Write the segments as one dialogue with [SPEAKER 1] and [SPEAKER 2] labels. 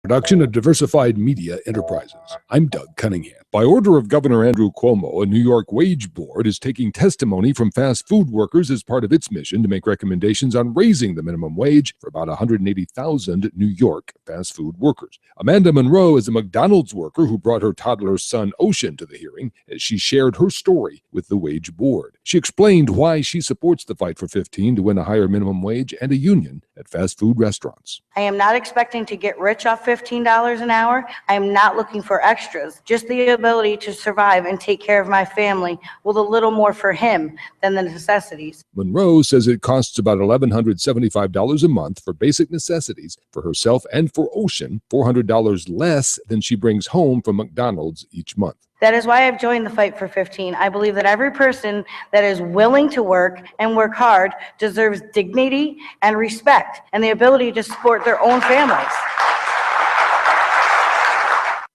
[SPEAKER 1] Production of Diversified Media Enterprises. I'm Doug Cunningham. By order of Governor Andrew Cuomo, a New York Wage Board is taking testimony from fast food workers as part of its mission to make recommendations on raising the minimum wage for about 180,000 New York fast food workers. Amanda Monroe is a McDonald's worker who brought her toddler son Ocean to the hearing as she shared her story with the Wage Board. She explained why she supports the fight for 15 to win a higher minimum wage and a union at fast food restaurants.
[SPEAKER 2] I am not expecting to get rich off $15 an hour. I am not looking for extras, just the ability to survive and take care of my family with a little more for him than the necessities.
[SPEAKER 1] Monroe says it costs about $1,175 a month for basic necessities for herself and for Ocean, $400 less than she brings home from McDonald's each month.
[SPEAKER 2] That is why I've joined the Fight for 15. I believe that every person that is willing to work and work hard deserves dignity and respect and the ability to support their own families.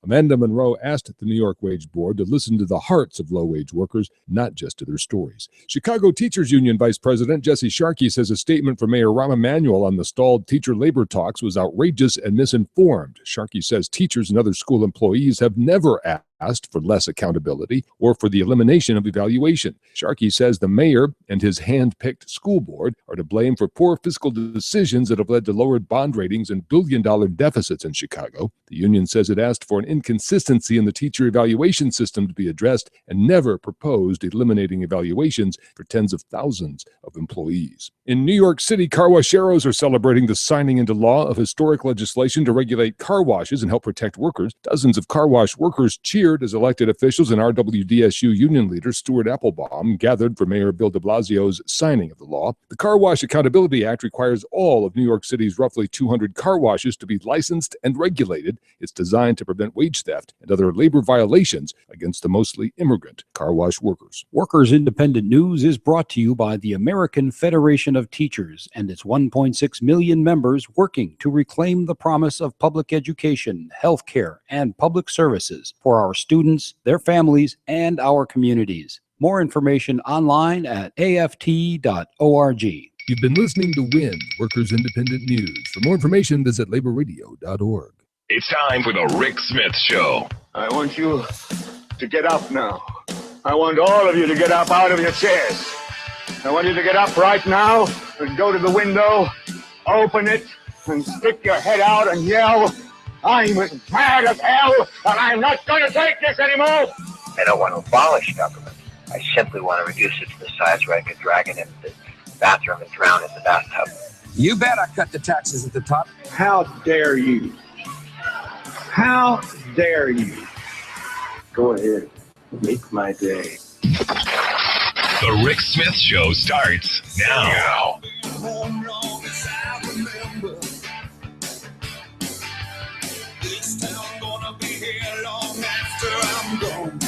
[SPEAKER 1] Amanda Monroe asked the New York Wage Board to listen to the hearts of low-wage workers, not just to their stories. Chicago Teachers Union Vice President Jesse Sharkey says a statement from Mayor Rahm Emanuel on the stalled teacher labor talks was outrageous and misinformed. Sharkey says teachers and other school employees have never asked for less accountability or for the elimination of evaluation. Sharkey says the mayor and his hand-picked school board are to blame for poor fiscal decisions that have led to lowered bond ratings and billion-dollar deficits in Chicago. The union says it asked for an inconsistency in the teacher evaluation system to be addressed and never proposed eliminating evaluations for tens of thousands of employees. In New York City, car washeros are celebrating the signing into law of historic legislation to regulate car washes and help protect workers. Dozens of car wash workers cheered as elected officials and RWDSU union leader Stuart Applebaum gathered for Mayor Bill de Blasio's signing of the law. The Car Wash Accountability Act requires all of New York City's roughly 200 car washes to be licensed and regulated. It's designed to prevent wage theft and other labor violations against the mostly immigrant car wash workers.
[SPEAKER 3] Workers Independent News is brought to you by the American Federation of Teachers and its 1.6 million members working to reclaim the promise of public education, health care, and public services for our students, their families, and our communities. More information online at aft.org.
[SPEAKER 1] You've been listening to WIN, Workers Independent News. For more information, visit laborradio.org.
[SPEAKER 4] It's time for the Rick Smith Show.
[SPEAKER 5] I want you to get up now. I want all of you to get up out of your chairs. I want you to get up right now and go to the window, open it, and stick your head out and yell, "I'm as mad as hell, and I'm not going to take this anymore!"
[SPEAKER 6] I don't want to abolish government. I simply want to reduce it to the size where I could drag it into the bathroom and drown it in the bathtub.
[SPEAKER 7] You bet I cut the taxes at the top.
[SPEAKER 5] How dare you? How dare you? Go ahead. Make my day.
[SPEAKER 4] The Rick Smith Show starts now.
[SPEAKER 8] This town gonna be here long after I'm gone.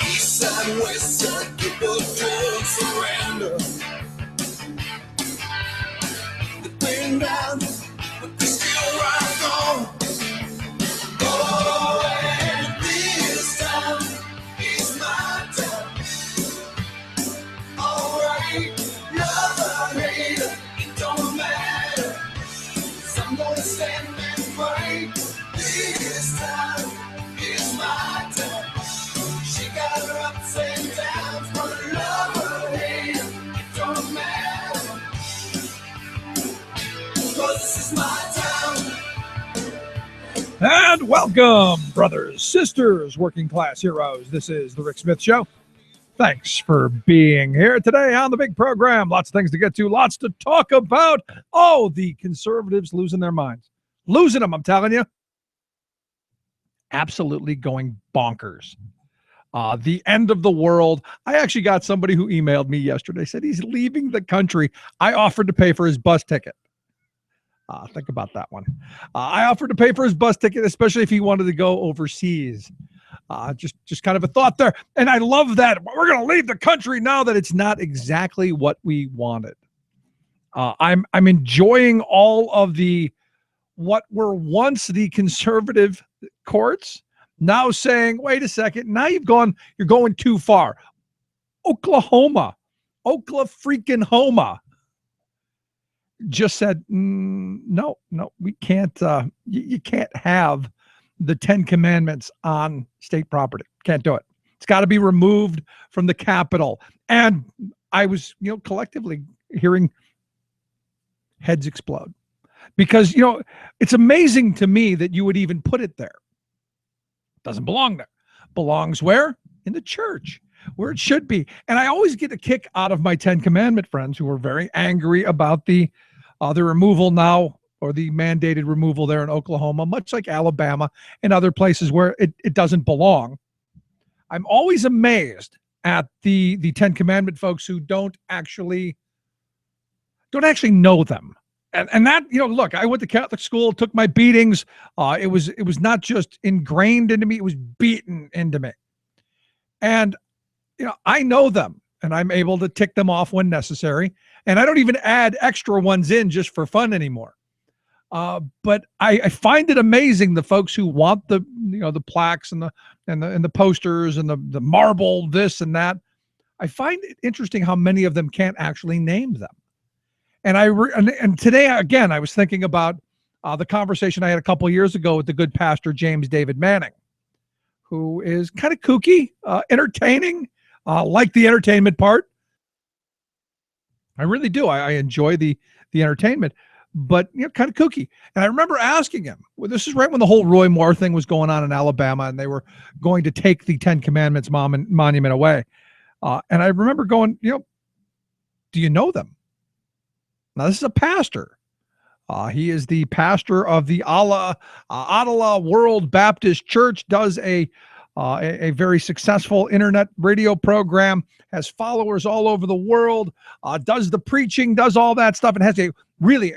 [SPEAKER 8] East side, west side, people don't surrender. They've been down, but they still rock on. Oh, and this time is my time. All right, love or hate, it don't matter. I'm gonna stand and fight. This time is my time. She got her ups and downs, but love or hate, it don't matter. 'Cause this is my town.
[SPEAKER 9] And welcome, brothers, sisters, working class heroes. This is the Rick Smith Show. Thanks for being here today on the big program. Lots of things to get to, lots to talk about. Oh, the conservatives losing their minds. Losing them, I'm telling you. Absolutely going bonkers. The end of the world. I actually got somebody who emailed me yesterday, said he's leaving the country. I offered to pay for his bus ticket. Think about that one. I offered to pay for his bus ticket, especially if he wanted to go overseas. Just kind of a thought there. And I love that. We're going to leave the country now that it's not exactly what we wanted. I'm enjoying all of what were once the conservative courts now saying, wait a second, now you're going too far. Oklahoma freaking Homa. just said, no, we can't. You can't have the 10 Commandments on state property. Can't do it. It's got to be removed from the Capitol. And I was, collectively hearing heads explode because, it's amazing to me that you would even put it there. Doesn't belong there. Belongs where? In the church, where it should be. And I always get a kick out of my 10 Commandment friends who are very angry about the removal now, or the mandated removal there in Oklahoma, much like Alabama and other places where it doesn't belong. I'm always amazed at the 10 Commandment folks who don't actually know them. And that, look, I went to Catholic school, took my beatings. It was not just ingrained into me, it was beaten into me. And, I know them and I'm able to tick them off when necessary. And I don't even add extra ones in just for fun anymore. But I find it amazing, the folks who want the plaques and the posters and the marble this and that. I find it interesting how many of them can't actually name them. And and today again, I was thinking about the conversation I had a couple of years ago with the good pastor James David Manning, who is kind of kooky, entertaining, like the entertainment part. I really do. I enjoy the entertainment, but kind of kooky. And I remember asking him, well, this is right when the whole Roy Moore thing was going on in Alabama, and they were going to take the 10 Commandments monument away. And I remember going, do you know them? Now, this is a pastor. He is the pastor of the Ottawa World Baptist Church, does a very successful internet radio program, has followers all over the world, does the preaching, does all that stuff, and has a really,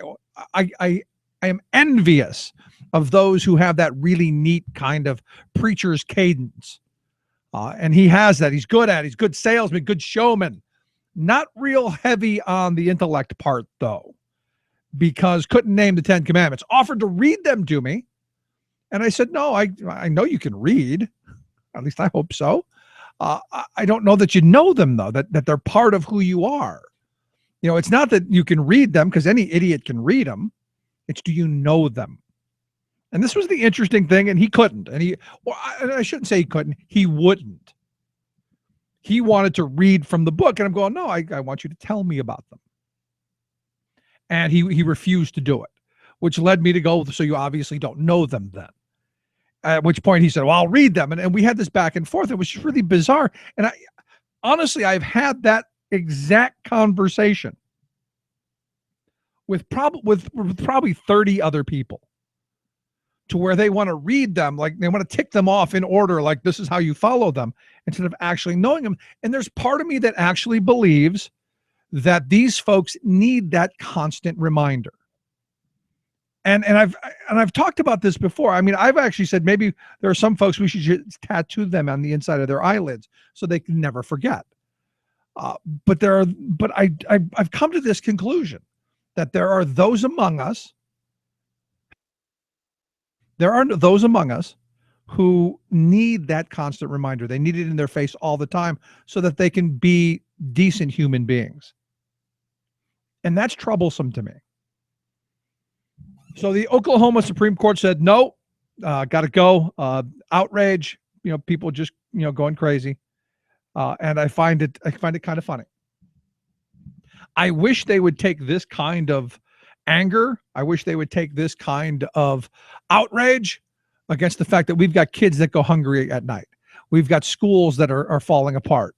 [SPEAKER 9] I am envious of those who have that really neat kind of preacher's cadence. And he has that. He's good at it. He's good salesman, good showman. Not real heavy on the intellect part, though, because couldn't name the 10 Commandments. Offered to read them to me. And I said, no, I know you can read. At least I hope so. I don't know that you know them, though, that they're part of who you are. It's not that you can read them, because any idiot can read them. It's, do you know them? And this was the interesting thing, and he couldn't. And I shouldn't say he couldn't. He wouldn't. He wanted to read from the book, and I'm going, no, I want you to tell me about them. And he refused to do it, which led me to go, so you obviously don't know them then. At which point he said, well, I'll read them. And we had this back and forth. It was just really bizarre. And honestly, I've had that exact conversation with probably 30 other people, to where they want to read them, like they want to tick them off in order, like this is how you follow them, instead of actually knowing them. And there's part of me that actually believes that these folks need that constant reminder. And I've talked about this before. I mean, I've actually said maybe there are some folks we should just tattoo them on the inside of their eyelids so they can never forget. But I've come to this conclusion that there are those among us. There are those among us who need that constant reminder. They need it in their face all the time so that they can be decent human beings. And that's troublesome to me. So the Oklahoma Supreme Court said, no, got to go. Outrage, people just, going crazy. And I find it kind of funny. I wish they would take this kind of anger. I wish they would take this kind of outrage against the fact that we've got kids that go hungry at night. We've got schools that are falling apart.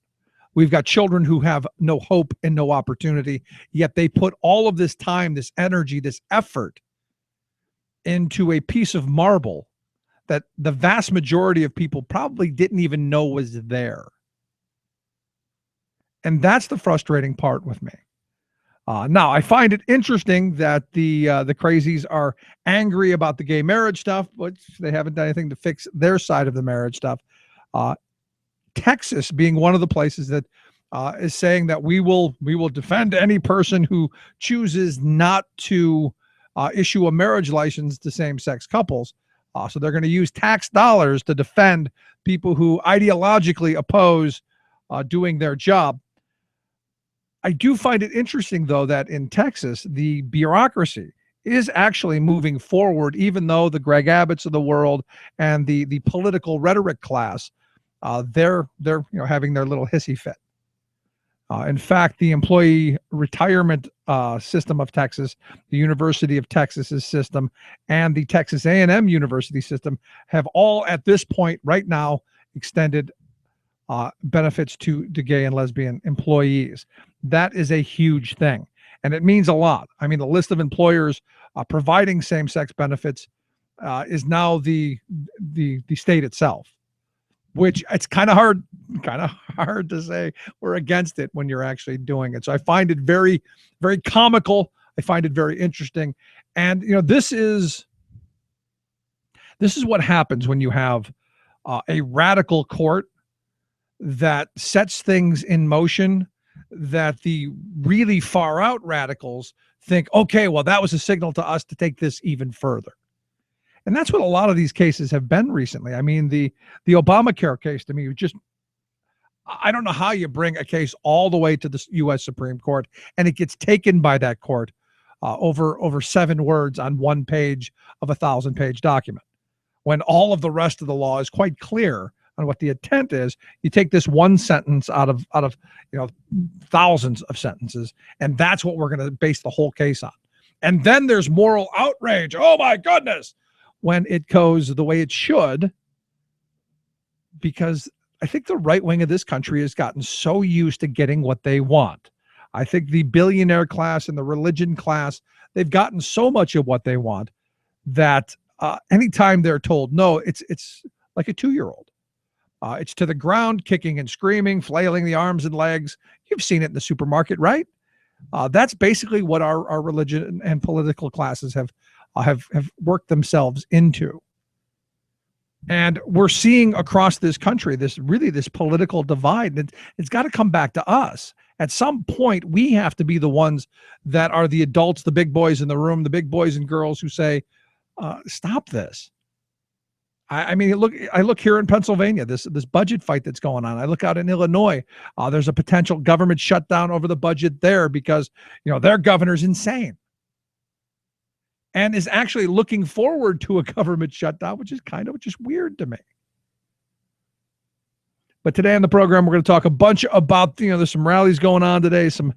[SPEAKER 9] We've got children who have no hope and no opportunity, yet they put all of this time, this energy, this effort into a piece of marble that the vast majority of people probably didn't even know was there. And that's the frustrating part with me. Now, I find it interesting that the crazies are angry about the gay marriage stuff, but they haven't done anything to fix their side of the marriage stuff. Texas being one of the places that is saying that we will defend any person who chooses not to issue a marriage license to same-sex couples. So they're going to use tax dollars to defend people who ideologically oppose doing their job. I do find it interesting, though, that in Texas, the bureaucracy is actually moving forward, even though the Greg Abbotts of the world and the political rhetoric class, they're having their little hissy fit. In fact, the employee retirement system of Texas, the University of Texas's system, and the Texas A&M University system have all at this point right now extended benefits to gay and lesbian employees. That is a huge thing, and it means a lot. I mean, the list of employers providing same-sex benefits is now the state itself, which it's kind of hard to say we're against it when you're actually doing it. So I find it very, very comical. I find it very interesting. And, this is what happens when you have a radical court that sets things in motion that the really far out radicals think, okay, well, that was a signal to us to take this even further. And that's what a lot of these cases have been recently. I mean, the Obamacare case, to me, I don't know how you bring a case all the way to the U.S. Supreme Court and it gets taken by that court over 7 words on 1 page of a 1,000-page document, when all of the rest of the law is quite clear on what the intent is. You take this one sentence out of thousands of sentences, and that's what we're going to base the whole case on. And then there's moral outrage. Oh my goodness, when it goes the way it should, because I think the right wing of this country has gotten so used to getting what they want. I think the billionaire class and the religion class, they've gotten so much of what they want that anytime they're told no, it's like a 2-year-old. It's to the ground, kicking and screaming, flailing the arms and legs. You've seen it in the supermarket, right? That's basically what our religion and political classes have worked themselves into. And we're seeing across this country this political divide. And it's got to come back to us. At some point, we have to be the ones that are the adults, the big boys in the room, the big boys and girls who say, stop this. I mean, I look here in Pennsylvania, this budget fight that's going on. I look out in Illinois. There's a potential government shutdown over the budget there because, their governor's insane and is actually looking forward to a government shutdown, which is kind of just weird to me. But today on the program, we're going to talk a bunch about, there's some rallies going on today, some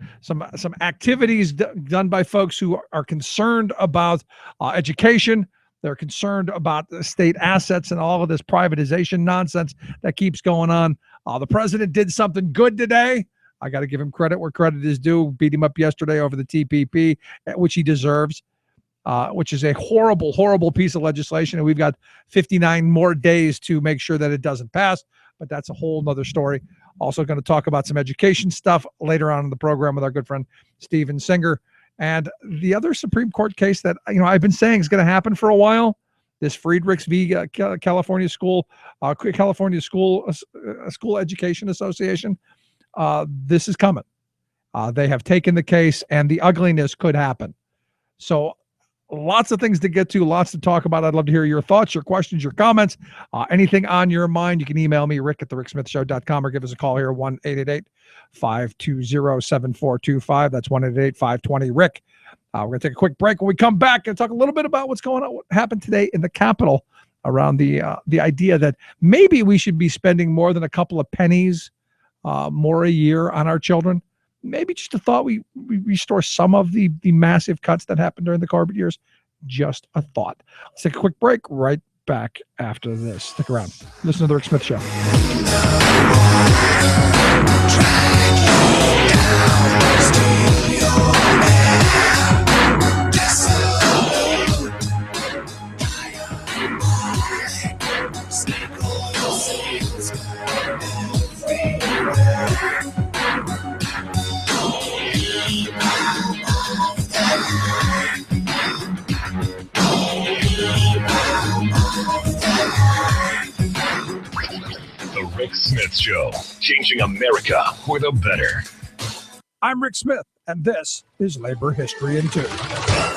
[SPEAKER 9] activities done by folks who are concerned about education. They're concerned about the state assets and all of this privatization nonsense that keeps going on. The president did something good today. I got to give him credit where credit is due. Beat him up yesterday over the TPP, which he deserves, which is a horrible, horrible piece of legislation. And we've got 59 more days to make sure that it doesn't pass. But that's a whole nother story. Also going to talk about some education stuff later on in the program with our good friend, Steven Singer. And the other Supreme Court case that, I've been saying is going to happen for a while, this Friedrichs v. California School Education Association, this is coming. They have taken the case and the ugliness could happen. So lots of things to get to, lots to talk about. I'd love to hear your thoughts, your questions, your comments, anything on your mind. You can email me, rick@thericksmithshow.com, or give us a call here, 1-888-520-7425. That's 1-888-520-RICK. We're going to take a quick break. When we come back and talk a little bit about what's going on, what happened today in the Capitol around the idea that maybe we should be spending more than a couple of pennies more a year on our children. Maybe just a thought we restore some of the massive cuts that happened during the Corbett years. Just a thought. Let's take a quick break. Right back after this. Stick around. Listen to The Rick Smith Show.
[SPEAKER 4] The Rick Smith Show, changing America for the better.
[SPEAKER 9] I'm Rick Smith, and this is Labor History in 2.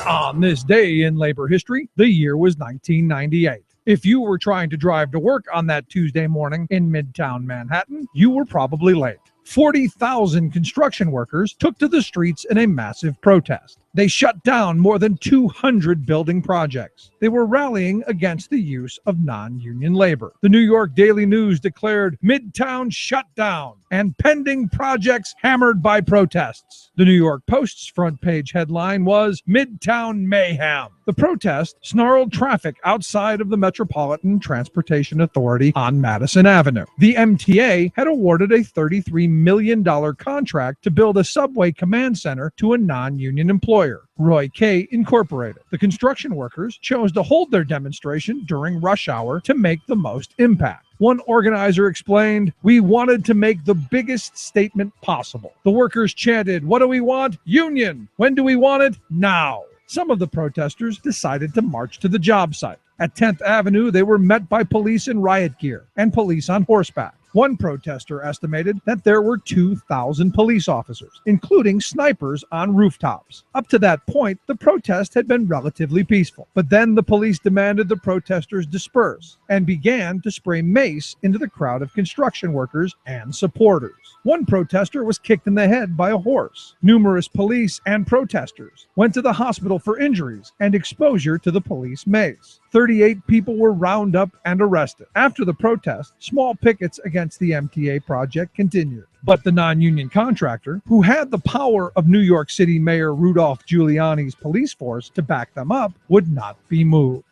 [SPEAKER 9] On this day in labor history, the year was 1998. If you were trying to drive to work on that Tuesday morning in Midtown Manhattan, you were probably late. 40,000 construction workers took to the streets in a massive protest. They shut down more than 200 building projects. They were rallying against the use of non-union labor. The New York Daily News declared Midtown shut down and pending projects hammered by protests. The New York Post's front page headline was Midtown Mayhem. The protest snarled traffic outside of the Metropolitan Transportation Authority on Madison Avenue. The MTA had awarded a $33 million contract to build a subway command center to a non-union employer, Roy K. Incorporated. The construction workers chose to hold their demonstration during rush hour to make the most impact. One organizer explained, "We wanted to make the biggest statement possible." The workers chanted, "What do we want? Union. When do we want it? Now." Some of the protesters decided to march to the job site. At 10th Avenue, they were met by police in riot gear and police on horseback. One protester estimated that there were 2,000 police officers, including snipers on rooftops. Up to that point, the protest had been relatively peaceful. But then the police demanded the protesters disperse and began to spray mace into the crowd of construction workers and supporters. One protester was kicked in the head by a horse. Numerous police and protesters went to the hospital for injuries and exposure to the police mace. 38 people were rounded up and arrested. After the protest, small pickets against the MTA project continued. But the non-union contractor, who had the power of New York City Mayor Rudolph Giuliani's police force to back them up, would not be moved.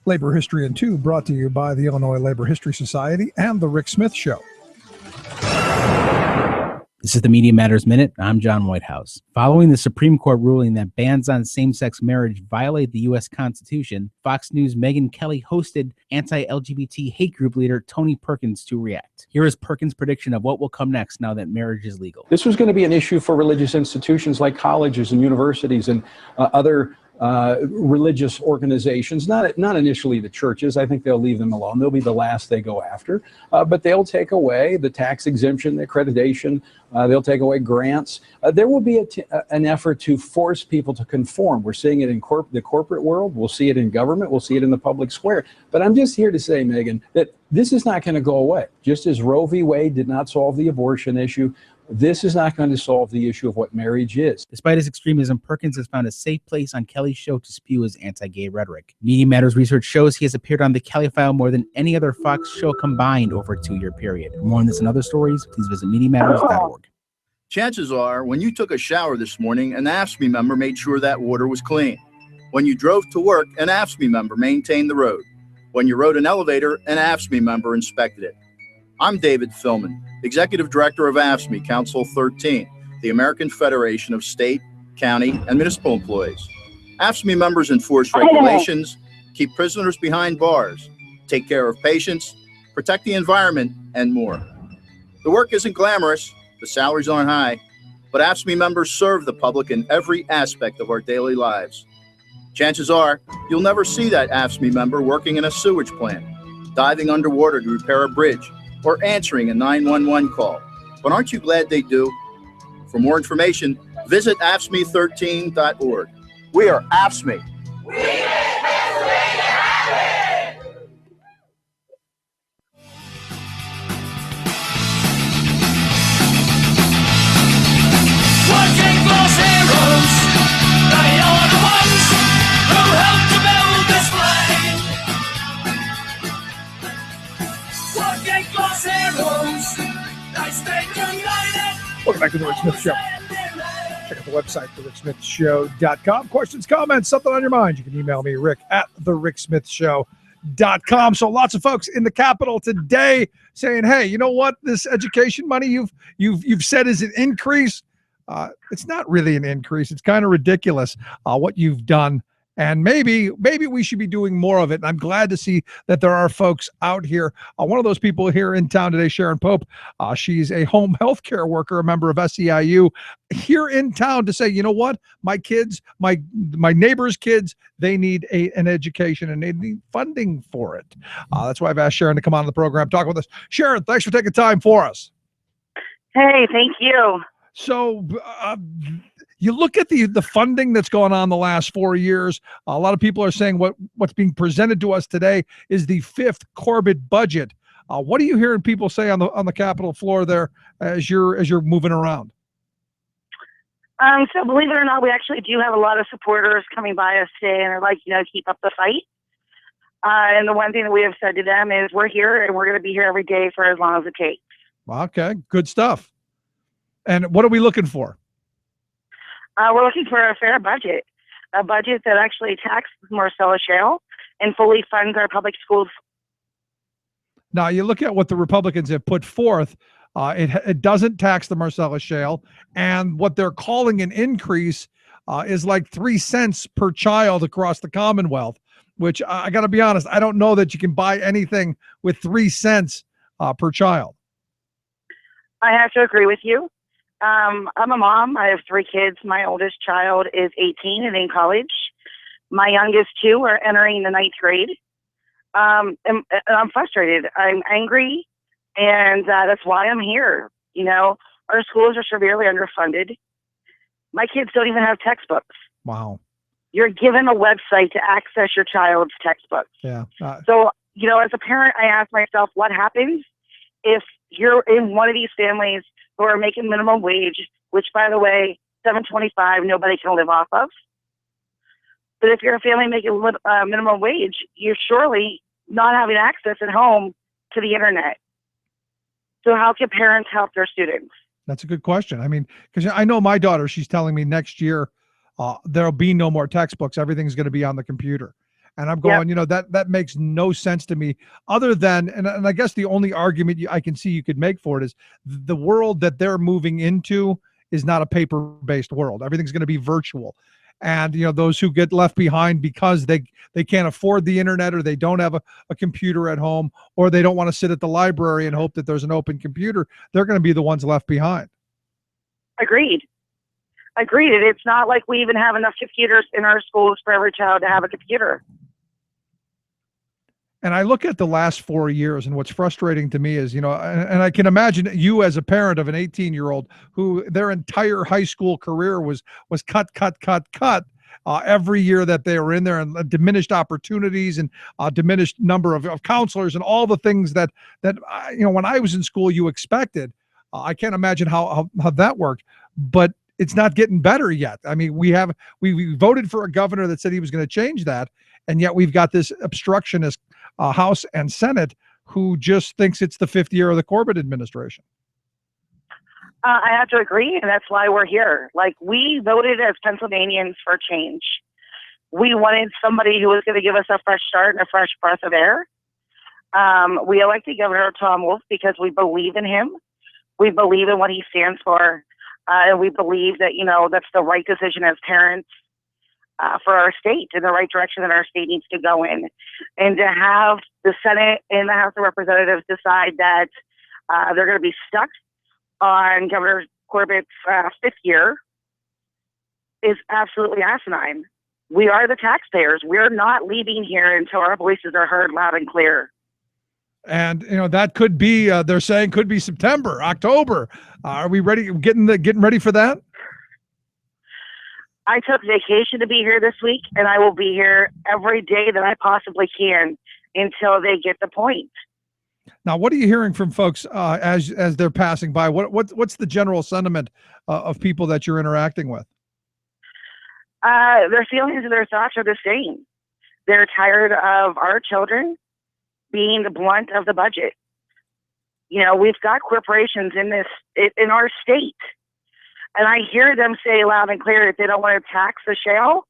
[SPEAKER 9] Labor History in 2 brought to you by the Illinois Labor History Society and The Rick Smith Show.
[SPEAKER 10] This is the Media Matters Minute. I'm John Whitehouse. Following the Supreme Court ruling that bans on same-sex marriage violate the U.S. Constitution, Fox News' Megyn Kelly hosted anti-LGBT hate group leader Tony Perkins to react. Here is Perkins' prediction of what will come next now that marriage is legal.
[SPEAKER 11] This was going to be an issue for religious institutions like colleges and universities and other religious organizations, not initially the churches. I think they'll leave them alone. They'll be the last they go after, but they'll take away the tax exemption, the accreditation. They'll take away grants. There will be an effort to force people to conform. We're seeing it in the corporate world. We'll see it in government. We'll see it in the public square. But I'm just here to say, Megyn, that this is not going to go away. Just as Roe v. Wade did not solve the abortion issue, this is not going to solve the issue of what marriage is.
[SPEAKER 10] Despite his extremism, Perkins has found a safe place on Kelly's show to spew his anti-gay rhetoric. Media Matters research shows he has appeared on The Kelly File more than any other Fox show combined over a 2-year period. For more on this and other stories, please visit MediaMatters.org.
[SPEAKER 12] Chances are, when you took a shower this morning, an AFSCME member made sure that water was clean. When you drove to work, an AFSCME member maintained the road. When you rode an elevator, an AFSCME member inspected it. I'm David Philman, Executive Director of AFSCME Council 13, the American Federation of State, County, and Municipal Employees. AFSCME members enforce regulations, keep prisoners behind bars, take care of patients, protect the environment, and more. The work isn't glamorous, the salaries aren't high, but AFSCME members serve the public in every aspect of our daily lives. Chances are, you'll never see that AFSCME member working in a sewage plant, diving underwater to repair a bridge, or answering a 911 call. But aren't you glad they do? For more information, visit AFSCME13.org. We are AFSCME. We make Pennsylvania happen!
[SPEAKER 8] Working class heroes, they are the ones who helped to build this flag. Working class heroes, they stay united.
[SPEAKER 9] Welcome back to the Rick Smith Show. Check out the website, thericksmithshow.com. Questions, comments, something on your mind, you can email me, Rick, at thericksmithshow.com. So lots of folks in the Capitol today saying, hey, you know what? This education money you've said is an increase. It's not really an increase. It's kind of ridiculous what you've done. And maybe we should be doing more of it. And I'm glad to see that there are folks out here. One of those people here in town today, Sharon Pope, she's a home health care worker, a member of SEIU, here in town to say, you know what? My kids, my neighbors' kids, they need an education and they need funding for it. That's why I've asked Sharon to come on the program, talk with us. Sharon, thanks for taking time for us.
[SPEAKER 13] Hey, thank you.
[SPEAKER 9] So you look at the funding that's gone on the last 4 years. A lot of people are saying what's being presented to us today is the fifth Corbett budget. What are you hearing people say on the Capitol floor there as you're moving around?
[SPEAKER 13] So believe it or not, we actually do have a lot of supporters coming by us today, and they're like, keep up the fight. And the one thing that we have said to them is we're here and we're going to be here every day for as long as it takes.
[SPEAKER 9] Okay, good stuff. And what are we looking for?
[SPEAKER 13] We're looking for a fair budget, a budget that actually taxes Marcellus Shale and fully funds our public schools.
[SPEAKER 9] Now, you look at what the Republicans have put forth. It doesn't tax the Marcellus Shale, and what they're calling an increase is like 3 cents per child across the Commonwealth, which I got to be honest, I don't know that you can buy anything with 3 cents per child.
[SPEAKER 13] I have to agree with you. I'm a mom. I have 3 kids. My oldest child is 18 and in college. My youngest 2 are entering the 9th grade. And I'm frustrated. I'm angry, and that's why I'm here. Our schools are severely underfunded. My kids don't even have textbooks.
[SPEAKER 9] Wow.
[SPEAKER 13] You're given a website to access your child's textbooks.
[SPEAKER 9] Yeah.
[SPEAKER 13] So, as a parent, I ask myself, what happens if you're in one of these families who are making minimum wage, which, by the way, $7.25, nobody can live off of. But if you're a family making minimum wage, you're surely not having access at home to the internet. So how can parents help their students?
[SPEAKER 9] That's a good question. I mean, because I know my daughter, she's telling me next year there'll be no more textbooks. Everything's going to be on the computer. And I'm going, that makes no sense to me other than, and I guess the only argument I can see you could make for it is the world that they're moving into is not a paper-based world. Everything's going to be virtual. And, those who get left behind because they can't afford the internet, or they don't have a computer at home, or they don't want to sit at the library and hope that there's an open computer, they're going to be the ones left behind.
[SPEAKER 13] Agreed. And it's not like we even have enough computers in our schools for every child to have a computer.
[SPEAKER 9] And I look at the last 4 years, and what's frustrating to me is, and I can imagine you as a parent of an 18-year-old who their entire high school career was cut every year that they were in there, and diminished opportunities and diminished number of counselors and all the things that when I was in school you expected. I can't imagine how that worked, but it's not getting better yet. I mean, we voted for a governor that said he was going to change that, and yet we've got this obstructionist House and Senate who just thinks it's the 5th year of the Corbett administration.
[SPEAKER 13] I have to agree, and that's why we're here. Like, we voted as Pennsylvanians for change. We wanted somebody who was going to give us a fresh start and a fresh breath of air. We elected Governor Tom Wolf because we believe in him. We believe in what he stands for. And we believe that, that's the right decision as parents for our state, in the right direction that our state needs to go in. And to have the Senate and the House of Representatives decide that they're going to be stuck on Governor Corbett's 5th year is absolutely asinine. We are the taxpayers. We're not leaving here until our voices are heard loud and clear.
[SPEAKER 9] And that could be they're saying could be September, October. Are we ready? Getting ready for that?
[SPEAKER 13] I took vacation to be here this week, and I will be here every day that I possibly can until they get the point.
[SPEAKER 9] Now, what are you hearing from folks as they're passing by? What's the general sentiment of people that you're interacting with?
[SPEAKER 13] Their feelings and their thoughts are the same. They're tired of our children being the blunt of the budget. We've got corporations in our state, and I hear them say loud and clear that they don't want to tax the shale.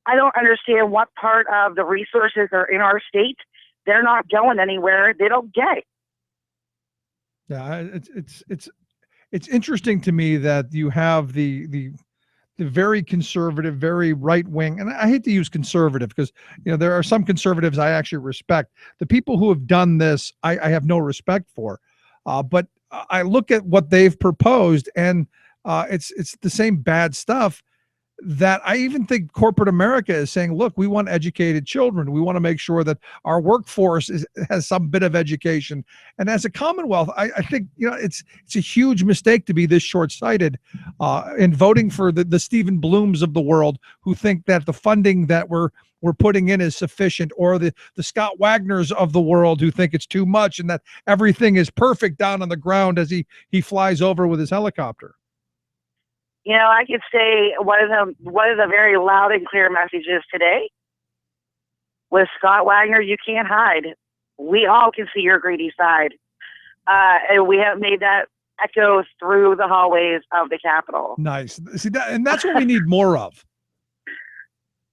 [SPEAKER 13] I don't understand what part of the resources are in our state. They're not going anywhere. They don't get it.
[SPEAKER 9] Yeah, it's interesting to me that you have the very conservative, very right wing, and I hate to use conservative because there are some conservatives I actually respect. The people who have done this, I have no respect for, but I look at what they've proposed, and it's the same bad stuff. that I even think corporate America is saying, look, we want educated children. We want to make sure that our workforce has some bit of education. And as a Commonwealth, I think, it's a huge mistake to be this short-sighted in voting for the Stephen Blooms of the world, who think that the funding that we're putting in is sufficient, or the Scott Wagners of the world who think it's too much and that everything is perfect down on the ground as he flies over with his helicopter.
[SPEAKER 13] I could say one of the very loud and clear messages today was, Scott Wagner, you can't hide. We all can see your greedy side. And we have made that echo through the hallways of the Capitol.
[SPEAKER 9] Nice. See that, and that's what we need more of.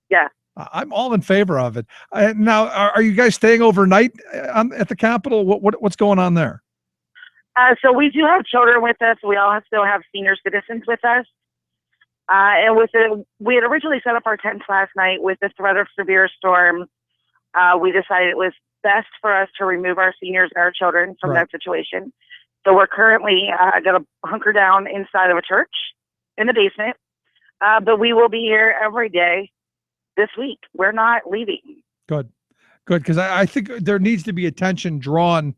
[SPEAKER 13] Yeah.
[SPEAKER 9] I'm all in favor of it. Now, are you guys staying overnight at the Capitol? What's going on there?
[SPEAKER 13] So we do have children with us. We all still have senior citizens with us. And we had originally set up our tents last night. With the threat of severe storm, we decided it was best for us to remove our seniors and our children from that situation. So we're currently going to hunker down inside of a church in the basement. But we will be here every day this week. We're not leaving.
[SPEAKER 9] Good. Because I think there needs to be attention drawn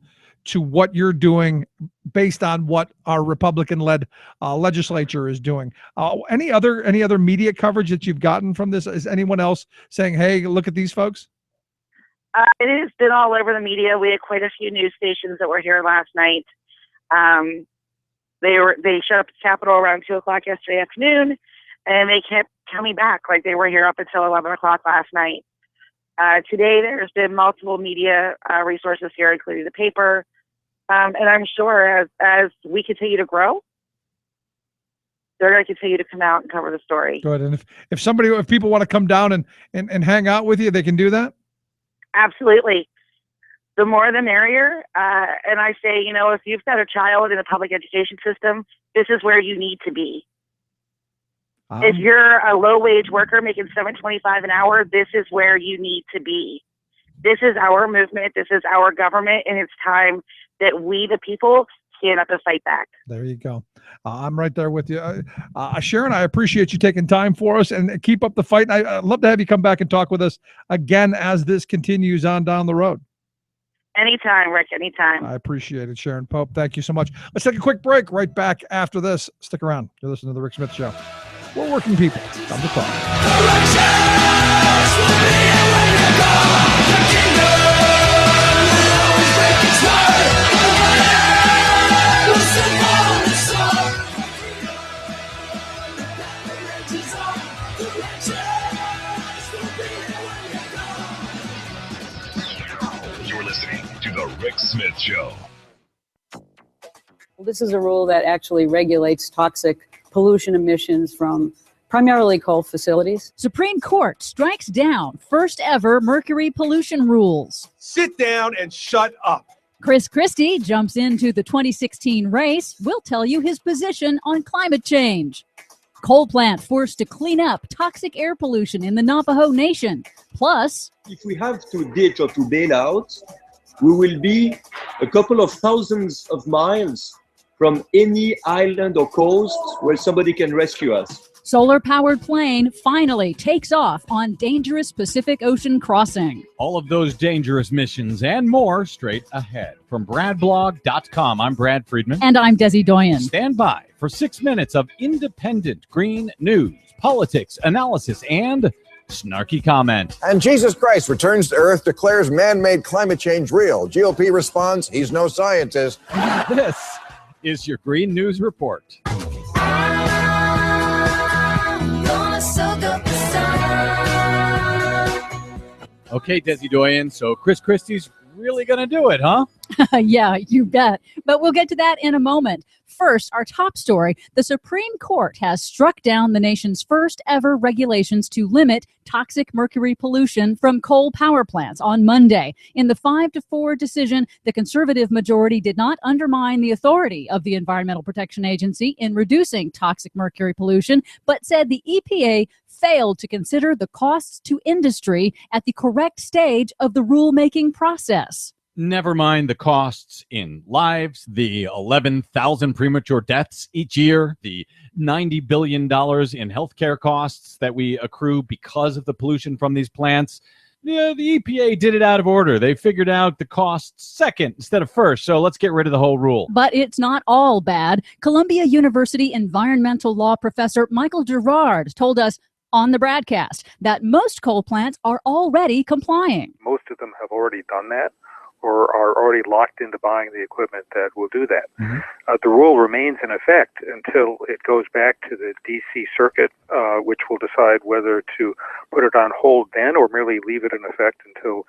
[SPEAKER 9] to what you're doing based on what our Republican-led legislature is doing. Any other media coverage that you've gotten from this? Is anyone else saying, hey, look at these folks?
[SPEAKER 13] It has been all over the media. We had quite a few news stations that were here last night. They shut up the Capitol around 2:00 yesterday afternoon, and they kept coming back. Like, they were here up until 11 o'clock last night. Today, there's been multiple media resources here, including the paper. And I'm sure as we continue to grow, they're going to continue to come out and cover the story.
[SPEAKER 9] Good. And if people want to come down and hang out with you, they can do that?
[SPEAKER 13] Absolutely. The more the merrier. And I say, if you've got a child in the public education system, this is where you need to be. If you're a low-wage worker making $7.25 an hour, this is where you need to be. This is our movement. This is our government, and it's time that we, the people, stand up and fight back.
[SPEAKER 9] There you go. I'm right there with you. Sharon, I appreciate you taking time for us, and keep up the fight. I'd love to have you come back and talk with us again as this continues on down the road.
[SPEAKER 13] Anytime, Rick, anytime.
[SPEAKER 9] I appreciate it, Sharon Pope. Thank you so much. Let's take a quick break. Right back after this. Stick around. You're listening to The Rick Smith Show. We're working people. Time to talk.
[SPEAKER 4] You're listening to The Rick Smith Show.
[SPEAKER 14] This is a rule that actually regulates toxic pollution emissions from primarily coal facilities.
[SPEAKER 15] Supreme Court strikes down first ever mercury pollution rules.
[SPEAKER 16] Sit down and shut up.
[SPEAKER 15] Chris Christie jumps into the 2016 race. We'll tell you his position on climate change. Coal plant forced to clean up toxic air pollution in the Navajo Nation. Plus,
[SPEAKER 17] if we have to ditch or to bail out, we will be a couple of thousands of miles from any island or coast where somebody can rescue us.
[SPEAKER 15] solar-powered plane finally takes off on dangerous Pacific Ocean crossing.
[SPEAKER 3] All of those dangerous missions and more straight ahead. From BradBlog.com, I'm Brad Friedman.
[SPEAKER 15] And I'm Desi Doyen.
[SPEAKER 3] Stand by for 6 minutes of independent green news, politics, analysis, and snarky comment.
[SPEAKER 18] And Jesus Christ returns to Earth, declares man-made climate change real. GOP responds, he's no scientist.
[SPEAKER 3] This is your Green News Report. Okay, Desi Doyen, so Chris Christie's really going to do it, huh?
[SPEAKER 15] Yeah, you bet. But we'll get to that in a moment. First, our top story, the Supreme Court has struck down the nation's first ever regulations to limit toxic mercury pollution from coal power plants on Monday. In the 5-4 decision, the conservative majority did not undermine the authority of the Environmental Protection Agency in reducing toxic mercury pollution, but said the EPA failed to consider the costs to industry at the correct stage of the rulemaking process.
[SPEAKER 19] Never mind the costs in lives, the 11,000 premature deaths each year, the $90 billion in healthcare costs that we accrue because of the pollution from these plants. Yeah, the EPA did it out of order. They figured out the costs second instead of first. So let's get rid of the whole rule.
[SPEAKER 15] But it's not all bad. Columbia University environmental law professor Michael Gerard told us on the broadcast that most coal plants are already complying.
[SPEAKER 20] Most of them have already done that or are already locked into buying the equipment that will do that. The rule remains in effect until it goes back to the D.C. Circuit, which will decide whether to put it on hold then or merely leave it in effect until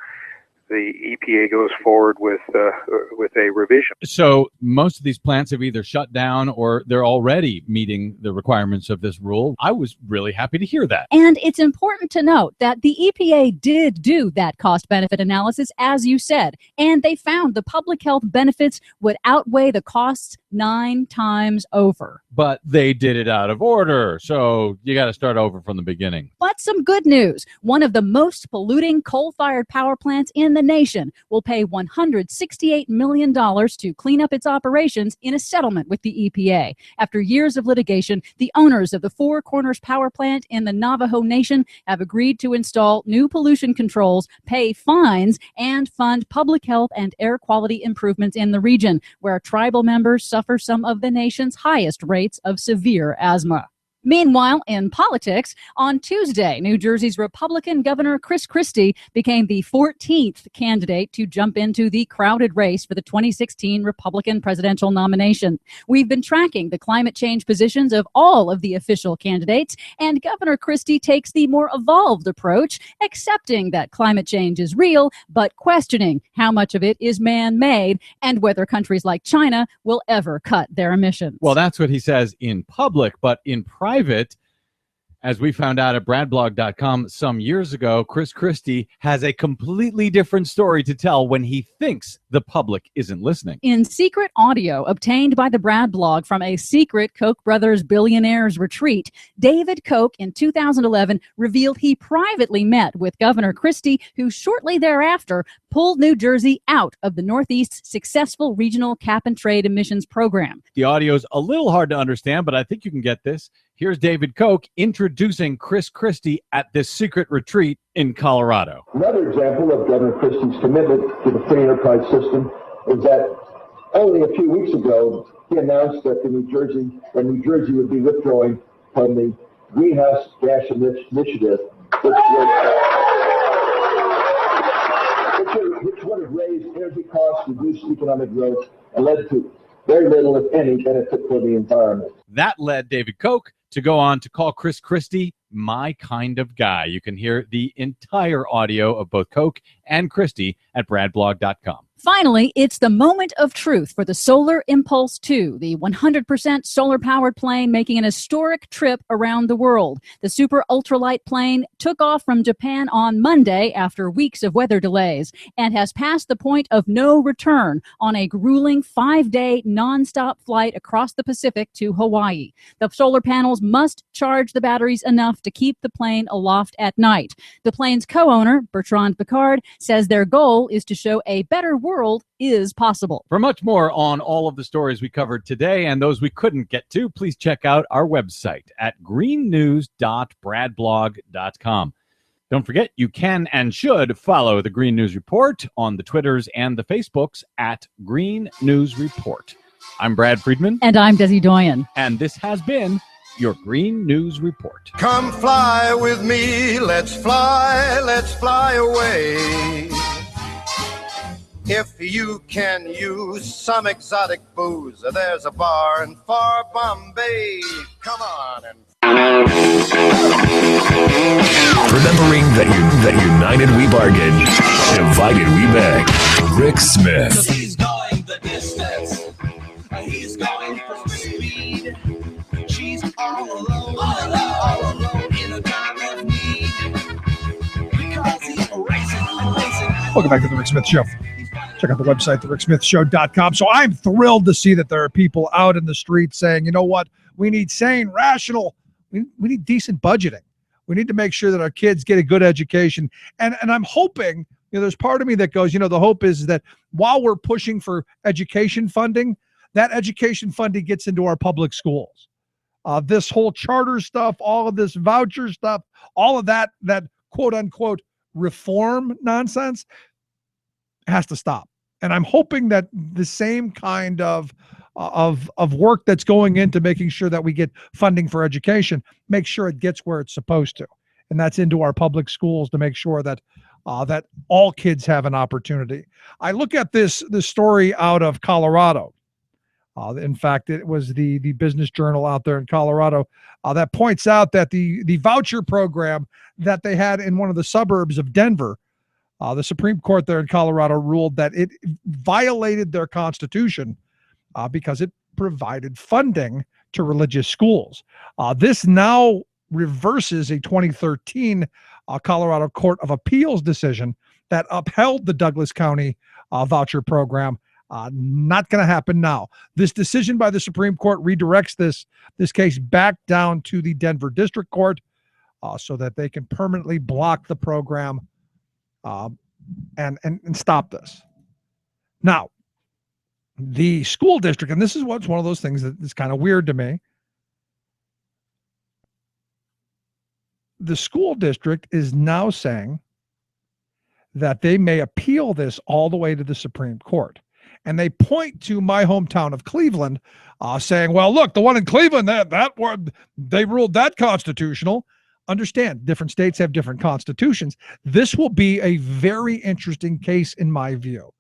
[SPEAKER 20] the EPA goes forward with a revision.
[SPEAKER 19] So most of these plants have either shut down or they're already meeting the requirements of this rule. I was really happy to hear that.
[SPEAKER 15] And it's important to note that the EPA did do that cost-benefit analysis, as you said, and they found the public health benefits would outweigh the costs 9 times over.
[SPEAKER 19] But they did it out of order, so you got to start over from the beginning.
[SPEAKER 15] But some good news. One of the most polluting coal-fired power plants in the nation will pay $168 million to clean up its operations in a settlement with the EPA. After years of litigation, the owners of the Four Corners Power Plant in the Navajo Nation have agreed to install new pollution controls, pay fines, and fund public health and air quality improvements in the region, where tribal members suffer some of the nation's highest rates of severe asthma. Meanwhile, in politics, on Tuesday, New Jersey's Republican Governor Chris Christie became the 14th candidate to jump into the crowded race for the 2016 Republican presidential nomination. We've been tracking the climate change positions of all of the official candidates, and Governor Christie takes the more evolved approach, accepting that climate change is real, but questioning how much of it is man-made and whether countries like China will ever cut their emissions.
[SPEAKER 19] Well, that's what he says in public, but in private, as we found out at bradblog.com some years ago, Chris Christie has a completely different story to tell when he thinks the public isn't listening.
[SPEAKER 15] In secret audio obtained by the Brad blog from a secret Koch brothers billionaires retreat, David Koch in 2011 revealed he privately met with Governor Christie, who shortly thereafter pulled New Jersey out of the Northeast's successful regional cap-and-trade emissions program.
[SPEAKER 19] The audio's a little hard to understand, but I think you can get this. Here's David Koch introducing Chris Christie at this secret retreat in Colorado.
[SPEAKER 21] Another example of Governor Christie's commitment to the free enterprise system is that only a few weeks ago, he announced that New Jersey would be withdrawing from the Greenhouse Gas Initiative, which would have raised energy costs, reduced economic growth, and led to very little, if any, benefit for the environment.
[SPEAKER 19] That led David Koch to go on to call Chris Christie my kind of guy. You can hear the entire audio of both Koch and Christie at bradblog.com.
[SPEAKER 15] Finally, it's the moment of truth for the Solar Impulse 2, the 100% solar-powered plane making an historic trip around the world. The super ultralight plane took off from Japan on Monday after weeks of weather delays and has passed the point of no return on a grueling 5-day nonstop flight across the Pacific to Hawaii. The solar panels must charge the batteries enough to keep the plane aloft at night. The plane's co-owner, Bertrand Piccard, says their goal is to show a better world is possible.
[SPEAKER 19] For much more on all of the stories we covered today and those we couldn't get to, please check out our website at greennews.bradblog.com. Don't forget, you can and should follow the Green News Report on the Twitters and the Facebooks at Green News Report. I'm Brad Friedman.
[SPEAKER 15] And I'm Desi Doyen.
[SPEAKER 19] And this has been your Green News Report.
[SPEAKER 8] Come fly with me, let's fly away. If you can use some exotic booze, there's a bar in far Bombay. Come on and
[SPEAKER 4] Remembering that united we bargain, divided we beg. Rick Smith.
[SPEAKER 8] He's going the distance. He's going for speed. She's all alone in a time of need. Because he's racing.
[SPEAKER 9] Welcome back to the Rick Smith Show. Check out the website, thericksmithshow.com. So I'm thrilled to see that there are people out in the street saying, you know what, we need sane, rational, we need decent budgeting. We need to make sure that our kids get a good education. And I'm hoping There's part of me that goes, the hope is that while we're pushing for education funding, that education funding gets into our public schools. This whole charter stuff, all of this voucher stuff, all of that quote unquote reform nonsense has to stop. And I'm hoping that the same kind of work that's going into making sure that we get funding for education, make sure it gets where it's supposed to. And that's into our public schools to make sure that that all kids have an opportunity. I look at this story out of Colorado. In fact, it was the Business Journal out there in Colorado that points out that the voucher program that they had in one of the suburbs of Denver, the Supreme Court there in Colorado ruled that it violated their constitution because it provided funding to religious schools. This now reverses a 2013 Colorado Court of Appeals decision that upheld the Douglas County voucher program. Not going to happen now. This decision by the Supreme Court redirects this case back down to the Denver District Court so that they can permanently block the program and stop this. Now, the school district, and this is what's one of those things that is kind of weird to me. The school district is now saying that they may appeal this all the way to the Supreme Court. And they point to my hometown of Cleveland, saying, well, look, the one in Cleveland, they ruled that constitutional. Understand, different states have different constitutions. This will be a very interesting case in my view,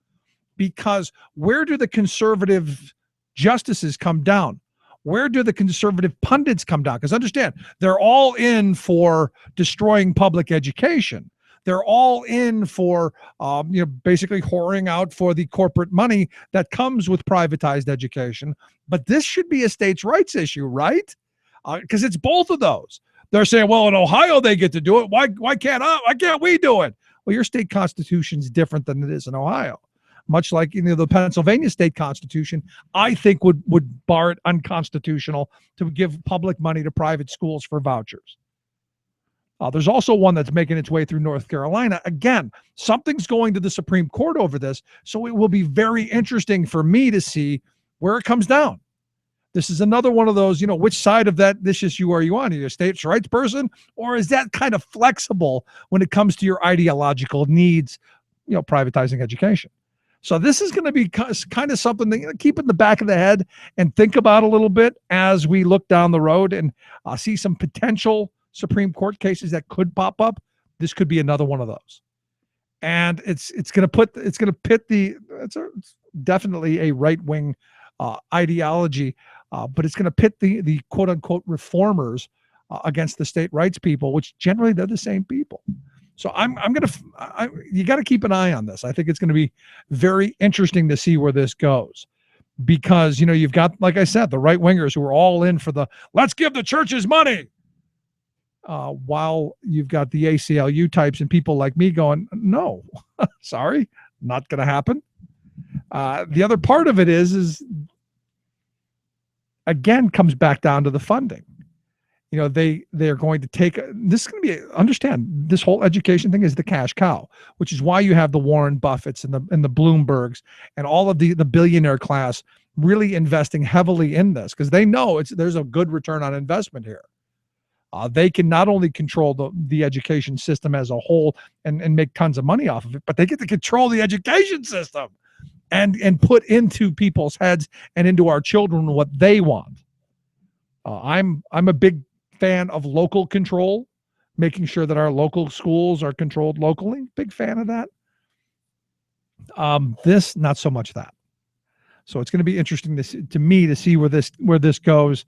[SPEAKER 9] because where do the conservative justices come down? Where do the conservative pundits come down? Because understand, they're all in for destroying public education. They're all in for, basically whoring out for the corporate money that comes with privatized education. But this should be a states' rights issue, right? Because it's both of those. They're saying, well, in Ohio they get to do it. Why can't we do it? Well, your state constitution is different than it is in Ohio. Much like the Pennsylvania state constitution, I think would bar it unconstitutional to give public money to private schools for vouchers. There's also one that's making its way through North Carolina. Again, something's going to the Supreme Court over this, so it will be very interesting for me to see where it comes down. This is another one of those, which side of this issue are you on? Are you a states' rights person, or is that kind of flexible when it comes to your ideological needs, privatizing education? So this is going to be kind of something that keep in the back of the head and think about a little bit as we look down the road and see some potential Supreme Court cases that could pop up. This could be another one of those, and it's definitely a right wing ideology, but it's going to pit the quote unquote reformers against the state rights people, which generally they're the same people. So you got to keep an eye on this. I think it's going to be very interesting to see where this goes, because you've got, like I said, the right wingers who are all in for the let's give the churches money. While you've got the ACLU types and people like me going, no, sorry, not going to happen. The other part of it is again, comes back down to the funding. They're going to take, this is going to be, understand, this whole education thing is the cash cow, which is why you have the Warren Buffetts and the Bloombergs and all of the billionaire class really investing heavily in this, because they know there's a good return on investment here. They can not only control the education system as a whole and make tons of money off of it, but they get to control the education system and put into people's heads and into our children what they want. I'm a big fan of local control, making sure that our local schools are controlled locally. Big fan of that. This, not so much that. So it's going to be interesting to me to see where this goes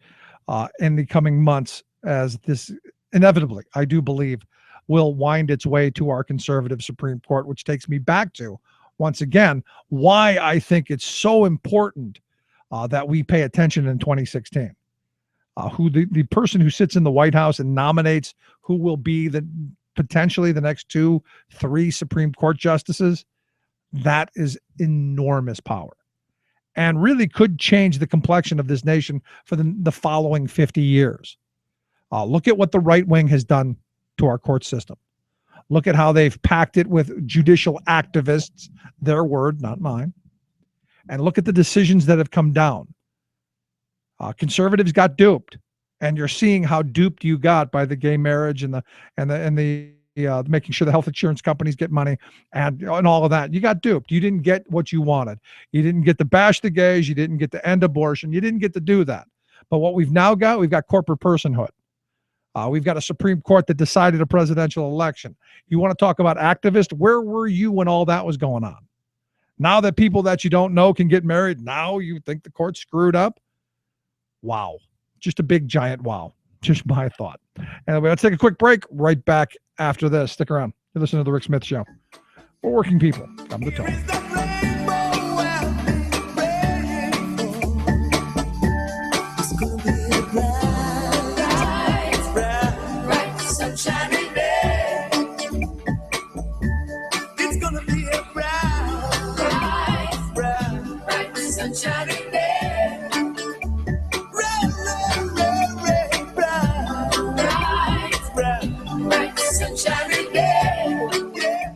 [SPEAKER 9] in the coming months, as this inevitably, I do believe, will wind its way to our conservative Supreme Court, which takes me back to, once again, why I think it's so important that we pay attention in 2016. Who the person who sits in the White House and nominates who will be potentially the next 2-3 Supreme Court justices, that is enormous power and really could change the complexion of this nation for the following 50 years. Look at what the right wing has done to our court system. Look at how they've packed it with judicial activists, their word, not mine. And look at the decisions that have come down. Conservatives got duped, and you're seeing how duped you got by the gay marriage and the making sure the health insurance companies get money and all of that. You got duped. You didn't get what you wanted. You didn't get to bash the gays. You didn't get to end abortion. You didn't get to do that. But what we've now got, we've got corporate personhood. We've got a Supreme Court that decided a presidential election. You want to talk about activists? Where were you when all that was going on? Now that people that you don't know can get married, now you think the court screwed up? Wow. Just a big, giant wow. Just my thought. Anyway, let's take a quick break. Right back after this. Stick around. You're listening to The Rick Smith Show. We're working people. Come to talk.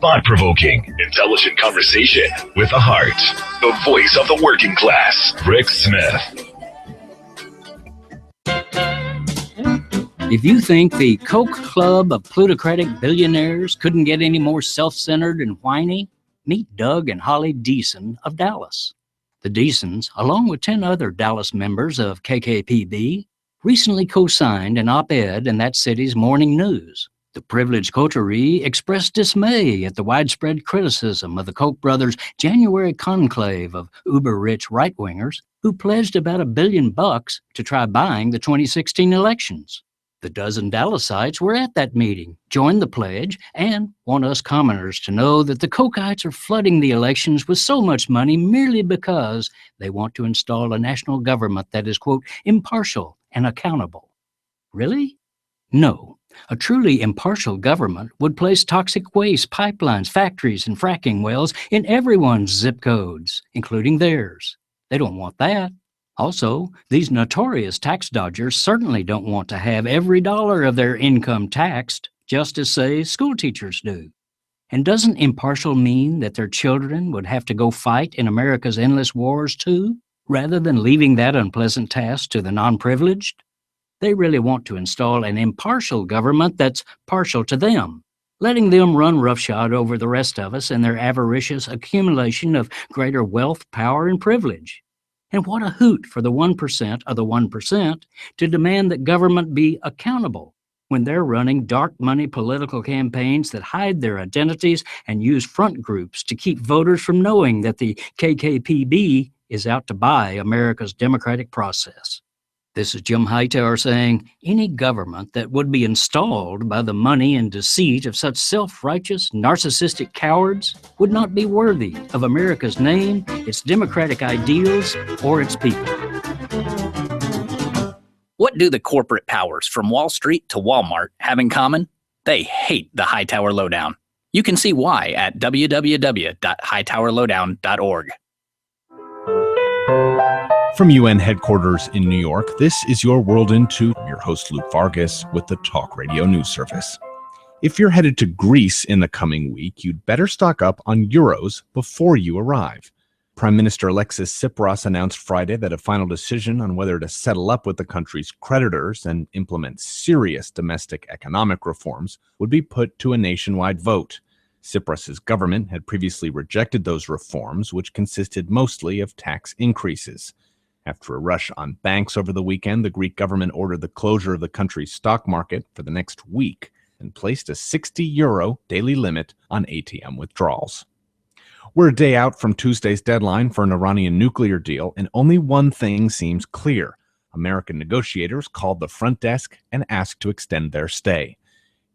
[SPEAKER 4] Thought-provoking, intelligent conversation with a heart. The voice of the working class, Rick Smith.
[SPEAKER 2] If you think the Koch club of plutocratic billionaires couldn't get any more self-centered and whiny, meet Doug and Holly Deason of Dallas. The Deasons, along with 10 other Dallas members of KKPB, recently co-signed an op-ed in that city's morning news. The privileged coterie expressed dismay at the widespread criticism of the Koch brothers' January conclave of uber-rich right-wingers who pledged about $1 billion to try buying the 2016 elections. The dozen Dallasites were at that meeting, joined the pledge, and want us commoners to know that the Kochites are flooding the elections with so much money merely because they want to install a national government that is, quote, impartial and accountable. Really? No. A truly impartial government would place toxic waste pipelines, factories, and fracking wells in everyone's zip codes, including theirs. They don't want that. Also, these notorious tax dodgers certainly don't want to have every dollar of their income taxed, just as, say, school teachers do. And doesn't impartial mean that their children would have to go fight in America's endless wars too, rather than leaving that unpleasant task to the non-privileged? They really want to install an impartial government that's partial to them, letting them run roughshod over the rest of us and their avaricious accumulation of greater wealth, power, and privilege. And what a hoot for the 1% of the 1% to demand that government be accountable when they're running dark money political campaigns that hide their identities and use front groups to keep voters from knowing that the KKPB is out to buy America's democratic process. This is Jim Hightower saying, any government that would be installed by the money and deceit of such self-righteous, narcissistic cowards would not be worthy of America's name, its democratic ideals, or its people.
[SPEAKER 22] What do the corporate powers from Wall Street to Walmart have in common? They hate the Hightower Lowdown. You can see why at www.hightowerlowdown.org.
[SPEAKER 23] From UN headquarters in New York, this is Your World in Two. I'm your host, Luke Vargas, with the Talk Radio News Service. If you're headed to Greece in the coming week, you'd better stock up on euros before you arrive. Prime Minister Alexis Tsipras announced Friday that a final decision on whether to settle up with the country's creditors and implement serious domestic economic reforms would be put to a nationwide vote. Tsipras's government had previously rejected those reforms, which consisted mostly of tax increases. After a rush on banks over the weekend, the Greek government ordered the closure of the country's stock market for the next week and placed a €60 daily limit on ATM withdrawals. We're a day out from Tuesday's deadline for an Iranian nuclear deal, and only one thing seems clear. American negotiators called the front desk and asked to extend their stay.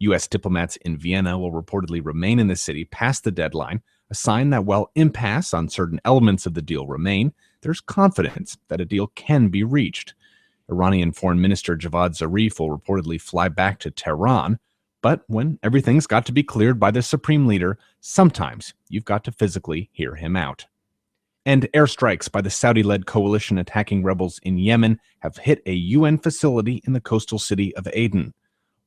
[SPEAKER 23] U.S. diplomats in Vienna will reportedly remain in the city past the deadline, a sign that while impasse on certain elements of the deal remain, there's confidence that a deal can be reached. Iranian Foreign Minister Javad Zarif will reportedly fly back to Tehran, but when everything's got to be cleared by the supreme leader, sometimes you've got to physically hear him out. And airstrikes by the Saudi-led coalition attacking rebels in Yemen have hit a UN facility in the coastal city of Aden.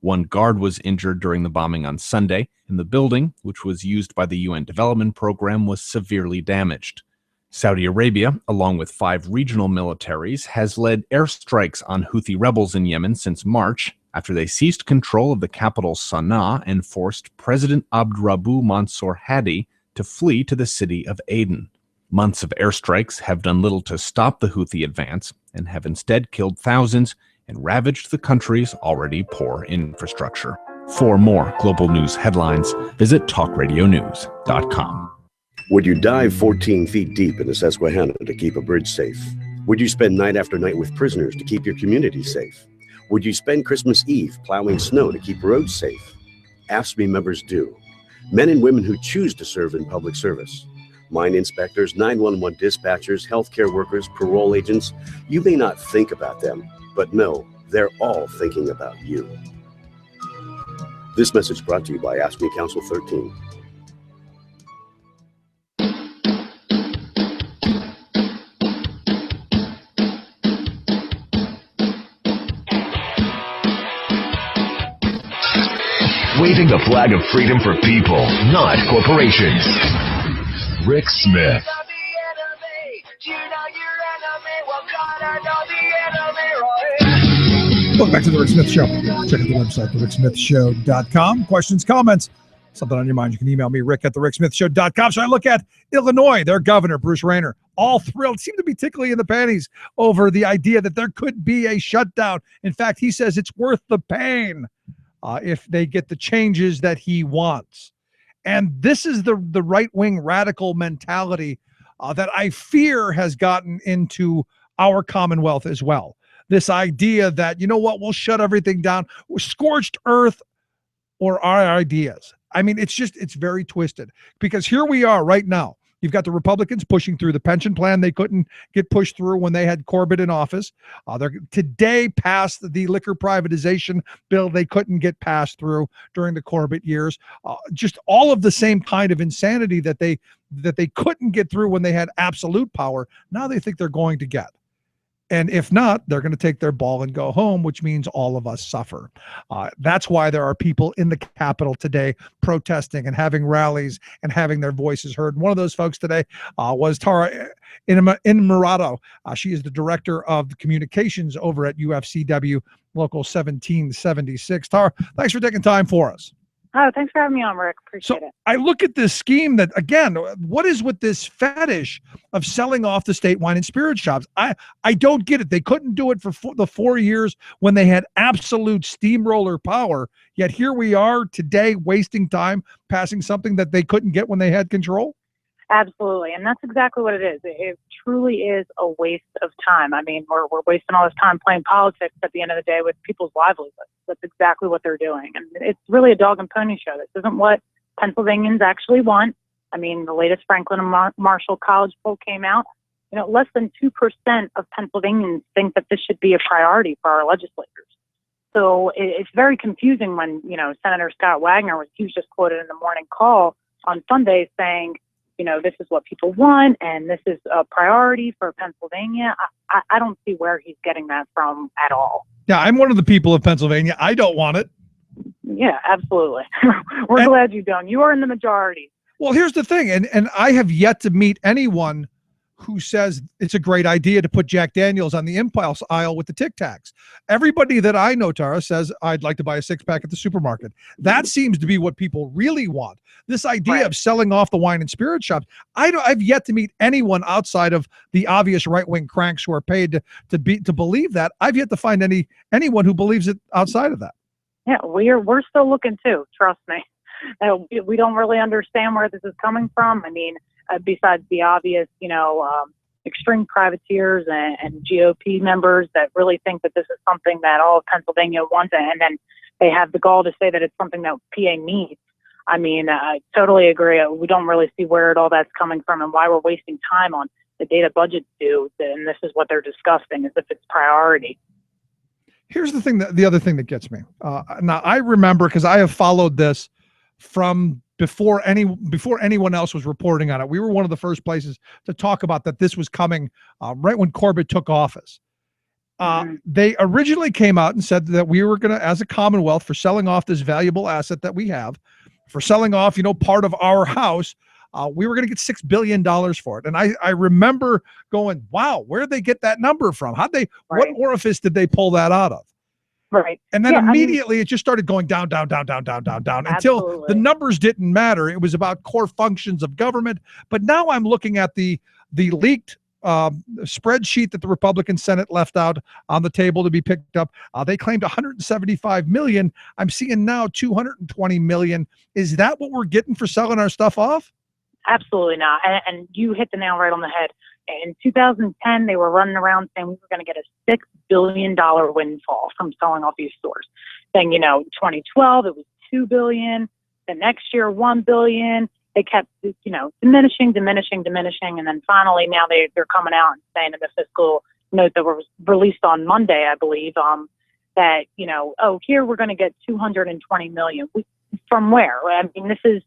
[SPEAKER 23] One guard was injured during the bombing on Sunday, and the building, which was used by the UN Development Program, was severely damaged. Saudi Arabia, along with 5 regional militaries, has led airstrikes on Houthi rebels in Yemen since March, after they seized control of the capital Sana'a and forced President Abdrabbu Mansour Hadi to flee to the city of Aden. Months of airstrikes have done little to stop the Houthi advance and have instead killed thousands and ravaged the country's already poor infrastructure. For more global news headlines, visit talkradionews.com.
[SPEAKER 1] Would you dive 14 feet deep in the Susquehanna to keep a bridge safe? Would you spend night after night with prisoners to keep your community safe? Would you spend Christmas Eve plowing snow to keep roads safe? AFSCME members do. Men and women who choose to serve in public service. Mine inspectors, 911 dispatchers, healthcare workers, parole agents. You may not think about them, but no, they're all thinking about you. This message brought to you by AFSCME Council 13.
[SPEAKER 4] Waving the flag of freedom for people, not corporations. Rick Smith.
[SPEAKER 9] Welcome back to the Rick Smith Show. Check out the website, thericksmithshow.com. Questions, comments, something on your mind, you can email me, rick@thericksmithshow.com. So I look at Illinois, their governor, Bruce Rayner, all thrilled, seem to be tickling in the panties over the idea that there could be a shutdown. In fact, he says it's worth the pain if they get the changes that he wants. And this is the right-wing radical mentality that I fear has gotten into our Commonwealth as well. This idea that, you know what, we'll shut everything down. We're scorched earth or our ideas. I mean, it's very twisted because here we are right now. You've got the Republicans pushing through the pension plan they couldn't get pushed through when they had Corbett in office. They're today passed the liquor privatization bill they couldn't get passed through during the Corbett years. Just all of the same kind of insanity that they couldn't get through when they had absolute power. Now they think they're going to get. And if not, they're going to take their ball and go home, which means all of us suffer. That's why there are people in the Capitol today protesting and having rallies and having their voices heard. One of those folks today was Tara Inmarato. She is the director of communications over at UFCW Local 1776. Tara, thanks for taking time for us.
[SPEAKER 6] Oh, thanks for having me on, Rick. Appreciate it.
[SPEAKER 9] I look at this scheme that, again, what is with this fetish of selling off the state wine and spirit shops? I don't get it. They couldn't do it for the 4 years when they had absolute steamroller power, yet here we are today wasting time passing something that they couldn't get when they had control?
[SPEAKER 6] Absolutely. And that's exactly what it is. It truly is a waste of time. I mean, we're wasting all this time playing politics at the end of the day with people's livelihoods. That's exactly what they're doing. And it's really a dog and pony show. This isn't what Pennsylvanians actually want. I mean, the latest Franklin and Marshall College poll came out. You know, less than 2% of Pennsylvanians think that this should be a priority for our legislators. So it's very confusing when, you know, Senator Scott Wagner he was just quoted in the morning call on Sunday saying, you know, this is what people want and this is a priority for Pennsylvania. I don't see where he's getting that from at all.
[SPEAKER 9] Yeah, I'm one of the people of Pennsylvania. I don't want it.
[SPEAKER 6] Yeah, absolutely. We're glad you don't. You are in the majority.
[SPEAKER 9] Well, here's the thing, and I have yet to meet anyone who says it's a great idea to put Jack Daniels on the impulse aisle with the Tic Tacs. Everybody that I know, Tara, says, I'd like to buy a six-pack at the supermarket. That seems to be what people really want. This idea of selling off the wine and spirit shops, I've yet to meet anyone outside of the obvious right-wing cranks who are paid to believe that. I've yet to find anyone who believes it outside of that.
[SPEAKER 6] Yeah, we're still looking too, trust me. We don't really understand where this is coming from. I mean, besides the obvious, you know, extreme privateers and GOP members that really think that this is something that all of Pennsylvania wants, and then they have the gall to say that it's something that PA needs. I mean, I totally agree. We don't really see where all that's coming from and why we're wasting time on the data budgets due, and this is what they're discussing as if it's priority.
[SPEAKER 9] Here's the other thing that gets me. Now, I remember, because I have followed this from before anyone else was reporting on it. We were one of the first places to talk about that this was coming right when Corbett took office. They originally came out and said that we were going to, as a Commonwealth, for selling off this valuable asset that we have, for selling off, part of our house, we were going to get $6 billion for it. And I remember going, wow, where did they get that number from? What orifice did they pull that out of?
[SPEAKER 6] Right.
[SPEAKER 9] And then immediately it just started going down until the numbers didn't matter. It was about core functions of government. But now I'm looking at the leaked spreadsheet that the Republican Senate left out on the table to be picked up. They claimed 175 million. I'm seeing now 220 million. Is that what we're getting for selling our stuff off?
[SPEAKER 6] Absolutely not. And you hit the nail right on the head. In 2010, they were running around saying we were going to get a $6 billion windfall from selling off these stores. Then, 2012, it was $2 billion. The next year, $1 billion. They kept, diminishing. And then finally, now they're coming out and saying in the fiscal note that was released on Monday, I believe, that, here we're going to get 220 million. From where? I mean, this is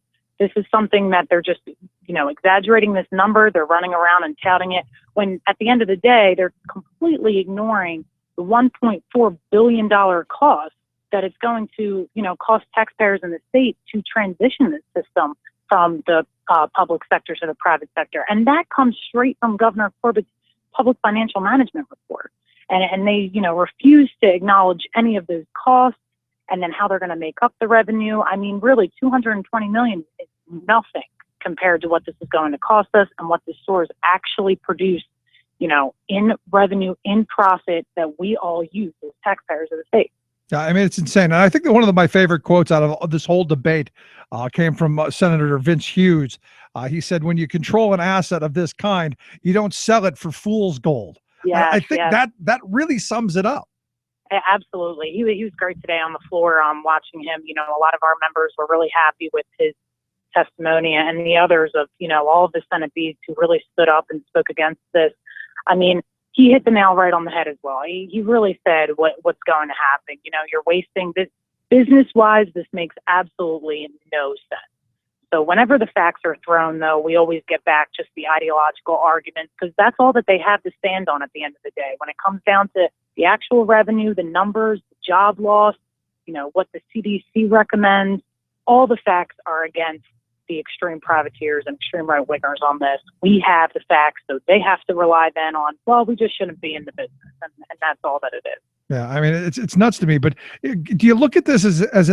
[SPEAKER 6] something that they're just, exaggerating this number. They're running around and touting it when at the end of the day, they're completely ignoring the $1.4 billion cost that it's going to, cost taxpayers in the state to transition this system from the public sector to the private sector. And that comes straight from Governor Corbett's public financial management report. And they, refuse to acknowledge any of those costs and then how they're going to make up the revenue. I mean, really, 220 million is nothing compared to what this is going to cost us and what the stores actually produce, in revenue, in profit that we all use as taxpayers of the state.
[SPEAKER 9] Yeah, I mean, it's insane. And I think that one of my favorite quotes out of this whole debate came from Senator Vince Hughes. He said, when you control an asset of this kind, you don't sell it for fool's gold.
[SPEAKER 6] Yeah,
[SPEAKER 9] I think that really sums it up.
[SPEAKER 6] Absolutely. He was great today on the floor watching him. A lot of our members were really happy with his testimony and the others of, all of the Senate beads who really stood up and spoke against this. I mean, he hit the nail right on the head as well. He really said what's going to happen. You're wasting this business-wise. This makes absolutely no sense. So whenever the facts are thrown, though, we always get back just the ideological arguments because that's all that they have to stand on at the end of the day. When it comes down to the actual revenue, the numbers, the job loss, what the CDC recommends, all the facts are against the extreme privateers and extreme right-wingers on this. We have the facts, so they have to rely then on, well, we just shouldn't be in the business, and that's all that it is.
[SPEAKER 9] Yeah, I mean, it's nuts to me, but do you look at this as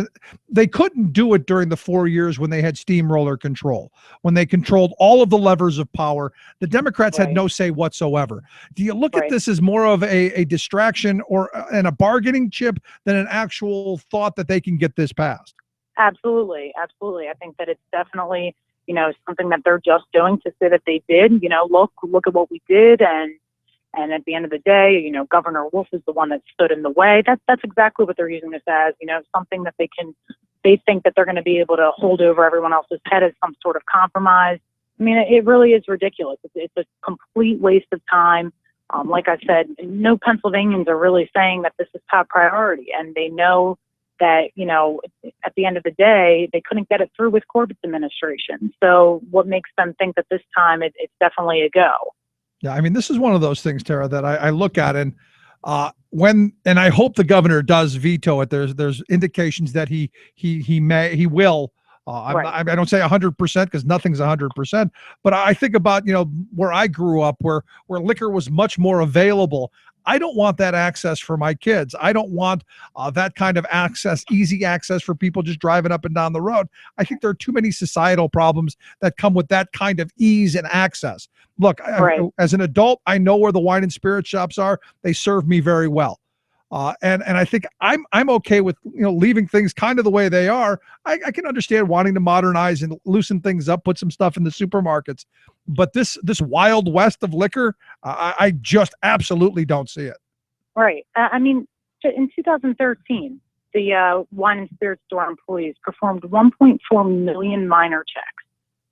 [SPEAKER 9] they couldn't do it during the 4 years when they had steamroller control, when they controlled all of the levers of power. The Democrats had no say whatsoever. Do you look at this as more of a distraction and a bargaining chip than an actual thought that they can get this passed?
[SPEAKER 6] Absolutely. I think that it's definitely, something that they're just doing to say that they did, look at what we did. And at the end of the day, Governor Wolf is the one that stood in the way. That's exactly what they're using this as, something that they think that they're going to be able to hold over everyone else's head as some sort of compromise. I mean, it really is ridiculous. It's a complete waste of time. Like I said, no Pennsylvanians are really saying that this is top priority, and they know that, at the end of the day, they couldn't get it through with Corbett's administration. So what makes them think that this time it's definitely a go?
[SPEAKER 9] Yeah, I mean, this is one of those things, Tara, that I look at and and I hope the governor does veto it. There's indications that he will. I don't say 100% because nothing's 100%, but I think about, where I grew up, where liquor was much more available. I don't want that access for my kids. I don't want that kind of access, easy access for people just driving up and down the road. I think there are too many societal problems that come with that kind of ease and access. Look, as an adult, I know where the wine and spirit shops are. They serve me very well. And I think I'm okay with, leaving things kind of the way they are. I can understand wanting to modernize and loosen things up, put some stuff in the supermarkets. But this wild west of liquor, I just absolutely don't see it.
[SPEAKER 6] Right. I mean, in 2013, the wine and spirit store employees performed 1.4 million minor checks.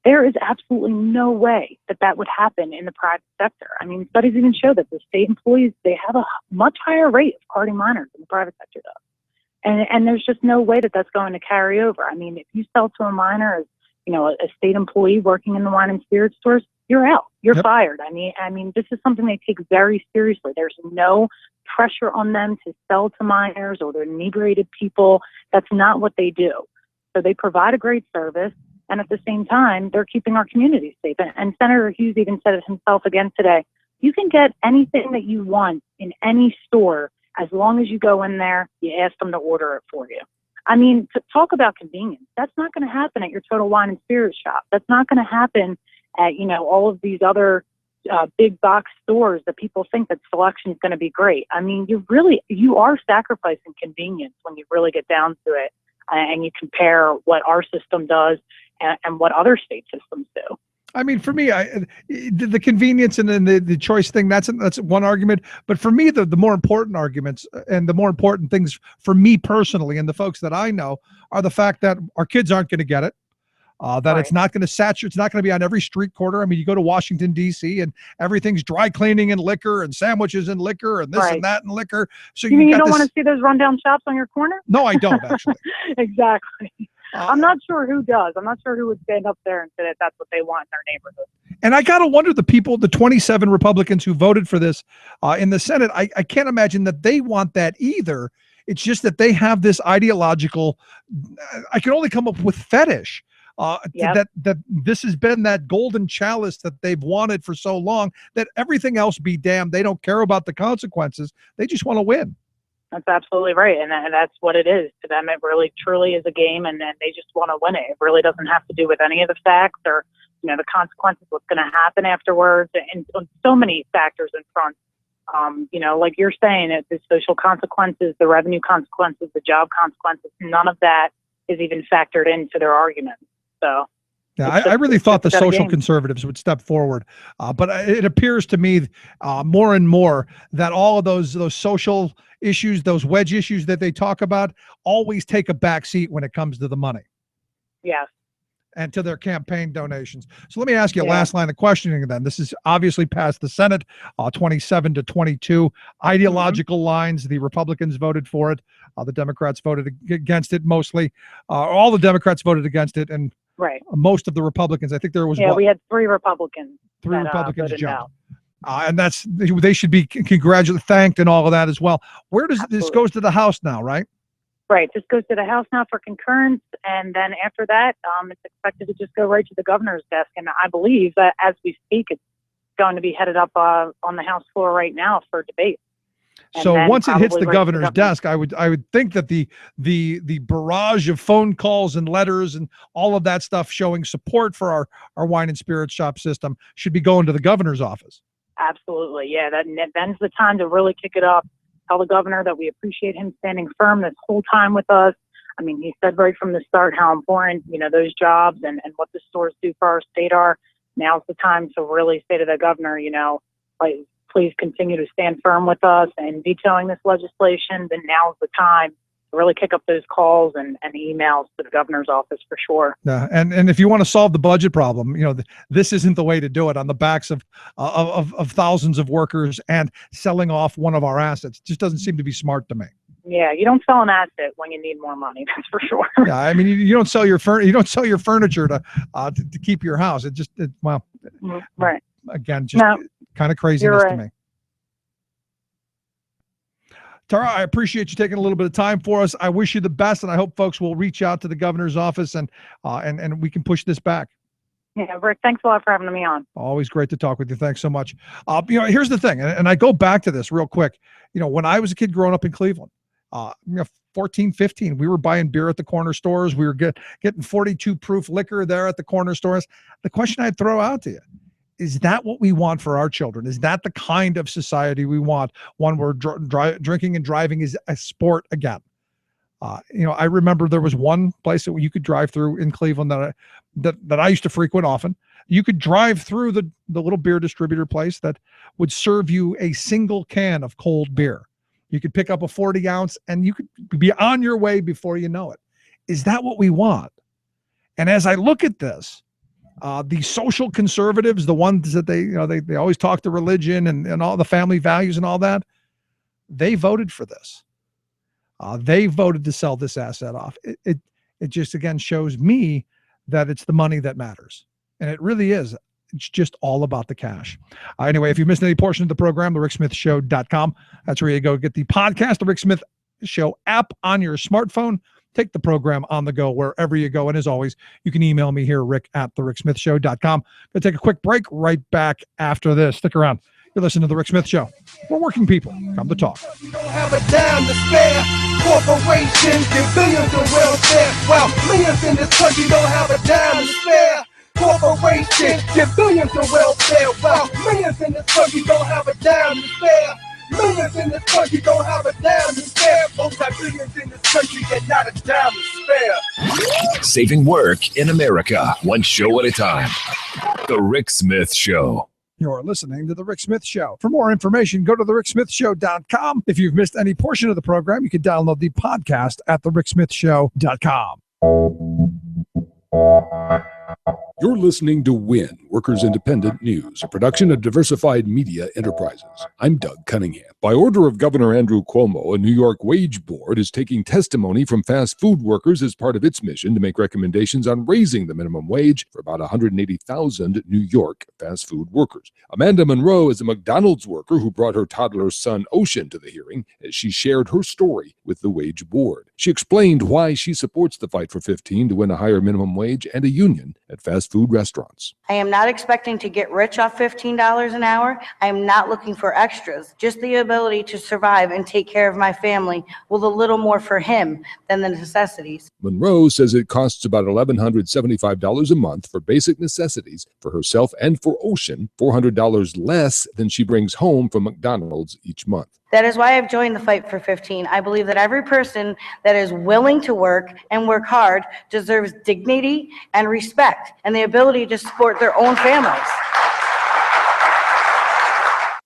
[SPEAKER 6] There is absolutely no way that would happen in the private sector. I mean, studies even show that the state employees, they have a much higher rate of carding minors than the private sector does. And there's just no way that that's going to carry over. I mean, if you sell to a minor as, a state employee working in the wine and spirit stores, you're out. You're fired. I mean, this is something they take very seriously. There's no pressure on them to sell to minors or to inebriated people. That's not what they do. So they provide a great service, and at the same time, they're keeping our communities safe. And Senator Hughes even said it himself again today. You can get anything that you want in any store as long as you go in there, you ask them to order it for you. I mean, to talk about convenience, that's not going to happen at your Total Wine and Spirits shop. That's not going to happen at, all of these other big box stores that people think that selection is going to be great. I mean, you are sacrificing convenience when you really get down to it, and you compare what our system does and what other state systems do.
[SPEAKER 9] I mean, for me, the convenience and then the choice thing, that's one argument. But for me, the more important arguments and the more important things for me personally and the folks that I know are the fact that our kids aren't going to get it, that it's not going to saturate, it's not going to be on every street corner. I mean, you go to Washington, D.C., and everything's dry cleaning and liquor and sandwiches and liquor and this and that and liquor. So
[SPEAKER 6] you mean you don't want to see those rundown shops on your corner?
[SPEAKER 9] No, I don't, actually.
[SPEAKER 6] Exactly. I'm not sure who does. I'm not sure who would stand up there and say that that's what they want in their neighborhood.
[SPEAKER 9] And I got to wonder, the 27 Republicans who voted for this in the Senate, I can't imagine that they want that either. It's just that they have this ideological, I can only come up with fetish. That this has been that golden chalice that they've wanted for so long, that everything else be damned. They don't care about the consequences. They just want to win.
[SPEAKER 6] That's absolutely right. And that's what it is. To them, it really truly is a game, and then they just want to win it. It really doesn't have to do with any of the facts or, the consequences, what's going to happen afterwards, and so many factors in front. Like you're saying, the social consequences, the revenue consequences, the job consequences, none of that is even factored into their arguments. So.
[SPEAKER 9] Yeah, I really thought the social conservatives would step forward, but it appears to me more and more that all of those social issues, those wedge issues that they talk about, always take a back seat when it comes to the money.
[SPEAKER 6] Yes.
[SPEAKER 9] And to their campaign donations. So let me ask you a last line of questioning then. This is obviously passed the Senate, 27-22. Ideological lines, the Republicans voted for it. The Democrats voted against it mostly. All the Democrats voted against it, and most of the Republicans, I think there was
[SPEAKER 6] we had three Republicans.
[SPEAKER 9] Three Republicans jumped. And they should be congratulated, thanked, and all of that as well. Where does this goes to the House now, right?
[SPEAKER 6] Right. This goes to the House now for concurrence, and then after that, it's expected to just go right to the governor's desk. And I believe that as we speak, it's going to be headed up on the House floor right now for debate.
[SPEAKER 9] So once it hits the governor's desk, I would think that the barrage of phone calls and letters and all of that stuff showing support for our wine and spirits shop system should be going to the governor's office.
[SPEAKER 6] Absolutely. Yeah. Then's the time to really kick it up. Tell the governor that we appreciate him standing firm this whole time with us. I mean, he said right from the start how important, those jobs and what the stores do for our state are. Now's the time to really say to the governor, please continue to stand firm with us and vetoing this legislation. Then now's the time to really kick up those calls and emails to the governor's office for sure.
[SPEAKER 9] Yeah, and if you want to solve the budget problem, this isn't the way to do it on the backs of thousands of workers and selling off one of our assets. It just doesn't seem to be smart to me.
[SPEAKER 6] Yeah, you don't sell an asset when you need more money. That's for sure.
[SPEAKER 9] Yeah, I mean, you don't sell your furniture to keep your house.
[SPEAKER 6] Right.
[SPEAKER 9] Again, just kind of craziness to me. Tara, I appreciate you taking a little bit of time for us. I wish you the best, and I hope folks will reach out to the governor's office and we can push this back.
[SPEAKER 6] Yeah, Rick, thanks a lot for having me on.
[SPEAKER 9] Always great to talk with you. Thanks so much. Here's the thing, and I go back to this real quick. When I was a kid growing up in Cleveland, 14, 15, we were buying beer at the corner stores. We were getting 42 proof liquor there at the corner stores. The question I'd throw out to you, is that what we want for our children? Is that the kind of society we want? One where drinking and driving is a sport again. I remember there was one place that you could drive through in Cleveland that I used to frequent often. You could drive through the little beer distributor place that would serve you a single can of cold beer. You could pick up a 40 ounce and you could be on your way before you know it. Is that what we want? And as I look at this, the social conservatives, the ones that they always talk to religion and all the family values and all that, they voted for this. They voted to sell this asset off. It just, again, shows me that it's the money that matters. And it really is. It's just all about the cash. Anyway, if you missed any portion of the program, thericksmithshow.com. That's where you go get the podcast, The Rick Smith Show app on your smartphone. Take the program on the go wherever you go. And as always, you can email me here, rick@thericksmithshow.com. Going to take a quick break. Right back after this. Stick around. You're listening to The Rick Smith Show, where working people come to talk.
[SPEAKER 8] You don't have a dime to spare. Corporations give billions of welfare. While millions in this country don't have a dime to spare. Corporations give billions of welfare. While millions in this country don't have a dime to spare. Millions in this country don't have a dime to spare. Multi-billions in this country get not a dime to spare.
[SPEAKER 4] Saving work in America, one show at a time. The Rick Smith Show.
[SPEAKER 9] You're listening to The Rick Smith Show. For more information, go to thericksmithshow.com. If you've missed any portion of the program, you can download the podcast at thericksmithshow.com.
[SPEAKER 5] You're listening to WIN, Workers Independent News, a production of Diversified Media Enterprises. I'm Doug Cunningham. By order of Governor Andrew Cuomo, a New York wage board is taking testimony from fast food workers as part of its mission to make recommendations on raising the minimum wage for about 180,000 New York fast food workers. Amanda Monroe is a McDonald's worker who brought her toddler son Ocean to the hearing as she shared her story with the wage board. She explained why she supports the fight for 15 to win a higher minimum wage and a union at fast food restaurants.
[SPEAKER 7] I am not expecting to get rich off $15 an hour. I am not looking for extras, just the ability to survive and take care of my family with a little more for him than the necessities.
[SPEAKER 5] Monroe says it costs about $1,175 a month for basic necessities for herself and for Ocean, $400 less than she brings home from McDonald's each month.
[SPEAKER 7] That is why I've joined the fight for 15. I believe that every person that is willing to work and work hard deserves dignity and respect and the ability to support their own families.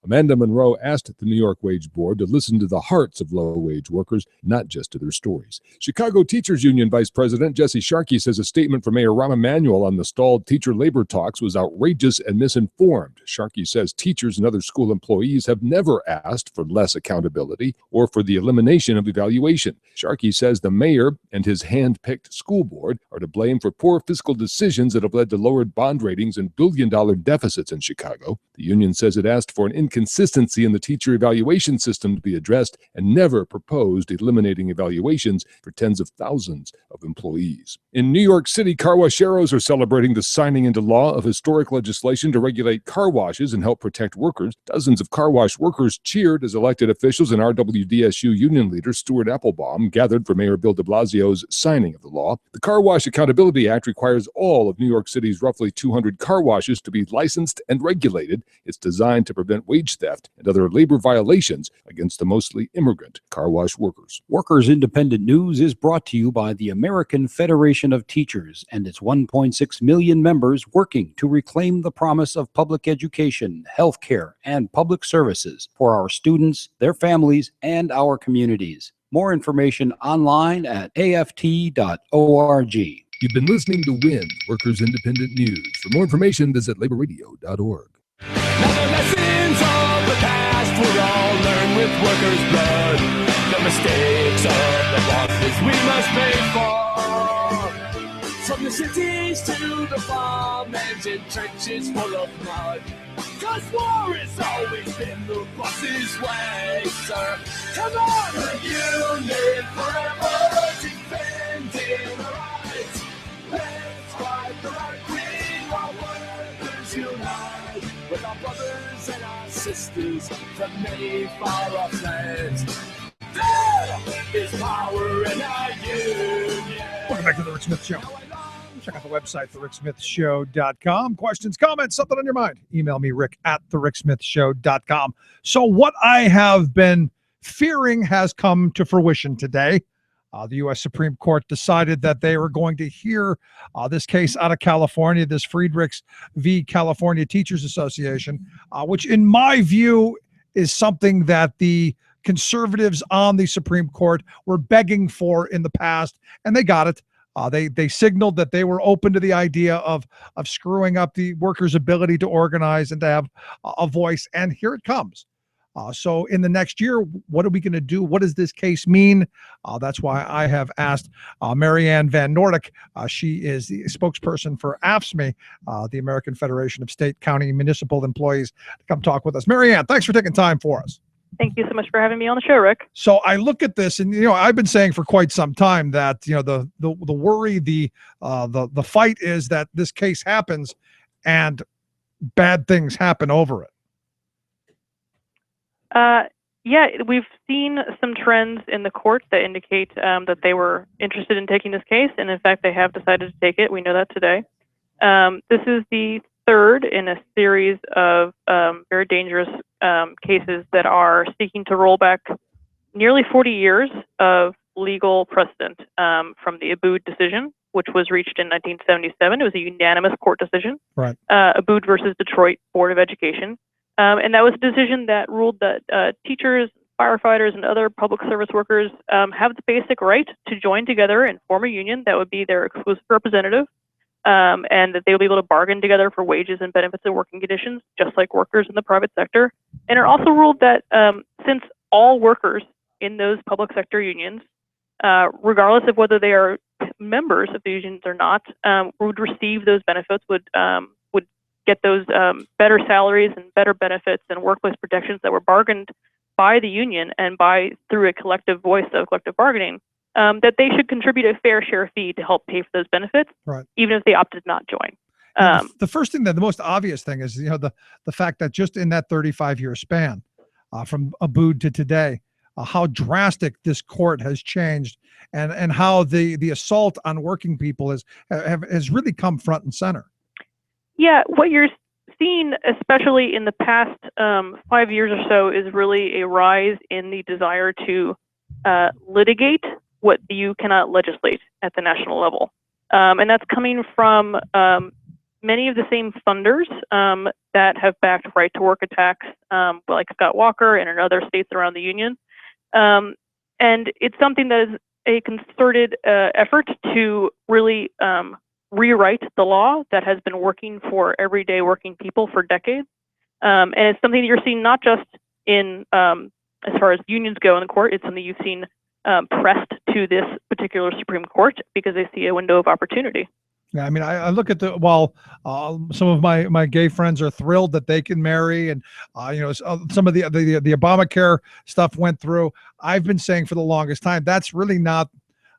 [SPEAKER 5] Amanda Monroe asked the New York Wage Board to listen to the hearts of low-wage workers, not just to their stories. Chicago Teachers Union Vice President Jesse Sharkey says a statement from Mayor Rahm Emanuel on the stalled teacher labor talks was outrageous and misinformed. Sharkey says teachers and other school employees have never asked for less accountability or for the elimination of evaluation. Sharkey says the mayor and his hand-picked school board are to blame for poor fiscal decisions that have led to lowered bond ratings and billion-dollar deficits in Chicago. The union says it asked for an inconsistency in the teacher evaluation system to be addressed and never proposed eliminating evaluations for tens of thousands of employees. In New York City, car washeros are celebrating the signing into law of historic legislation to regulate car washes and help protect workers. Dozens of car wash workers cheered as elected officials and RWDSU union leader Stuart Applebaum gathered for Mayor Bill de Blasio's signing of the law. The Car Wash Accountability Act requires all of New York City's roughly 200 car washes to be licensed and regulated. It's designed to prevent wage theft and other labor violations against the mostly immigrant car wash workers.
[SPEAKER 3] Workers Independent News is brought to you by the American Federation of Teachers and its 1.6 million members working to reclaim the promise of public education, health care, and public services for our students, their families, and our communities. More information online at aft.org.
[SPEAKER 5] You've been listening to WIN, Workers Independent News. For more information, visit laborradio.org.
[SPEAKER 8] Lessons of the past were all learned with workers' blood. The mistakes of the bosses we must pay for. From the cities to the farmlands and trenches full of mud. 'Cause war has always been the boss's way, sir. Come on! The union forever defending our rights. Let's fight the right wing while workers unite. With our brothers and our sisters from many far-off lands. There is power in our union.
[SPEAKER 9] Welcome back to The Rick Smith Show. Check out the website, thericksmithshow.com. Questions, comments, something on your mind. Email me, rick@thericksmithshow.com. So what I have been fearing has come to fruition today. The U.S. Supreme Court decided that they were going to hear this case out of California, this Friedrichs v. California Teachers Association, which in my view is something that the conservatives on the Supreme Court were begging for in the past, and they got it. They signaled that they were open to the idea of screwing up the workers' ability to organize and to have a voice, and here it comes. So in the next year, what are we going to do? What does this case mean? That's why I have asked Marianne Van Nordick. She is the spokesperson for AFSCME, the American Federation of State, County, and Municipal Employees, to come talk with us. Marianne, thanks for taking time for us.
[SPEAKER 10] Thank you so much for having me on the show, Rick.
[SPEAKER 9] So I look at this, and I've been saying for quite some time that the worry, the fight is that this case happens, and bad things happen over it.
[SPEAKER 10] Yeah, we've seen some trends in the court that indicate that they were interested in taking this case, and in fact, they have decided to take it. We know that today. This is the third in a series of very dangerous cases that are seeking to roll back nearly 40 years of legal precedent from the Abood decision, which was reached in 1977. It was a unanimous court decision.
[SPEAKER 9] Right.
[SPEAKER 10] Abood versus Detroit Board of Education. And that was a decision that ruled that teachers, firefighters, and other public service workers have the basic right to join together and form a union that would be their exclusive representative, and that they will be able to bargain together for wages and benefits and working conditions, just like workers in the private sector. And it also ruled that since all workers in those public sector unions, regardless of whether they are members of the unions or not, would receive those benefits, would get those better salaries and better benefits and workplace protections that were bargained by the union and through a collective voice of collective bargaining, that they should contribute a fair share fee to help pay for those benefits,
[SPEAKER 9] right,
[SPEAKER 10] even if they opted not to join.
[SPEAKER 9] The first thing, the most obvious thing is the fact that just in that 35-year span, from Abood to today, how drastic this court has changed, and how the assault on working people has really come front and center.
[SPEAKER 10] Yeah, what you're seeing, especially in the past 5 years or so, is really a rise in the desire to litigate what you cannot legislate at the national level. And that's coming from many of the same funders that have backed right-to-work attacks, like Scott Walker and in other states around the union. And it's something that is a concerted effort to really rewrite the law that has been working for everyday working people for decades. And it's something that you're seeing not just in, as far as unions go in the court, it's something you've seen pressed to this particular Supreme Court because they see a window of opportunity.
[SPEAKER 9] Yeah, I mean, I look at while some of my gay friends are thrilled that they can marry, and some of the Obamacare stuff went through. I've been saying for the longest time that's really not.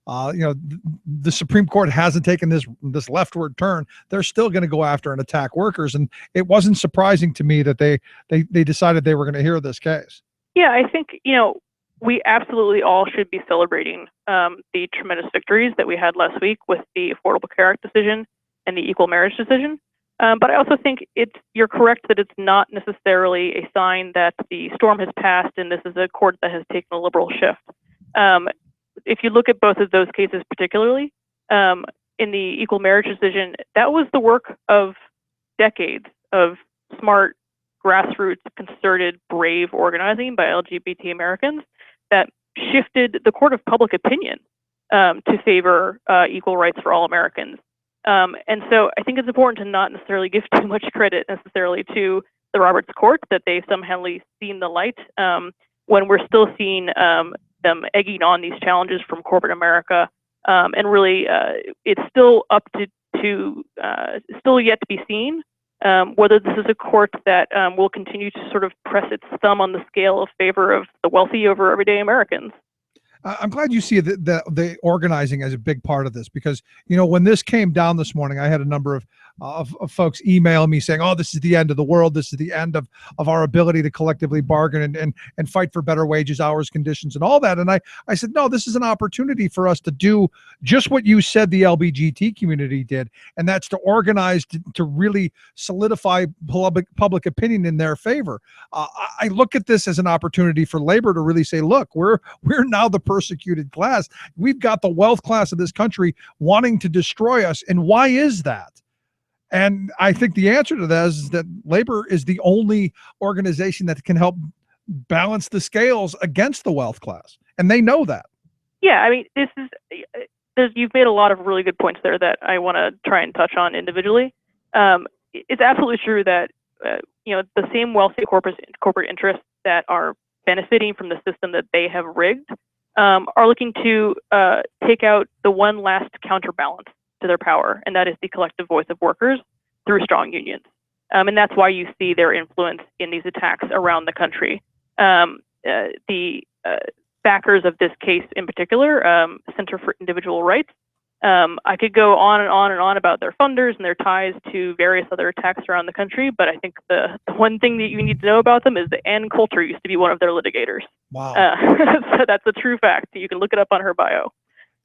[SPEAKER 9] The Supreme Court hasn't taken this leftward turn. They're still going to go after and attack workers, and it wasn't surprising to me that they decided they were going to hear this case.
[SPEAKER 10] Yeah, I think we absolutely all should be celebrating the tremendous victories that we had last week with the Affordable Care Act decision and the equal marriage decision. But I also think you're correct that it's not necessarily a sign that the storm has passed and this is a court that has taken a liberal shift. If you look at both of those cases particularly, in the equal marriage decision, that was the work of decades of smart, grassroots, concerted, brave organizing by LGBT Americans that shifted the court of public opinion to favor equal rights for all Americans. And so I think it's important to not necessarily give too much credit necessarily to the Roberts Court that they somehow seen the light when we're still seeing them egging on these challenges from corporate America. And really, it's still up to still yet to be seen whether this is a court that will continue to sort of press its thumb on the scale of favor of the wealthy over everyday Americans.
[SPEAKER 9] I'm glad you see the organizing as a big part of this, because when this came down this morning, I had a number of folks email me saying, "Oh, this is the end of the world. This is the end of our ability to collectively bargain and fight for better wages, hours, conditions, and all that." And I said, no, this is an opportunity for us to do just what you said the LBGT community did, and that's to organize to really solidify public opinion in their favor. I look at this as an opportunity for labor to really say, look, we're now the persecuted class. We've got the wealth class of this country wanting to destroy us. And why is that? And I think the answer to that is that labor is the only organization that can help balance the scales against the wealth class. And they know that.
[SPEAKER 10] Yeah, I mean, you've made a lot of really good points there that I want to try and touch on individually. It's absolutely true that the same wealthy corporate interests that are benefiting from the system that they have rigged are looking to take out the one last counterbalance to their power, and that is the collective voice of workers through strong unions. And that's why you see their influence in these attacks around the country. The backers of this case in particular, Center for Individual Rights, I could go on and on and on about their funders and their ties to various other attacks around the country, but I think the one thing that you need to know about them is that Ann Coulter used to be one of their litigators.
[SPEAKER 9] Wow.
[SPEAKER 10] So that's a true fact. You can look it up on her bio.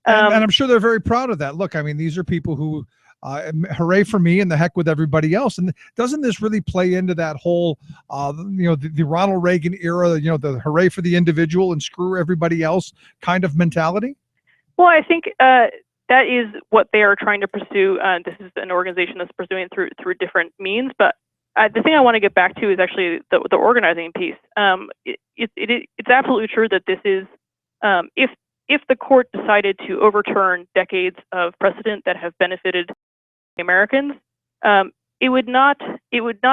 [SPEAKER 9] And I'm sure they're very proud of that. Look, I mean, these are people who hooray for me and the heck with everybody else. And doesn't this really play into that whole, the Ronald Reagan era, the hooray for the individual and screw everybody else kind of mentality?
[SPEAKER 10] Well, I think that is what they are trying to pursue. This is an organization that's pursuing it through different means. But the thing I want to get back to is actually the organizing piece. It's absolutely true that this is, if the court decided to overturn decades of precedent that have benefited Americans, it would not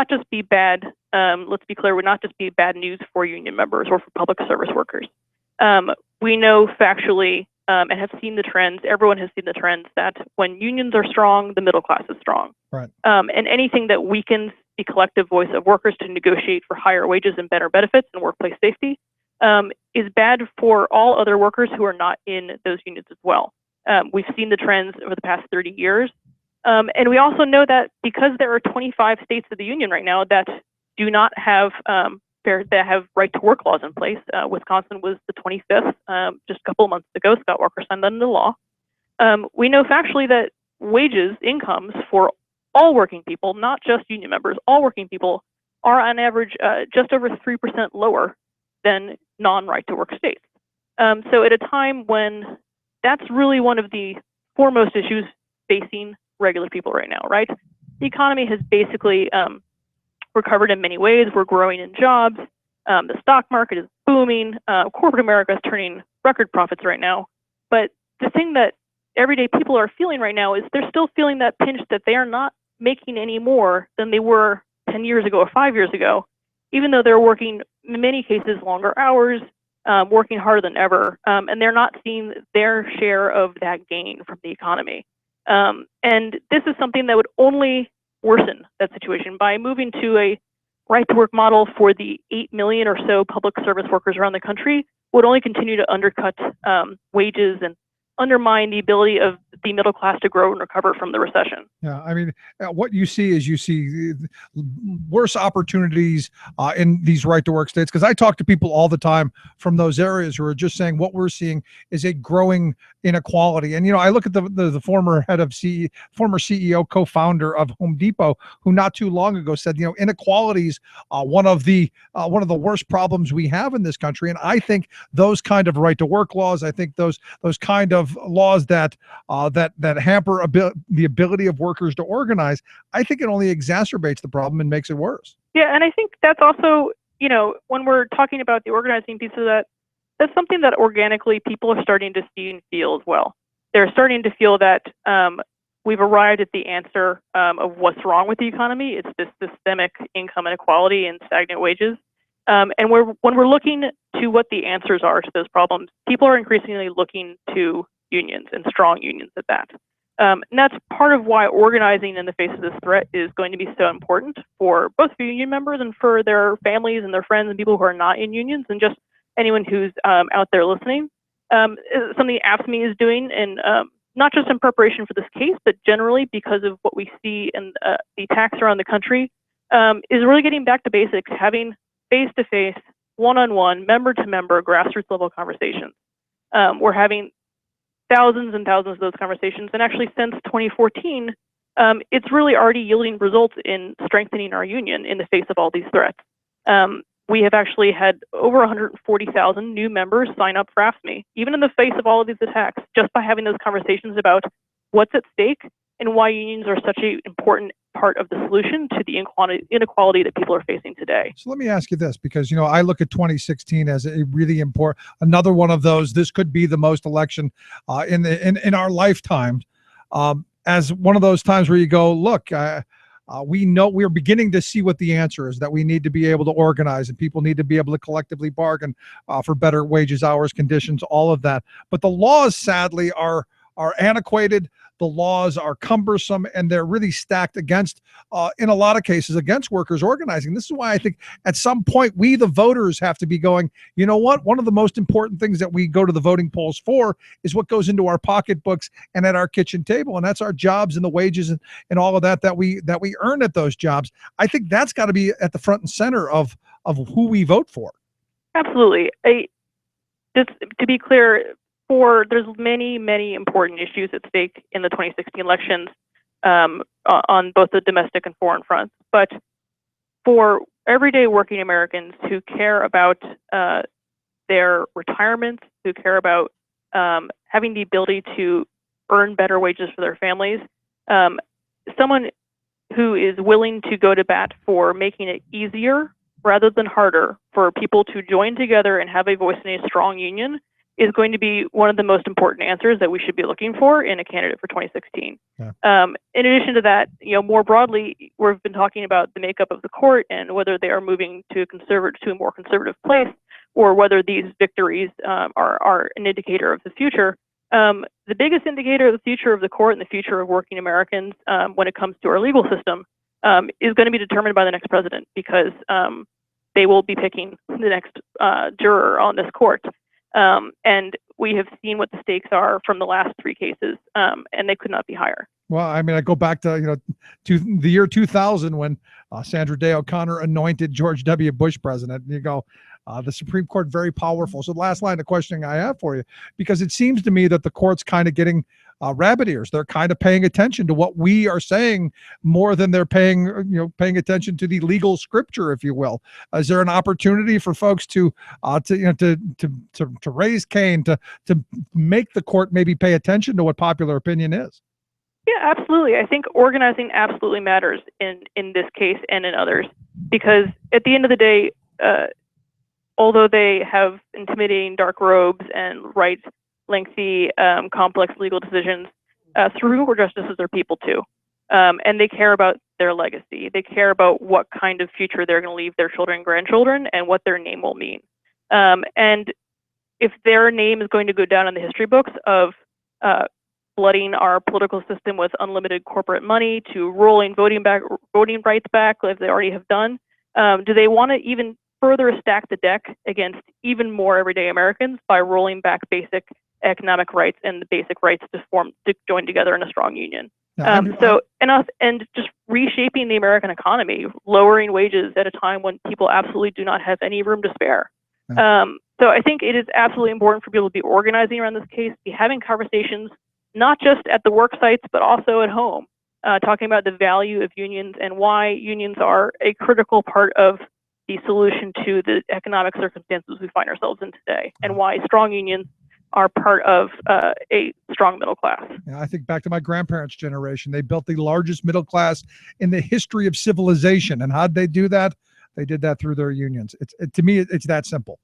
[SPEAKER 10] just be bad. Let's be clear, it would not just be bad news for union members or for public service workers. We know factually and have seen the trends. Everyone has seen the trends that when unions are strong, the middle class is strong.
[SPEAKER 9] Right.
[SPEAKER 10] And anything that weakens the collective voice of workers to negotiate for higher wages and better benefits and workplace safety is bad for all other workers who are not in those unions as well. We've seen the trends over the past 30 years. And we also know that because there are 25 states of the union right now that do not have that have right to work laws in place. Wisconsin was the 25th just a couple of months ago. Scott Walker signed that into law. We know factually that wages, incomes for all working people, not just union members, all working people are on average just over 3% lower than non-right to work states. So at a time when that's really one of the foremost issues facing regular people right now, right? The economy has basically recovered in many ways. We're growing in jobs. The stock market is booming. Corporate America is turning record profits right now. But the thing that everyday people are feeling right now is they're still feeling that pinch that they are not making any more than they were 10 years ago or 5 years ago, even though they're working, in many cases, longer hours, working harder than ever, and they're not seeing their share of that gain from the economy. And this is something that would only worsen that situation by moving to a right-to-work model for the 8 million or so public service workers around the country would only continue to undercut wages and undermine the ability of the middle class to grow and recover from the recession.
[SPEAKER 9] Yeah, I mean, what you see is you see worse opportunities in these right-to-work states. Because I talk to people all the time from those areas who are just saying what we're seeing is a growing inequality. And I look at the former head of former CEO, co-founder of Home Depot, who not too long ago said, inequalities one of the worst problems we have in this country. And I think those kind of right-to-work laws, I think those kind of laws that hamper the ability of workers to organize, I think it only exacerbates the problem and makes it worse.
[SPEAKER 10] Yeah, and I think that's also, when we're talking about the organizing piece of that, that's something that organically people are starting to see and feel as well. They're starting to feel that we've arrived at the answer of what's wrong with the economy. It's this systemic income inequality and stagnant wages. And when we're looking to what the answers are to those problems, people are increasingly looking to unions and strong unions at that. And that's part of why organizing in the face of this threat is going to be so important for both for union members and for their families and their friends and people who are not in unions and just anyone who's out there listening. Something AFSCME is doing, and not just in preparation for this case, but generally because of what we see in the attacks around the country, is really getting back to basics, having face-to-face, one-on-one, member-to-member, grassroots-level conversations. We're having thousands and thousands of those conversations, and actually since 2014, it's really already yielding results in strengthening our union in the face of all these threats. We have actually had over 140,000 new members sign up for AFSCME, even in the face of all of these attacks, just by having those conversations about what's at stake and why unions are such an important part of the solution to the inequality that people are facing today.
[SPEAKER 9] So let me ask you this, because I look at 2016 as a really important, another one of those. This could be the most election in our lifetime, as one of those times where you go, look, we know we're beginning to see what the answer is, that we need to be able to organize and people need to be able to collectively bargain for better wages, hours, conditions, all of that. But the laws, sadly, are antiquated. The laws are cumbersome, and they're really stacked against, in a lot of cases, against workers organizing. This is why I think at some point we, the voters, have to be going, you know what? One of the most important things that we go to the voting polls for is what goes into our pocketbooks and at our kitchen table, and that's our jobs and the wages and all of that we earn at those jobs. I think that's got to be at the front and center of who we vote for.
[SPEAKER 10] Absolutely. Just to be clear, there's many important issues at stake in the 2016 elections on both the domestic and foreign fronts. But for everyday working Americans who care about their retirements, who care about having the ability to earn better wages for their families, someone who is willing to go to bat for making it easier rather than harder for people to join together and have a voice in a strong union is going to be one of the most important answers that we should be looking for in a candidate for 2016.
[SPEAKER 9] Yeah.
[SPEAKER 10] In addition to that, more broadly, we've been talking about the makeup of the court and whether they are moving to a more conservative place, or whether these victories are an indicator of the future. The biggest indicator of the future of the court and the future of working Americans when it comes to our legal system is going to be determined by the next president, because they will be picking the next juror on this court. And we have seen what the stakes are from the last 3 cases, and they could not be higher.
[SPEAKER 9] Well, I mean, I go back to to the year 2000 when Sandra Day O'Connor anointed George W. Bush president. And you go, the Supreme Court, very powerful. So the last line of questioning I have for you, because it seems to me that the court's kind of getting rabbit ears. They're kind of paying attention to what we are saying more than they're paying attention to the legal scripture, if you will. Is there an opportunity for folks to raise Cain, to make the court maybe pay attention to what popular opinion is?
[SPEAKER 10] Yeah, absolutely. I think organizing absolutely matters in this case and in others, because at the end of the day, although they have intimidating dark robes and write lengthy, complex legal decisions, Supreme Court justices are people too. And they care about their legacy. They care about what kind of future they're going to leave their children and grandchildren and what their name will mean. And if their name is going to go down in the history books of flooding our political system with unlimited corporate money, to rolling voting rights back, as they already have done, do they want to even further stack the deck against even more everyday Americans by rolling back basic economic rights and the basic rights to join together in a strong union? And just reshaping the American economy, lowering wages at a time when people absolutely do not have any room to spare. So I think it is absolutely important for people to be organizing around this case, be having conversations, not just at the work sites, but also at home, talking about the value of unions and why unions are a critical part of the solution to the economic circumstances we find ourselves in today, and why strong unions are part of a strong middle class.
[SPEAKER 9] I think back to my grandparents' generation. They built the largest middle class in the history of civilization. And how'd they do that? They did that through their unions. To me, it's that simple.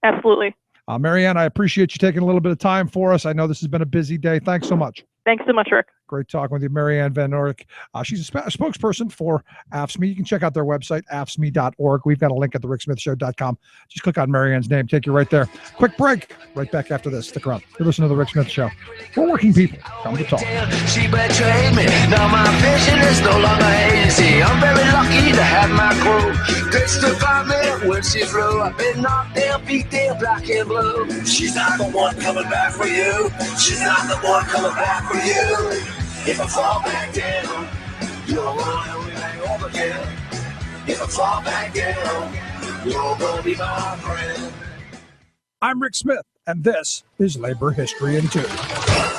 [SPEAKER 10] Absolutely.
[SPEAKER 9] Marianne, I appreciate you taking a little bit of time for us. I know this has been a busy day. Thanks so much.
[SPEAKER 10] Thanks so much, Rick.
[SPEAKER 9] Great talking with you, Marianne Van Ork. She's a spokesperson for AFSCME. You can check out their website, afscme.org. We've got a link at thericksmithshow.com. Just click on Marianne's name, take you right there. Quick break. Right back after this. Stick around. You're listening to The Rick Smith Show. We're working people. Come to talk.
[SPEAKER 8] She betrayed me. Now my vision is no longer hazy. I'm very lucky to have my crew. This department when she flew. I've been knocked down, beat down, black and blue. She's not the one coming back for you. She's not the one coming back for you. If I fall back down, you're gonna hang over again. If I fall back down, you're gonna be my friend.
[SPEAKER 9] I'm Rick Smith, and this is Labor History in 2.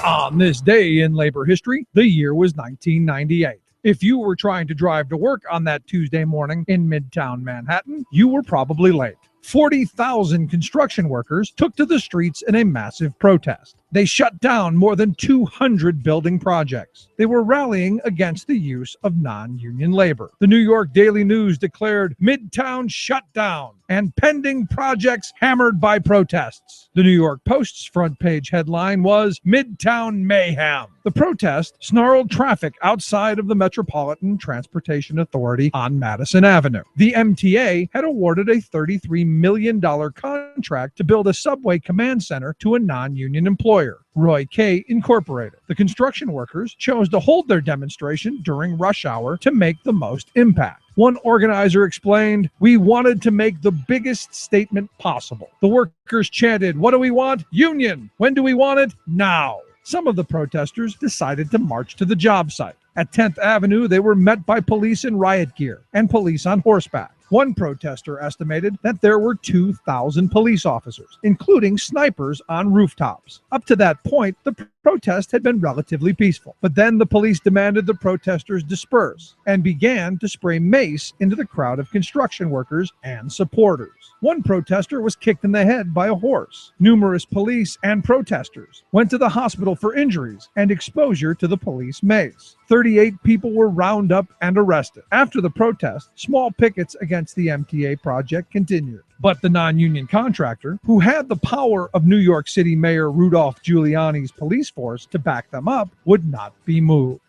[SPEAKER 9] On this day in labor history, the year was 1998. If you were trying to drive to work on that Tuesday morning in Midtown Manhattan, you were probably late. 40,000 construction workers took to the streets in a massive protest. They shut down more than 200 building projects. They were rallying against the use of non-union labor. The New York Daily News declared Midtown shutdown and pending projects hammered by protests. The New York Post's front page headline was Midtown Mayhem. The protest snarled traffic outside of the Metropolitan Transportation Authority on Madison Avenue. The MTA had awarded a $33 million contract to build a subway command center to a non-union employer, Roy K. Incorporated. The construction workers chose to hold their demonstration during rush hour to make the most impact. One organizer explained, "We wanted to make the biggest statement possible." The workers chanted, "What do we want? Union. When do we want it? Now." Some of the protesters decided to march to the job site. At 10th Avenue, they were met by police in riot gear and police on horseback. One protester estimated that there were 2,000 police officers, including snipers on rooftops. Up to that point, the protest had been relatively peaceful. But then the police demanded the protesters disperse and began to spray mace into the crowd of construction workers and supporters. One protester was kicked in the head by a horse. Numerous police and protesters went to the hospital for injuries and exposure to the police mace. 38 people were rounded up and arrested. After the protest, small pickets against the MTA project continued. But the non-union contractor, who had the power of New York City Mayor Rudolph Giuliani's police force to back them up, would not be moved.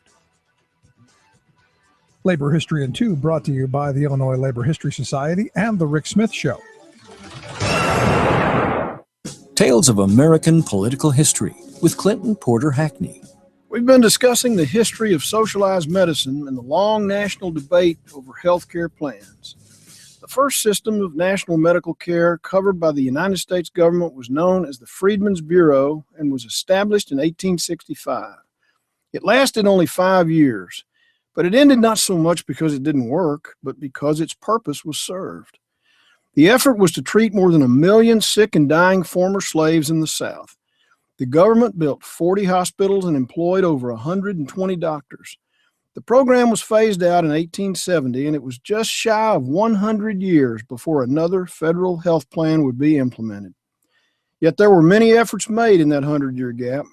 [SPEAKER 11] Labor History in 2 brought to you by the Illinois Labor History Society and The Rick Smith Show.
[SPEAKER 12] Tales of American Political History with Clinton Porter Hackney.
[SPEAKER 13] We've been discussing the history of socialized medicine and the long national debate over health care plans. The first system of national medical care covered by the United States government was known as the Freedmen's Bureau and was established in 1865. It lasted only 5 years, but it ended not so much because it didn't work, but because its purpose was served. The effort was to treat more than 1 million sick and dying former slaves in the South. The government built 40 hospitals and employed over 120 doctors. The program was phased out in 1870, and it was just shy of 100 years before another federal health plan would be implemented. Yet there were many efforts made in that 100-year gap.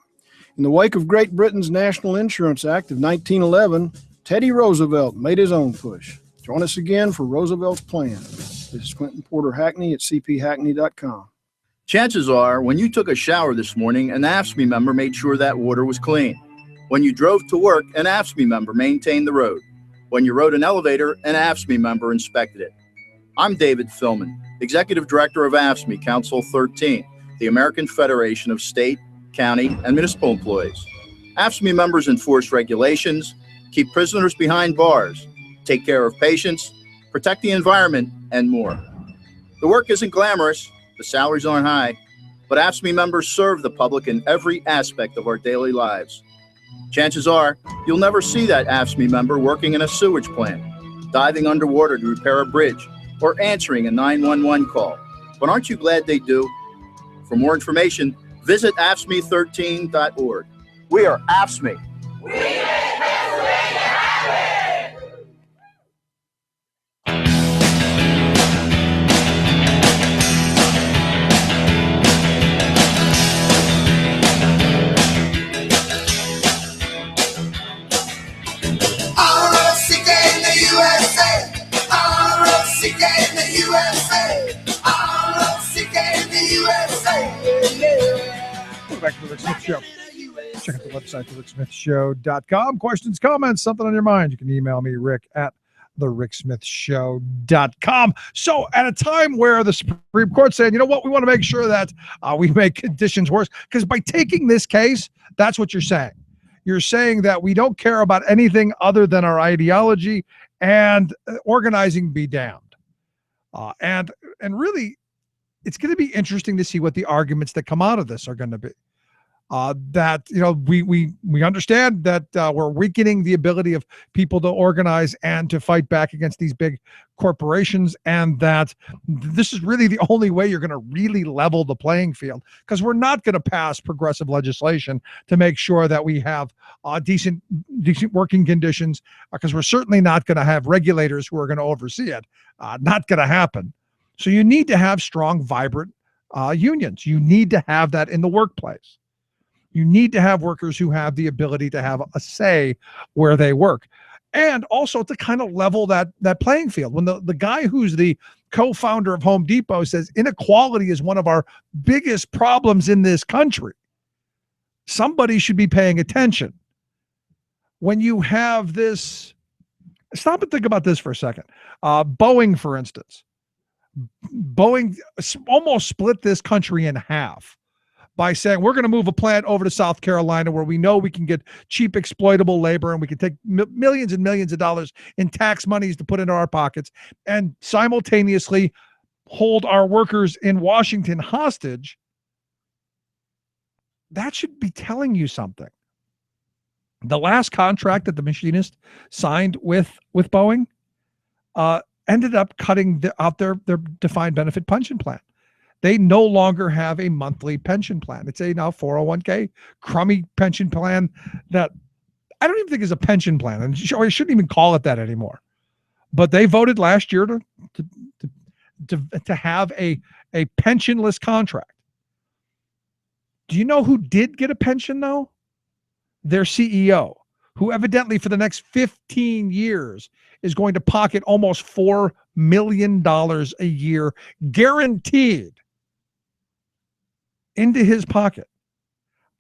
[SPEAKER 13] In the wake of Great Britain's National Insurance Act of 1911, Teddy Roosevelt made his own push. Join us again for Roosevelt's plan. This is Clinton Porter Hackney at cphackney.com.
[SPEAKER 24] Chances are, when you took a shower this morning, an AFSCME member made sure that water was clean. When you drove to work, an AFSCME member maintained the road. When you rode an elevator, an AFSCME member inspected it. I'm David Philman, Executive Director of AFSCME Council 13, the American Federation of State, County, and Municipal Employees. AFSCME members enforce regulations, keep prisoners behind bars, take care of patients, protect the environment, and more. The work isn't glamorous, the salaries aren't high, but AFSCME members serve the public in every aspect of our daily lives. Chances are, you'll never see that AFSCME member working in a sewage plant, diving underwater to repair a bridge, or answering a 911 call. But aren't you glad they do? For more information, visit AFSCME13.org. We are AFSCME.
[SPEAKER 11] Back to the Rick Smith Show. Check out the website, thericksmithshow.com. Questions, comments, something on your mind, you can email me, Rick, at thericksmithshow.com. So at a time where the Supreme Court said, you know what, we want to make sure that we make conditions worse, because by taking this case, that's what you're saying. You're saying that we don't care about anything other than our ideology, and organizing be damned. And really, it's going to be interesting to see what the arguments that come out of this are going to be. That, you know, we understand that we're weakening the ability of people to organize and to fight back against these big corporations, and that this is really the only way you're going to really level the playing field, because we're not going to pass progressive legislation to make sure that we have decent working conditions, because we're certainly not going to have regulators who are going to oversee it. Not going to happen. So you need to have strong, vibrant unions. You need to have that in the workplace. You need to have workers who have the ability to have a say where they work. And also to kind of level that playing field. When the guy who's the co-founder of Home Depot says inequality is one of our biggest problems in this country, somebody should be paying attention. When you have this, stop and think about this for a second. Boeing, for instance. Boeing almost split this country in half by saying we're going to move a plant over to South Carolina where we know we can get cheap exploitable labor and we can take millions and millions of dollars in tax monies to put into our pockets and simultaneously hold our workers in Washington hostage. That should be telling you something. The last contract that the machinist signed with Boeing ended up cutting out their defined benefit pension plan. They no longer have a monthly pension plan. It's a now 401k crummy pension plan that I don't even think is a pension plan, and I shouldn't even call it that anymore. But they voted last year to have a pensionless contract. Do you know who did get a pension though? Their CEO, who evidently for the next 15 years is going to pocket almost $4 million a year guaranteed into his pocket.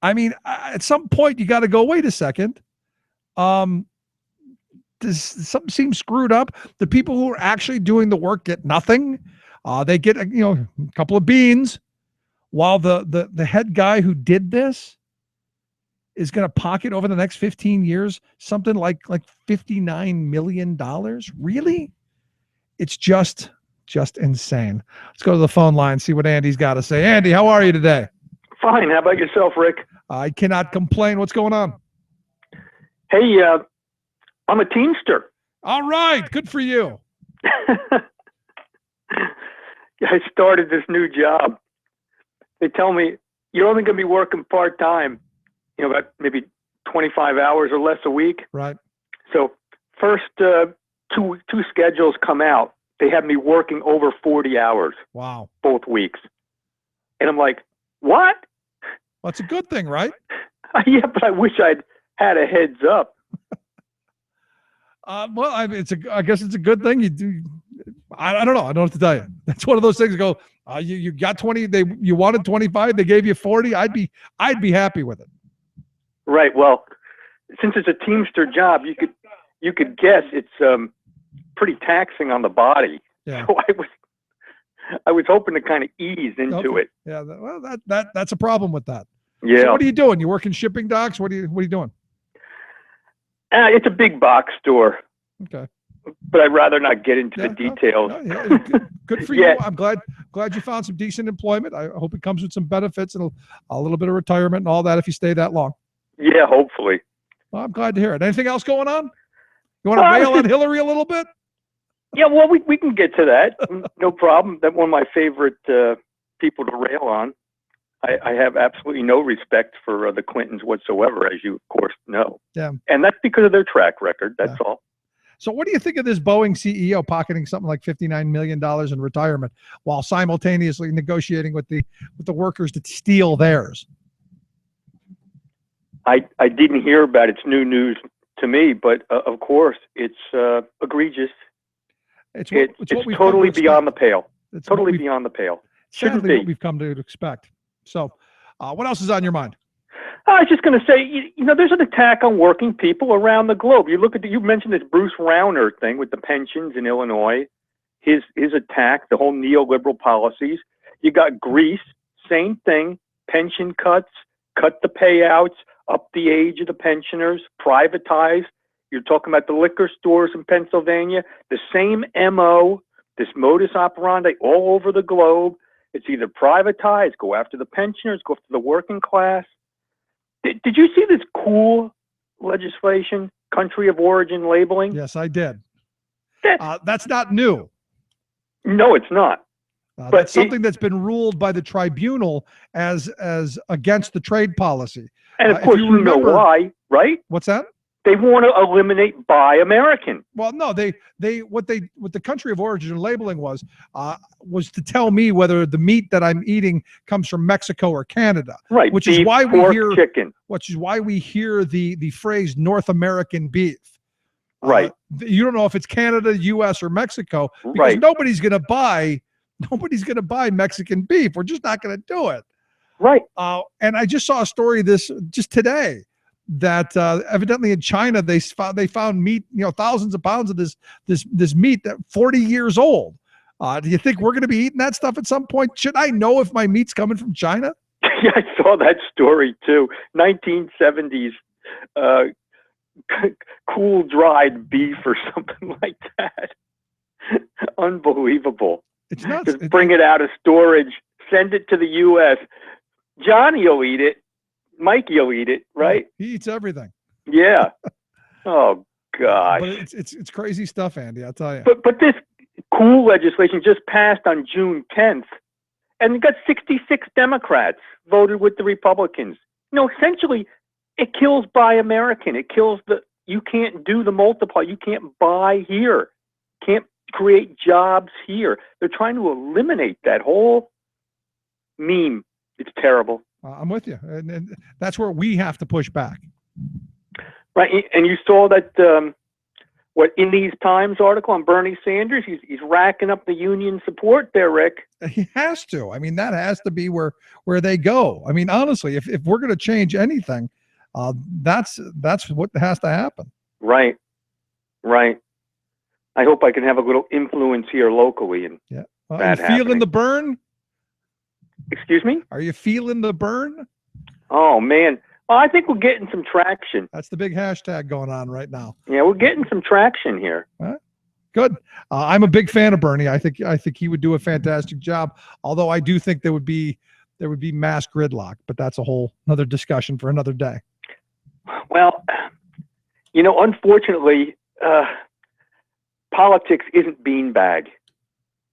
[SPEAKER 11] I mean, at some point you got to go, wait a second. Does something seem screwed up? The people who are actually doing the work get nothing. They get a couple of beans, while the head guy who did this is going to pocket over the next 15 years something like $59 million. Really? It's just insane. Let's go to the phone line, see what Andy's got to say. Andy, how are you today?
[SPEAKER 14] Fine. How about yourself, Rick?
[SPEAKER 11] I cannot complain. What's going on?
[SPEAKER 14] Hey, I'm a Teamster.
[SPEAKER 11] All right. Good for you.
[SPEAKER 14] I started this new job. They tell me you're only going to be working part-time, about maybe 25 hours or less a week.
[SPEAKER 11] Right.
[SPEAKER 14] So first two schedules come out. They have me working over 40 hours.
[SPEAKER 11] Wow.
[SPEAKER 14] Both weeks. And I'm like, what?
[SPEAKER 11] Well, that's a good thing, right?
[SPEAKER 14] Yeah, but I wish I'd had a heads up.
[SPEAKER 11] Well, I guess it's a good thing. You do. I don't know. I don't know what to tell you. That's one of those things. You go, you got 20. You wanted 25. They gave you 40. I'd be happy with it.
[SPEAKER 14] Right. Well, since it's a Teamster job, you could guess it's pretty taxing on the body.
[SPEAKER 11] Yeah.
[SPEAKER 14] So I was hoping to kind of ease into it.
[SPEAKER 11] Yeah. Well, that's a problem with that.
[SPEAKER 14] Yeah.
[SPEAKER 11] So what are you doing? You work in shipping docks? What are you doing?
[SPEAKER 14] It's a big box store.
[SPEAKER 11] Okay.
[SPEAKER 14] But I'd rather not get into the details.
[SPEAKER 11] Good for you. I'm glad you found some decent employment. I hope it comes with some benefits and a little bit of retirement and all that if you stay that long.
[SPEAKER 14] Yeah, hopefully.
[SPEAKER 11] Well, I'm glad to hear it. Anything else going on? You want to rail on Hillary a little bit?
[SPEAKER 14] Yeah, well, we can get to that. No problem. That's one of my favorite people to rail on. I have absolutely no respect for the Clintons whatsoever, as you, of course, know.
[SPEAKER 11] Yeah.
[SPEAKER 14] And that's because of their track record. That's all.
[SPEAKER 11] So what do you think of this Boeing CEO pocketing something like $59 million in retirement while simultaneously negotiating with the workers to steal theirs?
[SPEAKER 14] I didn't hear about it. It's new news to me, but of course it's egregious.
[SPEAKER 11] It's
[SPEAKER 14] totally beyond the pale. It's totally beyond the pale. Shouldn't be
[SPEAKER 11] what we've come to expect. So what else is on your mind?
[SPEAKER 14] I was just going to say, there's an attack on working people around the globe. You mentioned this Bruce Rauner thing with the pensions in Illinois, his attack, the whole neoliberal policies. You got Greece, same thing, pension cuts, cut the payouts, up the age of the pensioners, privatize. You're talking about the liquor stores in Pennsylvania, the same MO, this modus operandi all over the globe. It's either privatize, go after the pensioners, go after the working class. Did you see this cool legislation, country of origin labeling?
[SPEAKER 11] Yes, I did. That's not new.
[SPEAKER 14] No, it's not.
[SPEAKER 11] But that's something that's been ruled by the tribunal as against the trade policy.
[SPEAKER 14] And of course, you know why, right?
[SPEAKER 11] What's that?
[SPEAKER 14] They want to eliminate Buy American.
[SPEAKER 11] Well, no, what the country of origin labeling was to tell me whether the meat that I'm eating comes from Mexico or Canada.
[SPEAKER 14] Right.
[SPEAKER 11] Which
[SPEAKER 14] beef,
[SPEAKER 11] is why
[SPEAKER 14] pork,
[SPEAKER 11] we hear
[SPEAKER 14] chicken.
[SPEAKER 11] Which is why we hear the phrase North American beef.
[SPEAKER 14] Right.
[SPEAKER 11] You don't know if it's Canada, U.S., or Mexico because
[SPEAKER 14] Right.
[SPEAKER 11] nobody's going to buy Mexican beef. We're just not going to do it.
[SPEAKER 14] Right.
[SPEAKER 11] And I just saw a story just today that evidently in China they found meat, thousands of pounds of this meat that 40 years old. Do you think we're going to be eating that stuff at some point? Should I know if my meat's coming from China?
[SPEAKER 14] Yeah, I saw that story too. 1970s cool dried beef or something like that. Unbelievable.
[SPEAKER 11] It's nuts.
[SPEAKER 14] Just bring it out of storage, send it to the U.S. Johnny will eat it. Mikey will eat it, right?
[SPEAKER 11] He eats everything.
[SPEAKER 14] Yeah. Oh gosh.
[SPEAKER 11] But it's crazy stuff, Andy. I'll tell you.
[SPEAKER 14] But this cool legislation just passed on June 10th, and it got 66 Democrats voted with the Republicans. Essentially, it kills Buy American. It kills you can't do the multiply. You can't buy here. Can't create jobs here. They're trying to eliminate that whole meme. It's terrible.
[SPEAKER 11] I'm with you. And that's where we have to push back.
[SPEAKER 14] Right. And you saw that, in these Times article on Bernie Sanders, he's racking up the union support there, Rick.
[SPEAKER 11] He has to. I mean, that has to be where they go. I mean, honestly, if we're going to change anything, that's what has to happen.
[SPEAKER 14] Right. Right. I hope I can have a little influence here locally. And
[SPEAKER 11] yeah. Are you feeling the burn?
[SPEAKER 14] Excuse me?
[SPEAKER 11] Are you feeling the burn?
[SPEAKER 14] Oh, man. Well, I think we're getting some traction.
[SPEAKER 11] That's the big hashtag going on right now.
[SPEAKER 14] Yeah, we're getting some traction here.
[SPEAKER 11] Good. I'm a big fan of Bernie. I think he would do a fantastic job. Although I do think there would be mass gridlock, but that's a whole another discussion for another day.
[SPEAKER 14] Well, unfortunately, politics isn't beanbag.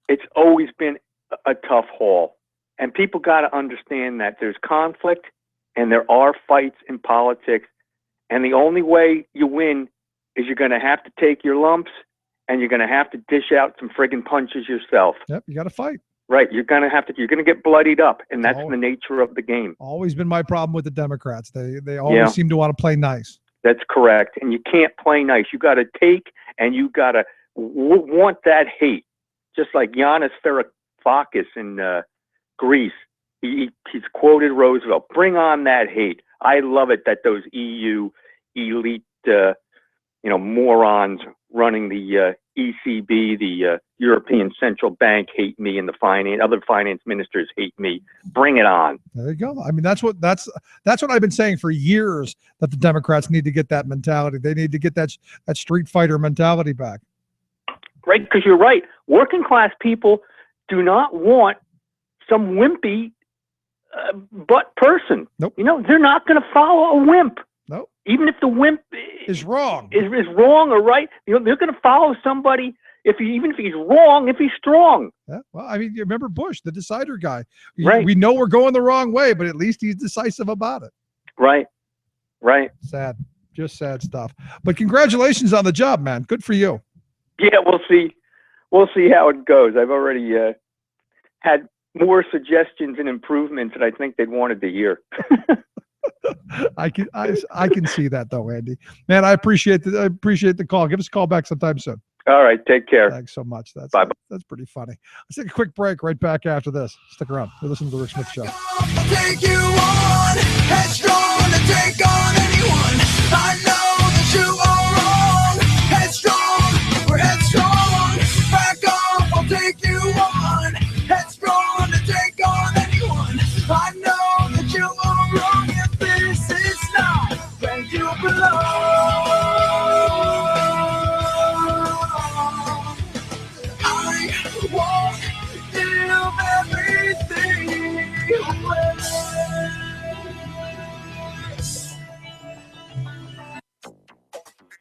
[SPEAKER 14] It's always been a tough haul. And people got to understand that there's conflict and there are fights in politics. And the only way you win is you're going to have to take your lumps and you're going to have to dish out some friggin' punches yourself.
[SPEAKER 11] Yep, you got to fight.
[SPEAKER 14] Right, you're going to get bloodied up, and that's the nature of the game.
[SPEAKER 11] Always been my problem with the Democrats. They always seem to want to play nice.
[SPEAKER 14] That's correct. And you can't play nice. You got to take and you got to want that hate. Just like Yanis Varoufakis in Greece, he's quoted Roosevelt, bring on that hate. I love it that those EU elite, morons running the ECB, the European Central Bank hate me, and other finance ministers hate me. Bring it on.
[SPEAKER 11] There you go. I mean, that's what I've been saying for years, that the Democrats need to get that mentality. They need to get that street fighter mentality back.
[SPEAKER 14] Right, because you're right. Working class people do not want some wimpy butt person.
[SPEAKER 11] Nope.
[SPEAKER 14] They're not going to follow a wimp.
[SPEAKER 11] Nope.
[SPEAKER 14] Even if the wimp
[SPEAKER 11] is wrong,
[SPEAKER 14] is wrong or right, they're going to follow somebody even if he's wrong, if he's strong.
[SPEAKER 11] Yeah. Well, I mean, you remember Bush, the decider guy.
[SPEAKER 14] Right.
[SPEAKER 11] We know we're going the wrong way, but at least he's decisive about it.
[SPEAKER 14] Right. Right.
[SPEAKER 11] Sad. Just sad stuff. But congratulations on the job, man. Good for you.
[SPEAKER 14] Yeah, we'll see. We'll see how it goes. I've already had more suggestions and improvements that I think they'd wanted to hear.
[SPEAKER 11] I can see that though, Andy. Man, I appreciate the call. Give us a call back sometime soon.
[SPEAKER 14] All right, take care.
[SPEAKER 11] Thanks so much. That's pretty funny. Let's take a quick break. Right back after this. Stick around. You're listening to the Rick Smith Show.
[SPEAKER 8] Take you on, headstrong to take on anyone. I know that you are wrong. Headstrong, we're headstrong. Back off, I'll take you on. Headstrong to take on anyone. I know that you are wrong if this is not where you belong. I won't give everything away.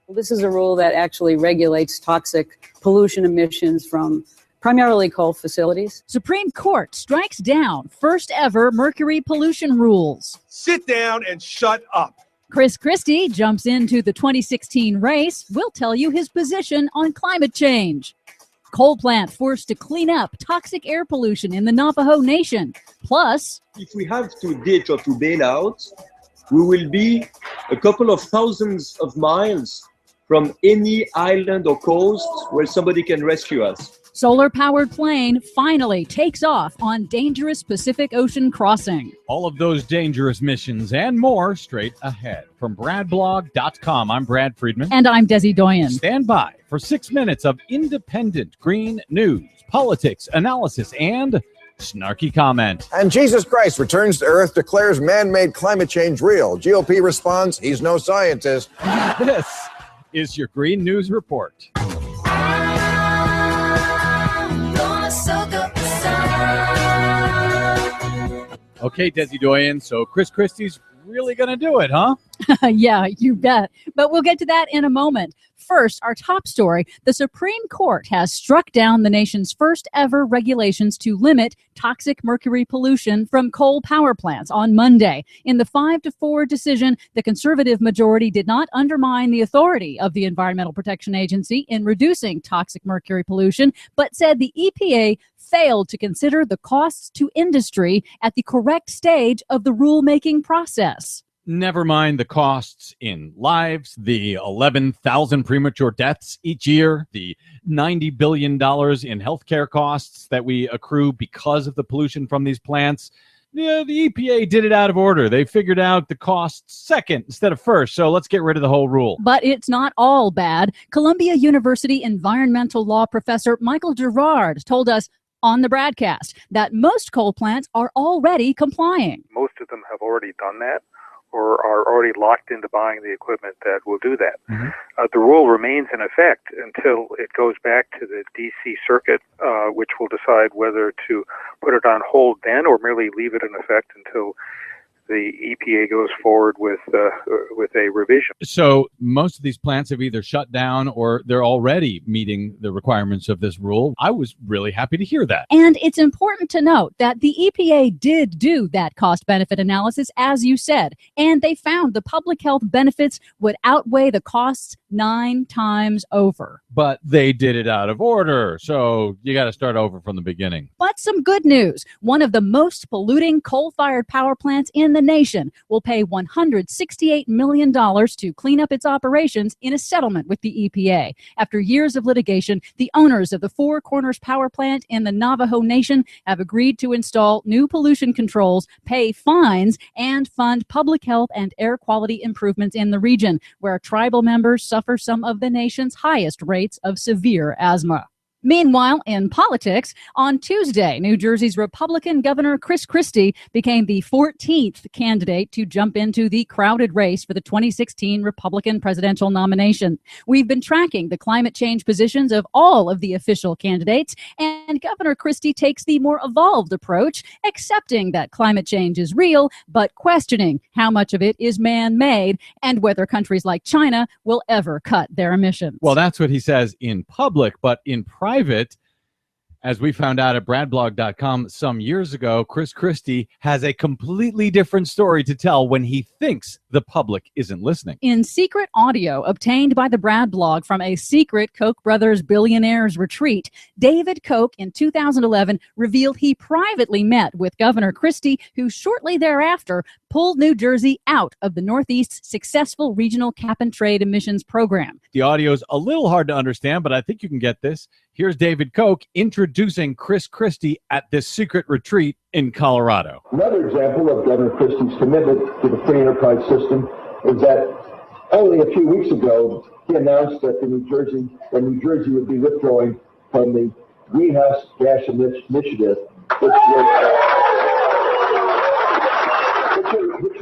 [SPEAKER 16] Well, this is a rule that actually regulates toxic pollution emissions from primarily coal facilities.
[SPEAKER 15] Supreme Court strikes down first ever mercury pollution rules.
[SPEAKER 17] Sit down and shut up.
[SPEAKER 15] Chris Christie jumps into the 2016 race. We'll tell you his position on climate change. Coal plant forced to clean up toxic air pollution in the Navajo Nation. Plus,
[SPEAKER 17] if we have to ditch or to bail out, we will be a couple of thousands of miles from any island or coast where somebody can rescue us.
[SPEAKER 15] solar-powered plane finally takes off on dangerous Pacific Ocean crossing.
[SPEAKER 19] All of those dangerous missions and more straight ahead. From BradBlog.com, I'm Brad Friedman.
[SPEAKER 15] And I'm Desi Doyen.
[SPEAKER 19] Stand by for 6 minutes of independent green news, politics, analysis, and snarky comment.
[SPEAKER 18] And Jesus Christ returns to Earth, declares man-made climate change real. GOP responds, he's no scientist.
[SPEAKER 19] This is your Green News Report. Okay, Desi Doyen, so Chris Christie's really going to do it, huh?
[SPEAKER 15] Yeah, you bet. But we'll get to that in a moment. First, our top story, the Supreme Court has struck down the nation's first ever regulations to limit toxic mercury pollution from coal power plants on Monday. In the 5-4 decision, the conservative majority did not undermine the authority of the Environmental Protection Agency in reducing toxic mercury pollution, but said the EPA failed to consider the costs to industry at the correct stage of the rulemaking process.
[SPEAKER 19] Never mind the costs in lives, the 11,000 premature deaths each year, the $90 billion in healthcare costs that we accrue because of the pollution from these plants. Yeah, the EPA did it out of order. They figured out the costs second instead of first. So let's get rid of the whole rule.
[SPEAKER 15] But it's not all bad. Columbia University environmental law professor Michael Gerard told us on the broadcast that most coal plants are already complying.
[SPEAKER 20] Most of them have already done that, or are already locked into buying the equipment that will do that. The rule remains in effect until it goes back to the D.C. Circuit, which will decide whether to put it on hold then or merely leave it in effect until the EPA goes forward with a revision.
[SPEAKER 19] So most of these plants have either shut down or they're already meeting the requirements of this rule. I was really happy to hear that.
[SPEAKER 15] And it's important to note that the EPA did do that cost-benefit analysis, as you said, and they found the public health benefits would outweigh the costs 9 times over.
[SPEAKER 19] But they did it out of order, so you got to start over from the beginning.
[SPEAKER 15] But some good news. One of the most polluting coal-fired power plants in the nation will pay $168 million to clean up its operations in a settlement with the EPA. After years of litigation, the owners of the Four Corners Power Plant in the Navajo Nation have agreed to install new pollution controls, pay fines, and fund public health and air quality improvements in the region, where tribal members suffer some of the nation's highest rates of severe asthma. Meanwhile, in politics, on Tuesday, New Jersey's Republican Governor Chris Christie became the 14th candidate to jump into the crowded race for the 2016 Republican presidential nomination. We've been tracking the climate change positions of all of the official candidates, and Governor Christie takes the more evolved approach, accepting that climate change is real, but questioning how much of it is man-made and whether countries like China will ever cut their emissions.
[SPEAKER 19] Well, that's what he says in public, but in private, as we found out at BradBlog.com some years ago, Chris Christie has a completely different story to tell when he thinks the public isn't listening.
[SPEAKER 15] In secret audio obtained by the Brad blog from a secret Koch brothers billionaires retreat, David Koch in 2011 revealed he privately met with Governor Christie, who shortly thereafter pulled New Jersey out of the Northeast's successful regional cap-and-trade emissions program.
[SPEAKER 19] The audio's a little hard to understand, but I think you can get this. Here's David Koch introducing Chris Christie at this secret retreat in Colorado.
[SPEAKER 21] Another example of Governor Christie's commitment to the free enterprise system is that only a few weeks ago, he announced that New Jersey would be withdrawing from the Greenhouse Gas Initiative, which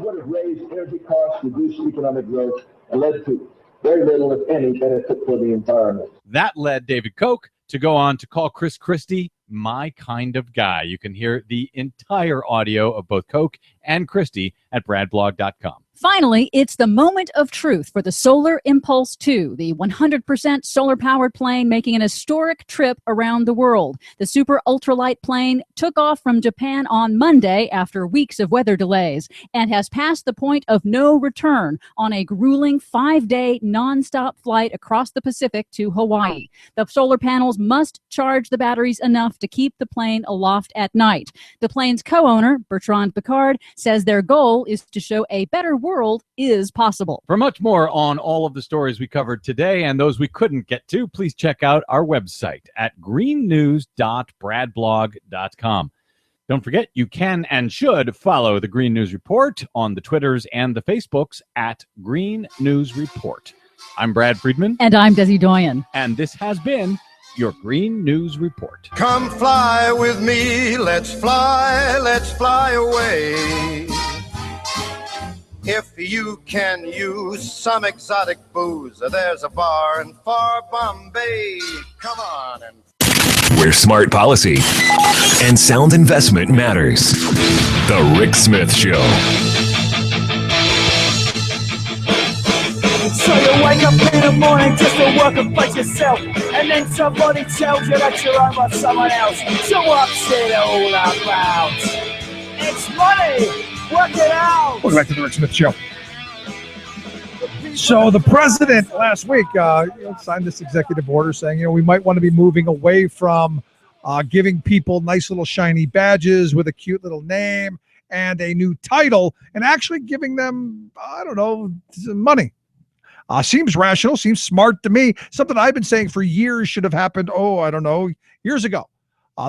[SPEAKER 21] would have raised energy costs, reduced economic growth, and led to very little, if any, benefit for the environment.
[SPEAKER 19] That led David Koch to go on to call Chris Christie my kind of guy. You can hear the entire audio of both Koch and Christie at BradBlog.com.
[SPEAKER 15] Finally, it's the moment of truth for the Solar Impulse 2, the 100% solar-powered plane making an historic trip around the world. The super ultralight plane took off from Japan on Monday after weeks of weather delays and has passed the point of no return on a grueling 5-day nonstop flight across the Pacific to Hawaii. The solar panels must charge the batteries enough to keep the plane aloft at night. The plane's co-owner, Bertrand Piccard, says their goal is to show a better world is possible.
[SPEAKER 19] For much more on all of the stories we covered today and those we couldn't get to, please check out our website at greennews.bradblog.com. Don't forget, you can and should follow the Green News Report on the Twitters and the Facebooks at Green News Report. I'm Brad Friedman.
[SPEAKER 15] And I'm Desi Doyen.
[SPEAKER 19] And this has been your Green News Report.
[SPEAKER 8] Come fly with me, let's fly away. If you can use some exotic booze, there's a bar in far Bombay. Come on and
[SPEAKER 4] Where smart policy and sound investment matters. The Rick Smith Show.
[SPEAKER 1] So you wake up in the morning just to work and fight yourself, and then somebody tells you that you're owned by someone else. So what's it all about? It's money! Work it out!
[SPEAKER 11] Welcome back to the Rick Smith Show. So the president last week signed this executive order saying, we might want to be moving away from giving people nice little shiny badges with a cute little name and a new title and actually giving them, some money. Seems rational, seems smart to me. Something I've been saying for years should have happened, years ago.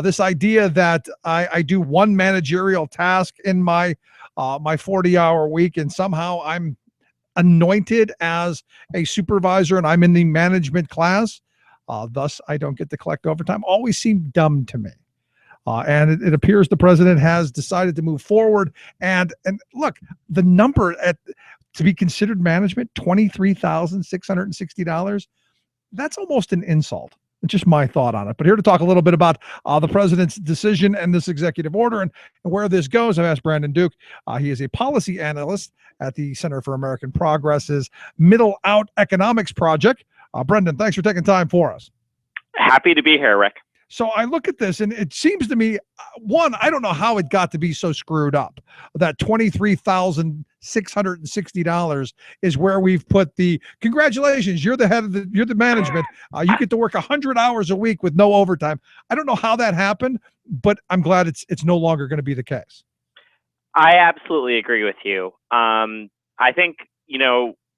[SPEAKER 11] This idea that I do one managerial task in my 40-hour week and somehow I'm anointed as a supervisor and I'm in the management class. Thus, I don't get to collect overtime. Always seemed dumb to me. And it appears the president has decided to move forward. And look, the number to be considered management, $23,660, that's almost an insult. It's just my thought on it. But here to talk a little bit about the president's decision and this executive order and where this goes, I've asked Brandon Duke. He is a policy analyst at the Center for American Progress's Middle Out Economics Project. Brendan, thanks for taking time for us.
[SPEAKER 2] Happy to be here, Rick.
[SPEAKER 11] So I look at this and it seems to me, one, I don't know how it got to be so screwed up. That $23,660 is where we've put the congratulations. You're the head of you're the management. You get to work 100 hours a week with no overtime. I don't know how that happened, but I'm glad it's no longer going to be the case.
[SPEAKER 2] I absolutely agree with you. I think,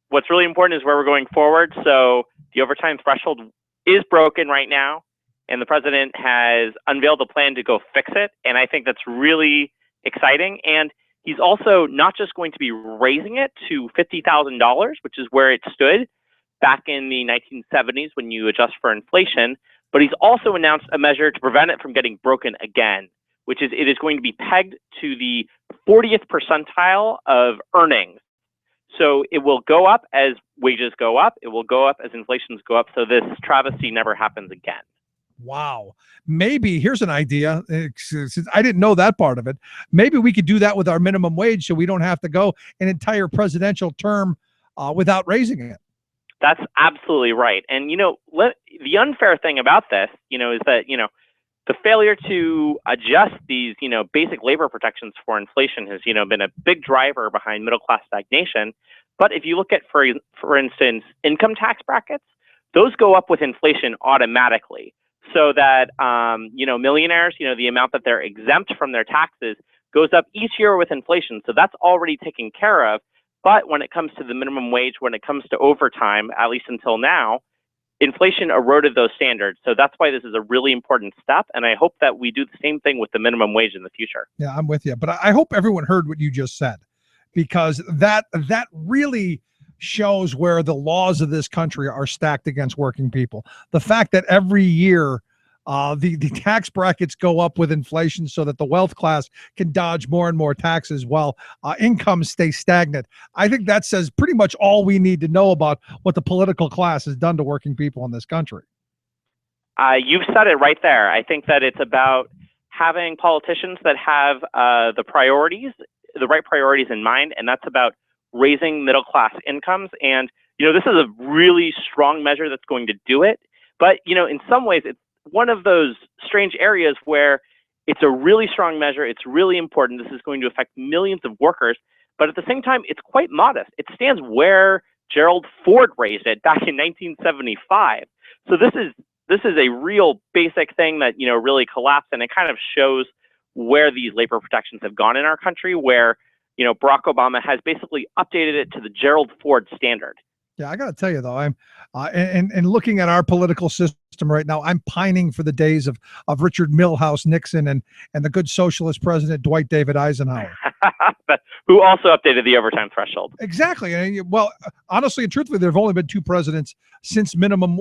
[SPEAKER 2] what's really important is where we're going forward. So the overtime threshold is broken right now, and the president has unveiled a plan to go fix it. And I think that's really exciting. And he's also not just going to be raising it to $50,000, which is where it stood back in the 1970s when you adjust for inflation, but he's also announced a measure to prevent it from getting broken again, which is it is going to be pegged to the 40th percentile of earnings. So it will go up as wages go up. It will go up as inflations go up. So this travesty never happens again.
[SPEAKER 11] Wow. Maybe here's an idea. Since I didn't know that part of it. Maybe we could do that with our minimum wage so we don't have to go an entire presidential term without raising it.
[SPEAKER 2] That's absolutely right. And, the unfair thing about this, is that, the failure to adjust these, basic labor protections for inflation has, been a big driver behind middle class stagnation. But if you look at, for instance, income tax brackets, those go up with inflation automatically. So that, millionaires, the amount that they're exempt from their taxes goes up each year with inflation. So that's already taken care of. But when it comes to the minimum wage, when it comes to overtime, at least until now, inflation eroded those standards. So that's why this is a really important step. And I hope that we do the same thing with the minimum wage in the future.
[SPEAKER 11] Yeah, I'm with you. But I hope everyone heard what you just said, because that really shows where the laws of this country are stacked against working people. The fact that every year the tax brackets go up with inflation so that the wealth class can dodge more and more taxes while incomes stay stagnant. I think that says pretty much all we need to know about what the political class has done to working people in this country.
[SPEAKER 2] You've said it right there. I think that it's about having politicians that have the right priorities in mind, and that's about raising middle class incomes. And, this is a really strong measure that's going to do it. But, in some ways, it's one of those strange areas where it's a really strong measure. It's really important. This is going to affect millions of workers. But at the same time, it's quite modest. It stands where Gerald Ford raised it back in 1975. So this is a real basic thing that, really collapsed. And it kind of shows where these labor protections have gone in our country, where, Barack Obama has basically updated it to the Gerald Ford standard.
[SPEAKER 11] Yeah, I got to tell you though, I'm and looking at our political system right now, I'm pining for the days of Richard Milhous Nixon and the good socialist president Dwight David Eisenhower,
[SPEAKER 2] who also updated the overtime threshold.
[SPEAKER 11] Exactly. And well, honestly and truthfully, there have only been two presidents since minimum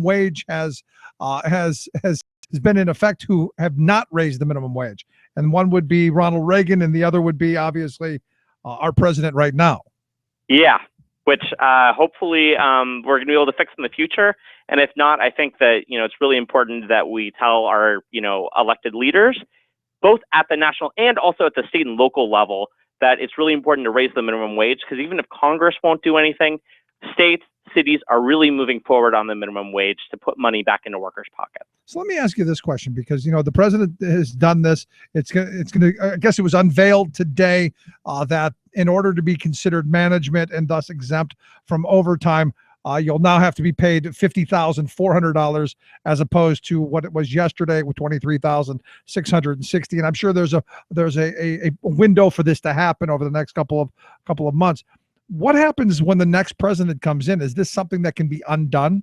[SPEAKER 11] wage has been in effect who have not raised the minimum wage, and one would be Ronald Reagan, and the other would be obviously our president right now.
[SPEAKER 2] Yeah. Which hopefully we're going to be able to fix in the future. And if not, I think that, it's really important that we tell our, elected leaders, both at the national and also at the state and local level, that it's really important to raise the minimum wage, because even if Congress won't do anything, states, cities are really moving forward on the minimum wage to put money back into workers' pockets.
[SPEAKER 11] So let me ask you this question, because the president has done this. It's gonna. I guess it was unveiled today that in order to be considered management and thus exempt from overtime, you'll now have to be paid $50,400 as opposed to what it was yesterday with $23,660. And I'm sure there's a window for this to happen over the next couple of months. What happens when the next president comes in? Is this something that can be undone?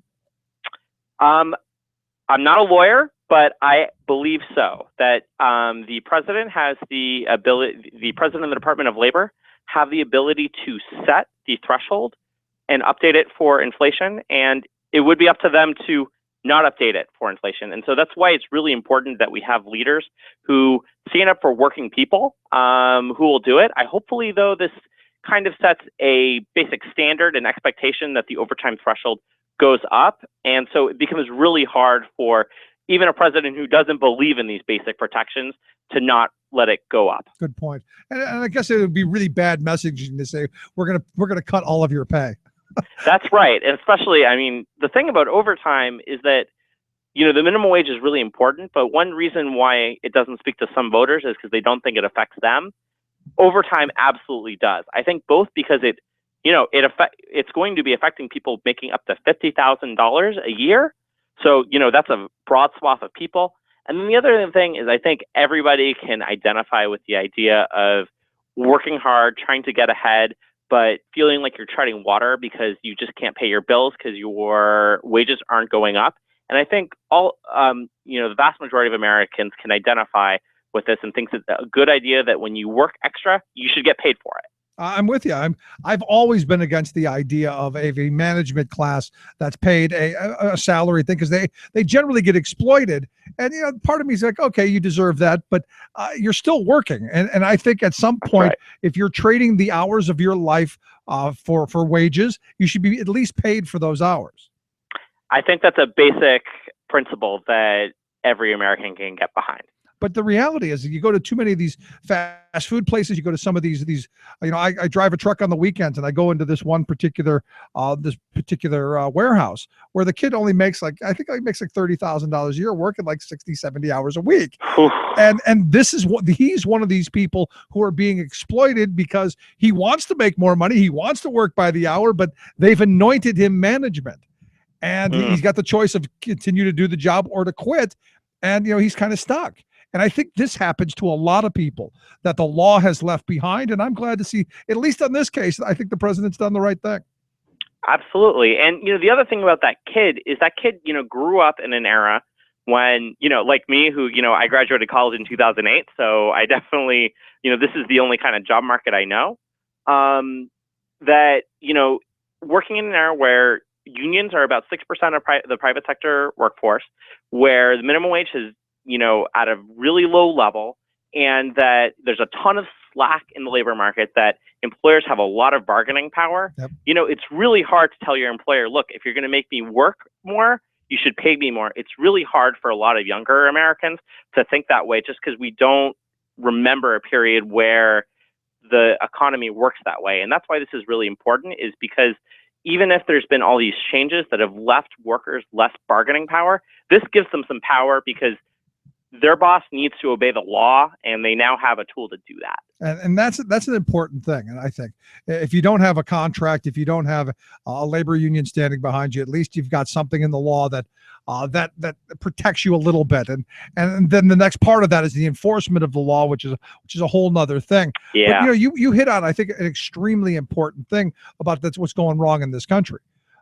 [SPEAKER 2] I'm not a lawyer, but I believe so. That the president has the ability. The president of the Department of Labor have the ability to set the threshold and update it for inflation, and it would be up to them to not update it for inflation. And so that's why it's really important that we have leaders who stand up for working people, who will do it. Hopefully, though, this kind of sets a basic standard and expectation that the overtime threshold goes up. And so it becomes really hard for even a president who doesn't believe in these basic protections to not let it go up.
[SPEAKER 11] Good point. And I guess it would be really bad messaging to say, we're gonna cut all of your pay.
[SPEAKER 2] That's right. And especially, the thing about overtime is that, the minimum wage is really important, but one reason why it doesn't speak to some voters is because they don't think it affects them. Overtime absolutely does. I think both because it's going to be affecting people making up to $50,000 a year. So, that's a broad swath of people. And then the other thing is, I think everybody can identify with the idea of working hard, trying to get ahead, but feeling like you're treading water because you just can't pay your bills because your wages aren't going up. And I think the vast majority of Americans can identify with this and thinks it's a good idea that when you work extra, you should get paid for it.
[SPEAKER 11] I'm with you. I've always been against the idea of a management class that's paid a salary thing, because they generally get exploited. And part of me is like, okay, you deserve that, but you're still working. And I think at some point, if you're trading the hours of your life for wages, you should be at least paid for those hours.
[SPEAKER 2] I think that's a basic principle that every American can get behind.
[SPEAKER 11] But the reality is, you go to too many of these fast food places. You go to some of these. I drive a truck on the weekends, and I go into this one particular warehouse where the kid only makes $30,000 a year, working like 60, 70 hours a week. and this is what he's one of these people who are being exploited because he wants to make more money. He wants to work by the hour, but they've anointed him management, and he's got the choice of continue to do the job or to quit. And he's kind of stuck. And I think this happens to a lot of people that the law has left behind. And I'm glad to see, at least on this case, I think the president's done the right thing.
[SPEAKER 2] Absolutely. And, the other thing about that kid is that kid, grew up in an era when, like me, who, I graduated college in 2008. So I definitely, this is the only kind of job market I know, that, working in an era where unions are about 6% of the private sector workforce, where the minimum wage is, at a really low level, and that there's a ton of slack in the labor market, that employers have a lot of bargaining power.
[SPEAKER 11] Yep.
[SPEAKER 2] It's really hard to tell your employer, look, if you're going to make me work more, you should pay me more. It's really hard for a lot of younger Americans to think that way, just because we don't remember a period where the economy works that way. And that's why this is really important, is because even if there's been all these changes that have left workers less bargaining power, this gives them some power because their boss needs to obey the law, and they now have a tool to do that.
[SPEAKER 11] And that's an important thing. And I think if you don't have a contract, if you don't have a labor union standing behind you, at least you've got something in the law that that protects you a little bit. And then the next part of that is the enforcement of the law, which is a whole nother thing.
[SPEAKER 2] Yeah.
[SPEAKER 11] But, you hit on, I think, an extremely important thing about that's what's going wrong in this country.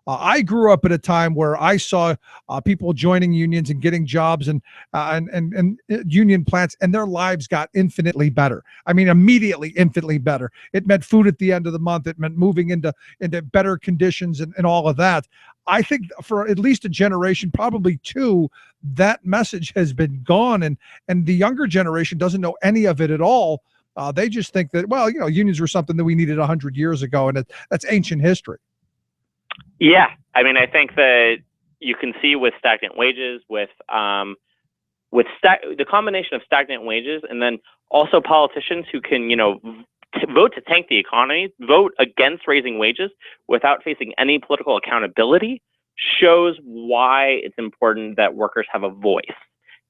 [SPEAKER 11] I grew up at a time where I saw people joining unions and getting jobs and union plants, and their lives got infinitely better. I mean, immediately infinitely better. It meant food at the end of the month. It meant moving into better conditions and all of that. I think for at least a generation, probably two, that message has been gone, and the younger generation doesn't know any of it at all. They just think that, well, unions were something that we needed 100 years ago, and that's ancient history.
[SPEAKER 2] Yeah, I mean, I think that you can see with stagnant wages, with the combination of stagnant wages, and then also politicians who can, vote to tank the economy, vote against raising wages without facing any political accountability, shows why it's important that workers have a voice.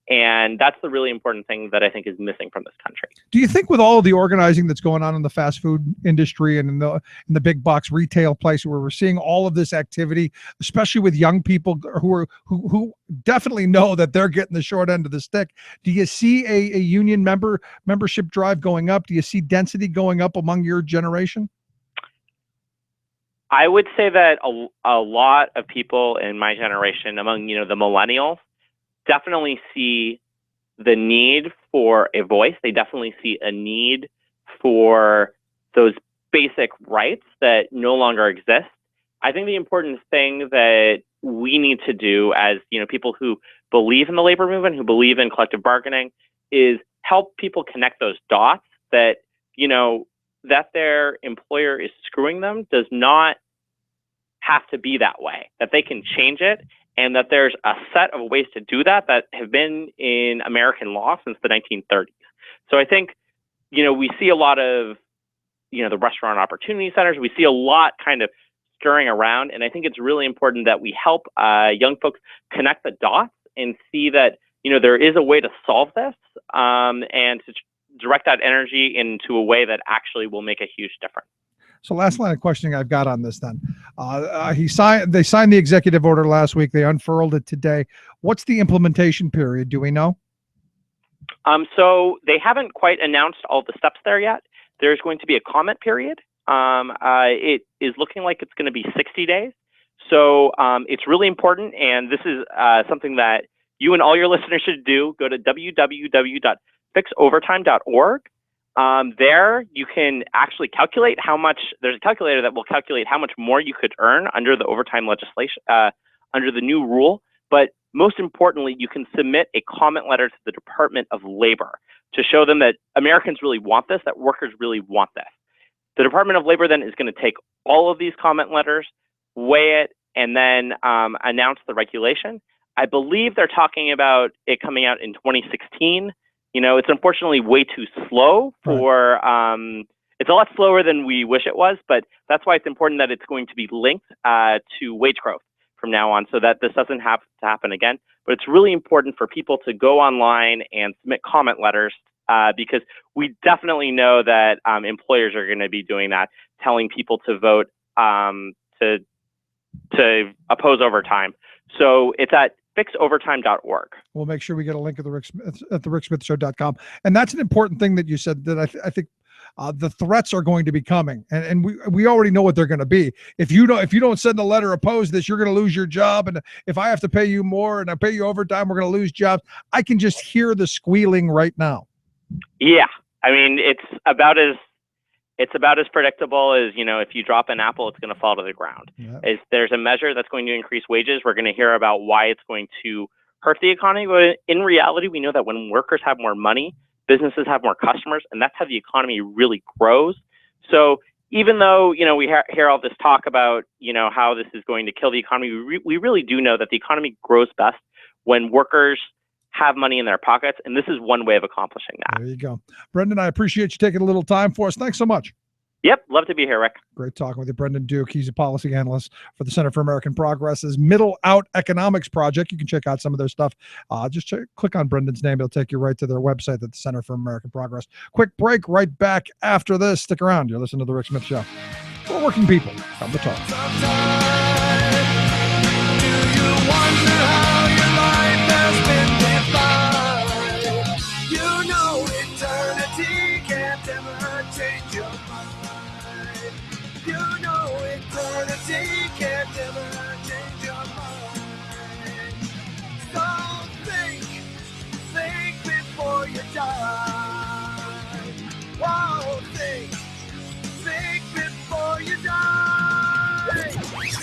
[SPEAKER 2] And that's the really important thing that I think is missing from this country.
[SPEAKER 11] Do you think with all of the organizing that's going on in the fast food industry and in the big box retail place where we're seeing all of this activity, especially with young people who definitely know that they're getting the short end of the stick, do you see a union membership drive going up? Do you see density going up among your generation?
[SPEAKER 2] I would say that a lot of people in my generation, among the millennials, definitely see the need for a voice. They definitely see a need for those basic rights that no longer exist. I think the important thing that we need to do as people who believe in the labor movement, who believe in collective bargaining, is help people connect those dots that that their employer is screwing them does not have to be that way, that they can change it, and that there's a set of ways to do that have been in American law since the 1930s. So I think, we see a lot of, the restaurant opportunity centers. We see a lot kind of stirring around. And I think it's really important that we help young folks connect the dots and see that, there is a way to solve this and to direct that energy into a way that actually will make a huge difference.
[SPEAKER 11] So last line of questioning I've got on this then. They signed the executive order last week. They unfurled it today. What's the implementation period? Do we know?
[SPEAKER 2] So they haven't quite announced all the steps there yet. There's going to be a comment period. It is looking like it's going to be 60 days. So it's really important. And this is something that you and all your listeners should do. Go to www.fixovertime.org. There you can actually calculate how much. There's a calculator that will calculate how much more you could earn under the overtime legislation, under the new rule. But most importantly, you can submit a comment letter to the Department of Labor to show them that Americans really want this, that workers really want this. The Department of Labor then is going to take all of these comment letters, weigh it, and then announce the regulation. I believe they're talking about it coming out in 2016. It's unfortunately way too slow for, it's a lot slower than we wish it was, but that's why it's important that it's going to be linked to wage growth from now on so that this doesn't have to happen again. But it's really important for people to go online and submit comment letters because we definitely know that employers are going to be doing that, telling people to vote to oppose overtime. So it's at fixovertime.org.
[SPEAKER 11] We'll make sure we get a link at the ricksmithshow.com. And that's an important thing that you said that I think the threats are going to be coming, and we already know what they're going to be. If you don't send a letter oppose this, you're going to lose your job, and if I have to pay you more and I pay you overtime, we're going to lose jobs. I can just hear the squealing right now.
[SPEAKER 2] Yeah, I mean it's about as predictable as if you drop an apple, it's going to fall to the ground. Yeah. If there's a measure that's going to increase wages, we're going to hear about why it's going to hurt the economy. But in reality, we know that when workers have more money, businesses have more customers, and that's how the economy really grows. So even though, we hear all this talk about, how this is going to kill the economy, we really do know that the economy grows best when workers have money in their pockets, and this is one way of accomplishing that.
[SPEAKER 11] There you go. Brendan, I appreciate you taking a little time for us. Thanks so much.
[SPEAKER 2] Yep, love to be here, Rick.
[SPEAKER 11] Great talking with you. Brendan Duke, he's a policy analyst for the Center for American Progress's Middle Out Economics Project. You can check out some of their stuff. Click on Brendan's name. It'll take you right to their website at the Center for American Progress. Quick break right back after this. Stick around. You're listening to The Rick Smith Show. For working people from the top.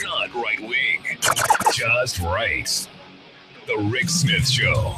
[SPEAKER 4] Not right wing, just right. The Rick Smith Show.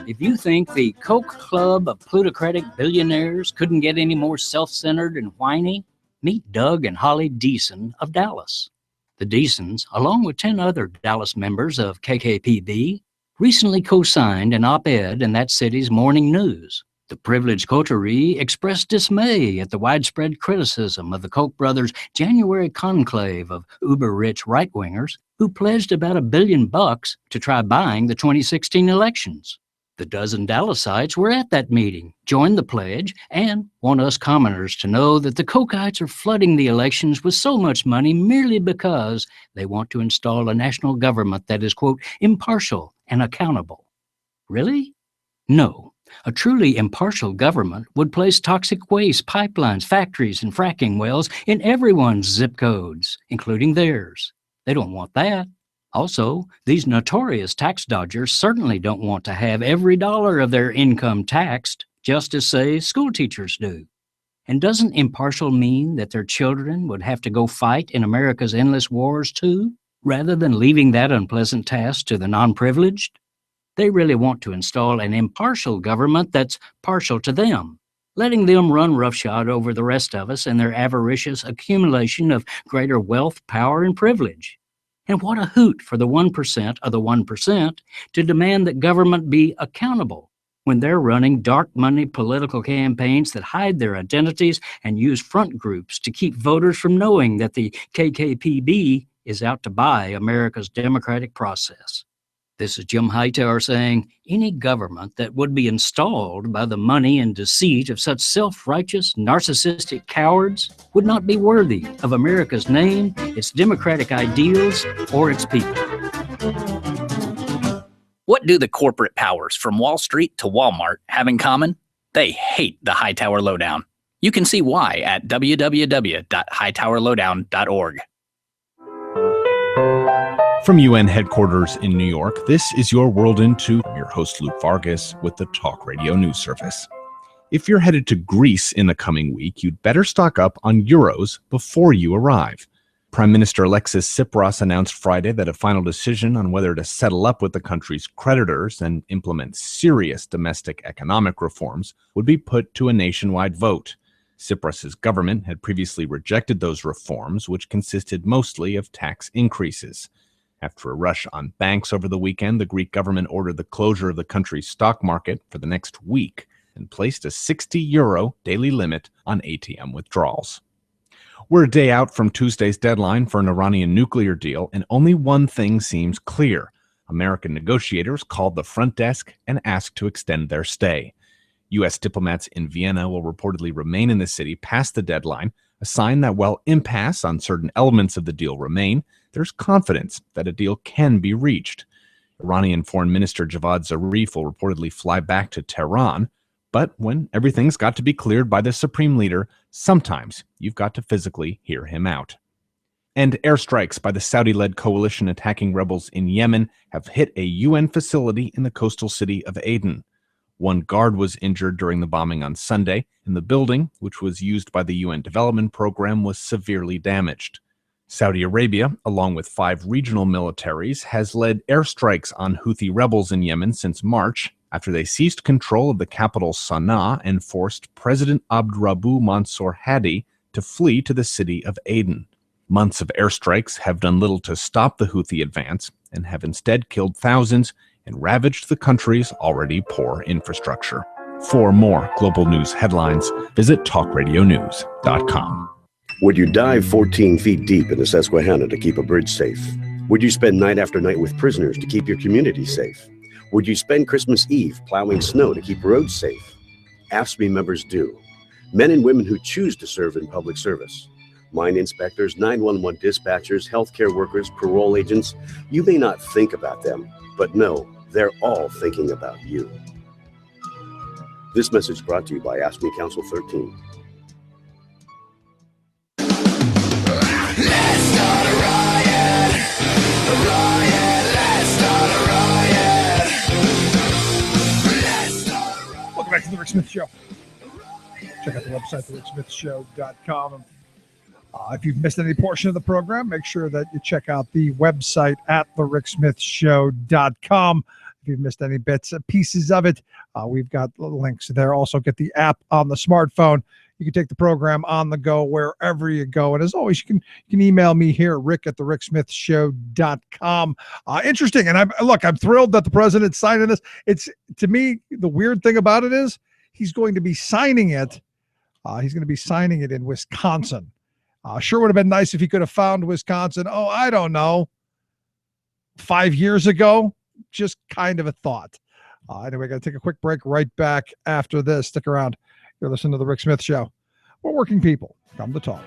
[SPEAKER 6] If you think the Koch club of plutocratic billionaires couldn't get any more self-centered and whiny, meet Doug and Holly Deason of Dallas. The Deasons, along with 10 other Dallas members of KKPB, recently co-signed an op-ed in that city's morning news. The privileged coterie expressed dismay at the widespread criticism of the Koch brothers' January conclave of uber-rich right-wingers who pledged about $1 billion to try buying the 2016 elections. The dozen Dallasites were at that meeting, joined the pledge, and want us commoners to know that the Kochites are flooding the elections with so much money merely because they want to install a national government that is, quote, impartial and accountable. Really? No. A truly impartial government would place toxic waste pipelines, factories, and fracking wells in everyone's zip codes, including theirs. They don't want that. Also, these notorious tax dodgers certainly don't want to have every dollar of their income taxed, just as, say, school teachers do. And doesn't impartial mean that their children would have to go fight in America's endless wars too, rather than leaving that unpleasant task to the non-privileged? They really want to install an impartial government that's partial to them, letting them run roughshod over the rest of us and their avaricious accumulation of greater wealth, power, and privilege. And what a hoot for the 1% of the 1% to demand that government be accountable when they're running dark money political campaigns that hide their identities and use front groups to keep voters from knowing that the KKPB is out to buy America's democratic process. This is Jim Hightower saying, any government that would be installed by the money and deceit of such self-righteous, narcissistic cowards would not be worthy of America's name, its democratic ideals, or its people.
[SPEAKER 7] What do the corporate powers from Wall Street to Walmart have in common? They hate the Hightower Lowdown. You can see why at www.hightowerlowdown.org.
[SPEAKER 22] From UN headquarters in New York, this is Your World in Two. I'm your host, Luke Vargas, with the Talk Radio News Service. If you're headed to Greece in the coming week, you'd better stock up on euros before you arrive. Prime Minister Alexis Tsipras announced Friday that a final decision on whether to settle up with the country's creditors and implement serious domestic economic reforms would be put to a nationwide vote. Tsipras's government had previously rejected those reforms, which consisted mostly of tax increases. After a rush on banks over the weekend, the Greek government ordered the closure of the country's stock market for the next week and placed a €60 daily limit on ATM withdrawals. We're a day out from Tuesday's deadline for an Iranian nuclear deal, and only one thing seems clear. American negotiators called the front desk and asked to extend their stay. U.S. diplomats in Vienna will reportedly remain in the city past the deadline, a sign that while impasse on certain elements of the deal remain, there's confidence that a deal can be reached. Iranian Foreign Minister Javad Zarif will reportedly fly back to Tehran, but when everything's got to be cleared by the supreme leader, sometimes you've got to physically hear him out. And airstrikes by the Saudi-led coalition attacking rebels in Yemen have hit a UN facility in the coastal city of Aden. One guard was injured during the bombing on Sunday, and the building, which was used by the UN Development Program, was severely damaged. Saudi Arabia, along with 5 regional militaries, has led airstrikes on Houthi rebels in Yemen since March, after they seized control of the capital Sana'a and forced President Abdrabbu Mansour Hadi to flee to the city of Aden. Months of airstrikes have done little to stop the Houthi advance and have instead killed thousands, and ravaged the country's already poor infrastructure. For more global news headlines, visit talkradionews.com.
[SPEAKER 3] Would you dive 14 feet deep in the Susquehanna to keep a bridge safe? Would you spend night after night with prisoners to keep your community safe? Would you spend Christmas Eve plowing snow to keep roads safe? AFSCME members do. Men and women who choose to serve in public service. Mine inspectors, 911 dispatchers, healthcare workers, parole agents. You may not think about them, but no, they're all thinking about you. This message brought to you by AFSCME Council 13.
[SPEAKER 11] Welcome back to the Rick Smith Show. Check out the website, thericksmithshow.com. If you've missed any portion of the program, make sure that you check out the website at thericksmithshow.com. If you've missed any bits and pieces of it, we've got links there. Also, get the app on the smartphone. You can take the program on the go wherever you go. And as always, you can email me here, Rick at thericksmithshow.com. Interesting. And I'm thrilled that the president's signing this. It's, to me, the weird thing about it is he's going to be signing it. He's going to be signing it in Wisconsin. Sure would have been nice if he could have found Wisconsin. Oh, I don't know, 5 years ago. Just kind of a thought. Anyway, got to take a quick break. Right back after this. Stick around. You're listening to The Rick Smith Show. We're working people. Come to talk.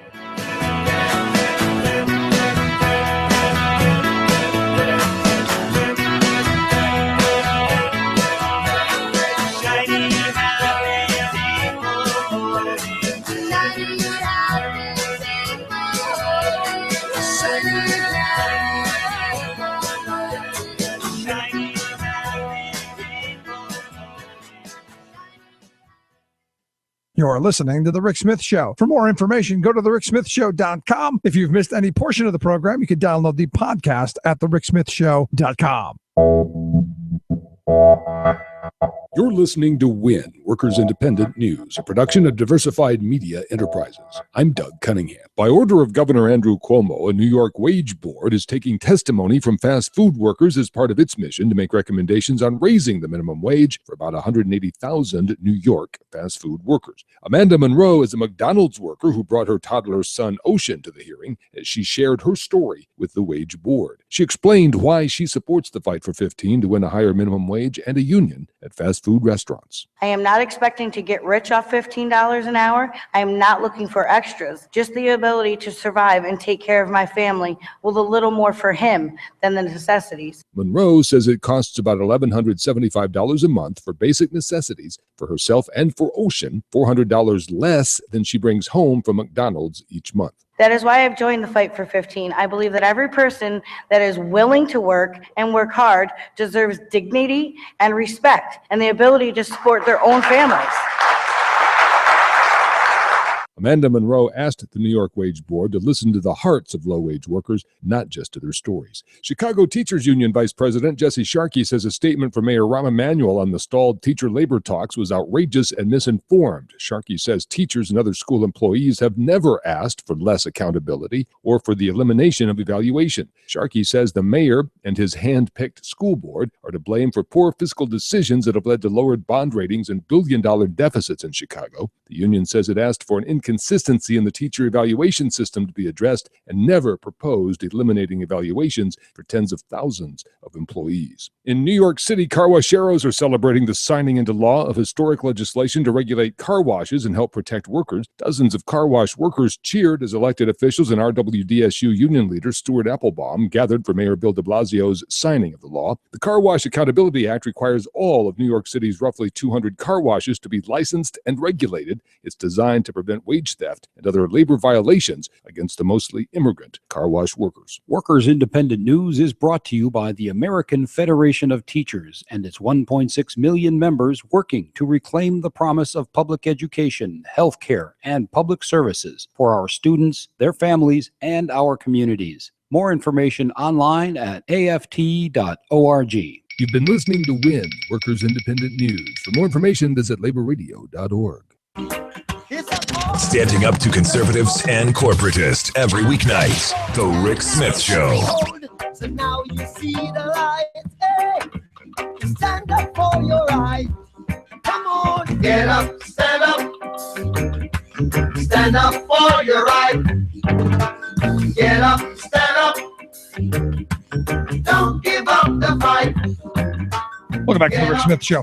[SPEAKER 11] You're listening to The Rick Smith Show. For more information, go to thericksmithshow.com. If you've missed any portion of the program, you can download the podcast at thericksmithshow.com.
[SPEAKER 5] You're listening to WIN, Workers Independent News, a production of Diversified Media Enterprises. I'm Doug Cunningham. By order of Governor Andrew Cuomo, a New York Wage Board is taking testimony from fast food workers as part of its mission to make recommendations on raising the minimum wage for about 180,000 New York fast food workers. Amanda Monroe is a McDonald's worker who brought her toddler son Ocean to the hearing as she shared her story with the Wage Board. She explained why she supports the fight for 15 to win a higher minimum wage and a union at fast food restaurants.
[SPEAKER 10] I am not expecting to get rich off $15 an hour. I am not looking for extras, just the ability to survive and take care of my family with a little more for him than the necessities.
[SPEAKER 5] Monroe says it costs about $1,175 a month for basic necessities for herself and for Ocean, $400 less than she brings home from McDonald's each month.
[SPEAKER 10] That is why I've joined the fight for 15. I believe that every person that is willing to work and work hard deserves dignity and respect and the ability to support their own families.
[SPEAKER 5] Amanda Monroe asked the New York Wage Board to listen to the hearts of low-wage workers, not just to their stories. Chicago Teachers Union Vice President Jesse Sharkey says a statement from Mayor Rahm Emanuel on the stalled teacher labor talks was outrageous and misinformed. Sharkey says teachers and other school employees have never asked for less accountability or for the elimination of evaluation. Sharkey says the mayor and his hand-picked school board are to blame for poor fiscal decisions that have led to lowered bond ratings and billion-dollar deficits in Chicago. The union says it asked for an inconsistency in the teacher evaluation system to be addressed and never proposed eliminating evaluations for tens of thousands of employees. In New York City, car washeros are celebrating the signing into law of historic legislation to regulate car washes and help protect workers. Dozens of car wash workers cheered as elected officials and RWDSU union leader Stuart Applebaum gathered for Mayor Bill de Blasio's signing of the law. The Car Wash Accountability Act requires all of New York City's roughly 200 car washes to be licensed and regulated. It's designed to prevent wage theft and other labor violations against the mostly immigrant car wash workers.
[SPEAKER 23] Workers Independent News is brought to you by the American Federation of Teachers and its 1.6 million members working to reclaim the promise of public education, health care, and public services for our students, their families, and our communities. More information online at aft.org.
[SPEAKER 5] You've been listening to WIN, Workers Independent News. For more information, visit laborradio.org.
[SPEAKER 4] Standing up to conservatives and corporatists every weeknight. The Rick Smith Show.
[SPEAKER 8] So now you see the light. Hey. stand up for your right. Come on, get up, stand up. Stand up for your right. Get up, stand up. Don't give up the fight.
[SPEAKER 11] Welcome back to the Rick Smith Show.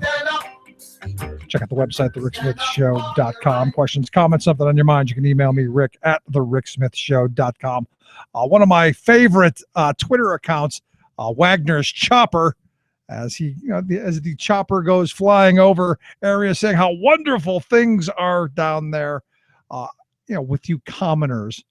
[SPEAKER 11] Check out the website, thericksmithshow.com. Questions, comments, something on your mind, you can email me, Rick at thericksmithshow.com. One of my favorite Twitter accounts, Wagner's Chopper, as as the chopper goes flying over areas, saying how wonderful things are down there, with you commoners.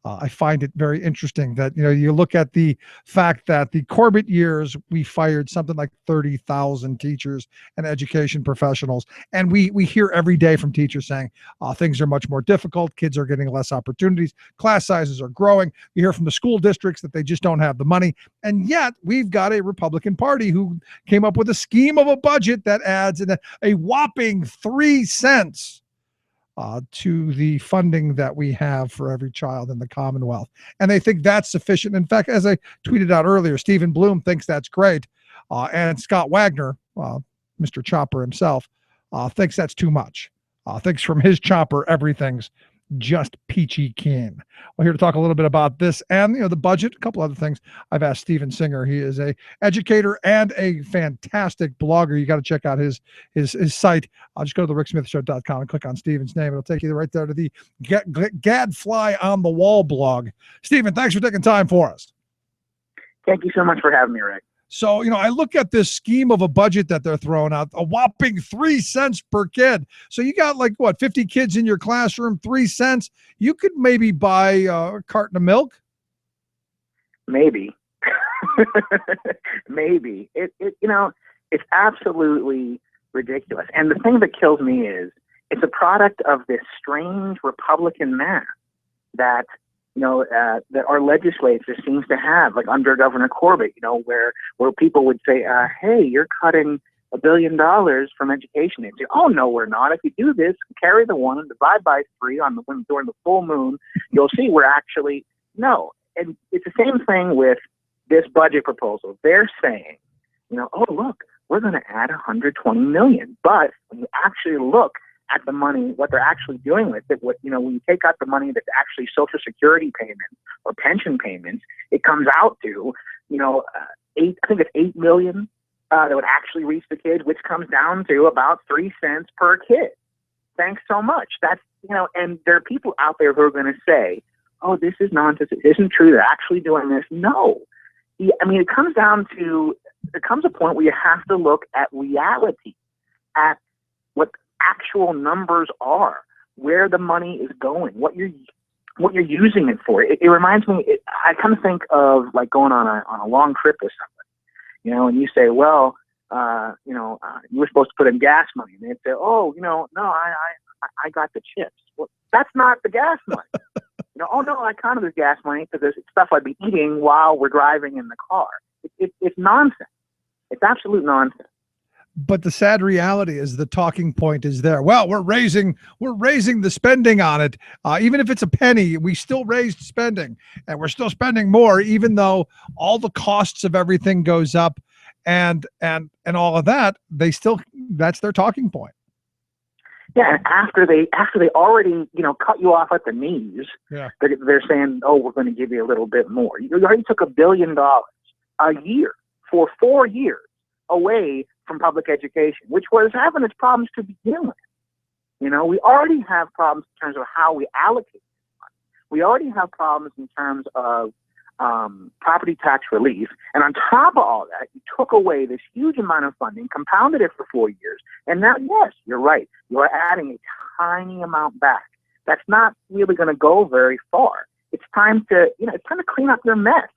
[SPEAKER 11] I find it very interesting that, you look at the fact that the Corbett years, we fired something like 30,000 teachers and education professionals. And we hear every day from teachers saying things are much more difficult. Kids are getting less opportunities. Class sizes are growing. We hear from the school districts that they just don't have the money. And yet we've got a Republican Party who came up with a scheme of a budget that adds a whopping 3 cents to the funding that we have for every child in the Commonwealth. And they think that's sufficient. In fact, as I tweeted out earlier, Stephen Bloom thinks that's great. And Scott Wagner, Mr. Chopper himself, thinks that's too much. Thinks from his chopper, everything's just peachy keen. Well, here to talk a little bit about this and the budget, a couple other things. I've asked Steven Singer. He is a educator and a fantastic blogger. You got to check out his site. I'll just go to thericksmithshow.com and click on Steven's name. It'll take you right there to the Gadfly on the Wall blog. Steven, thanks for taking time for us.
[SPEAKER 9] Thank you so much for having me, Rick.
[SPEAKER 11] So, I look at this scheme of a budget that they're throwing out, a whopping 3 cents per kid. So you got 50 kids in your classroom, 3 cents. You could maybe buy a carton of milk.
[SPEAKER 9] Maybe. Maybe. It's absolutely ridiculous. And the thing that kills me is it's a product of this strange Republican math that that our legislature seems to have, like under Governor Corbett, where people would say, hey, you're cutting $1 billion from education. They'd say, oh, no, we're not. If you do this, carry the one and divide by 3 during the full moon, you'll see we're actually, no. And it's the same thing with this budget proposal. They're saying, oh, look, we're going to add $120 million. But when you actually look at the money, what they're actually doing with it, when you take out the money that's actually Social Security payments or pension payments, it comes out to, I think it's $8 million that would actually reach the kids, which comes down to about 3 cents per kid. Thanks so much. That's, and there are people out there who are going to say, oh, this is nonsense. It isn't true. They're actually doing this. No. It comes a point where you have to look at reality, at what actual numbers are, where the money is going, what you're using it for. It reminds me, I kind of think of like going on a long trip with somebody, and you say, well, you were supposed to put in gas money, and they'd say, oh, no, I got the chips. Well, that's not the gas money. Oh no, I counted the gas money because it's stuff I'd be eating while we're driving in the car. It's nonsense. It's absolute nonsense.
[SPEAKER 11] But the sad reality is the talking point is there. Well, we're raising the spending on it. Even if it's a penny, we still raised spending, and we're still spending more, even though all the costs of everything goes up and all of that, that's their talking point.
[SPEAKER 9] Yeah, and after they already, cut you off at the knees, they're saying, oh, we're going to give you a little bit more. You already took $1 billion a year for 4 years away from public education, which was having its problems to begin with. We already have problems in terms of how we allocate money. We already have problems in terms of property tax relief. And on top of all that, you took away this huge amount of funding, compounded it for 4 years. And now, yes, you're right. You're adding a tiny amount back. That's not really going to go very far. It's time to clean up your mess.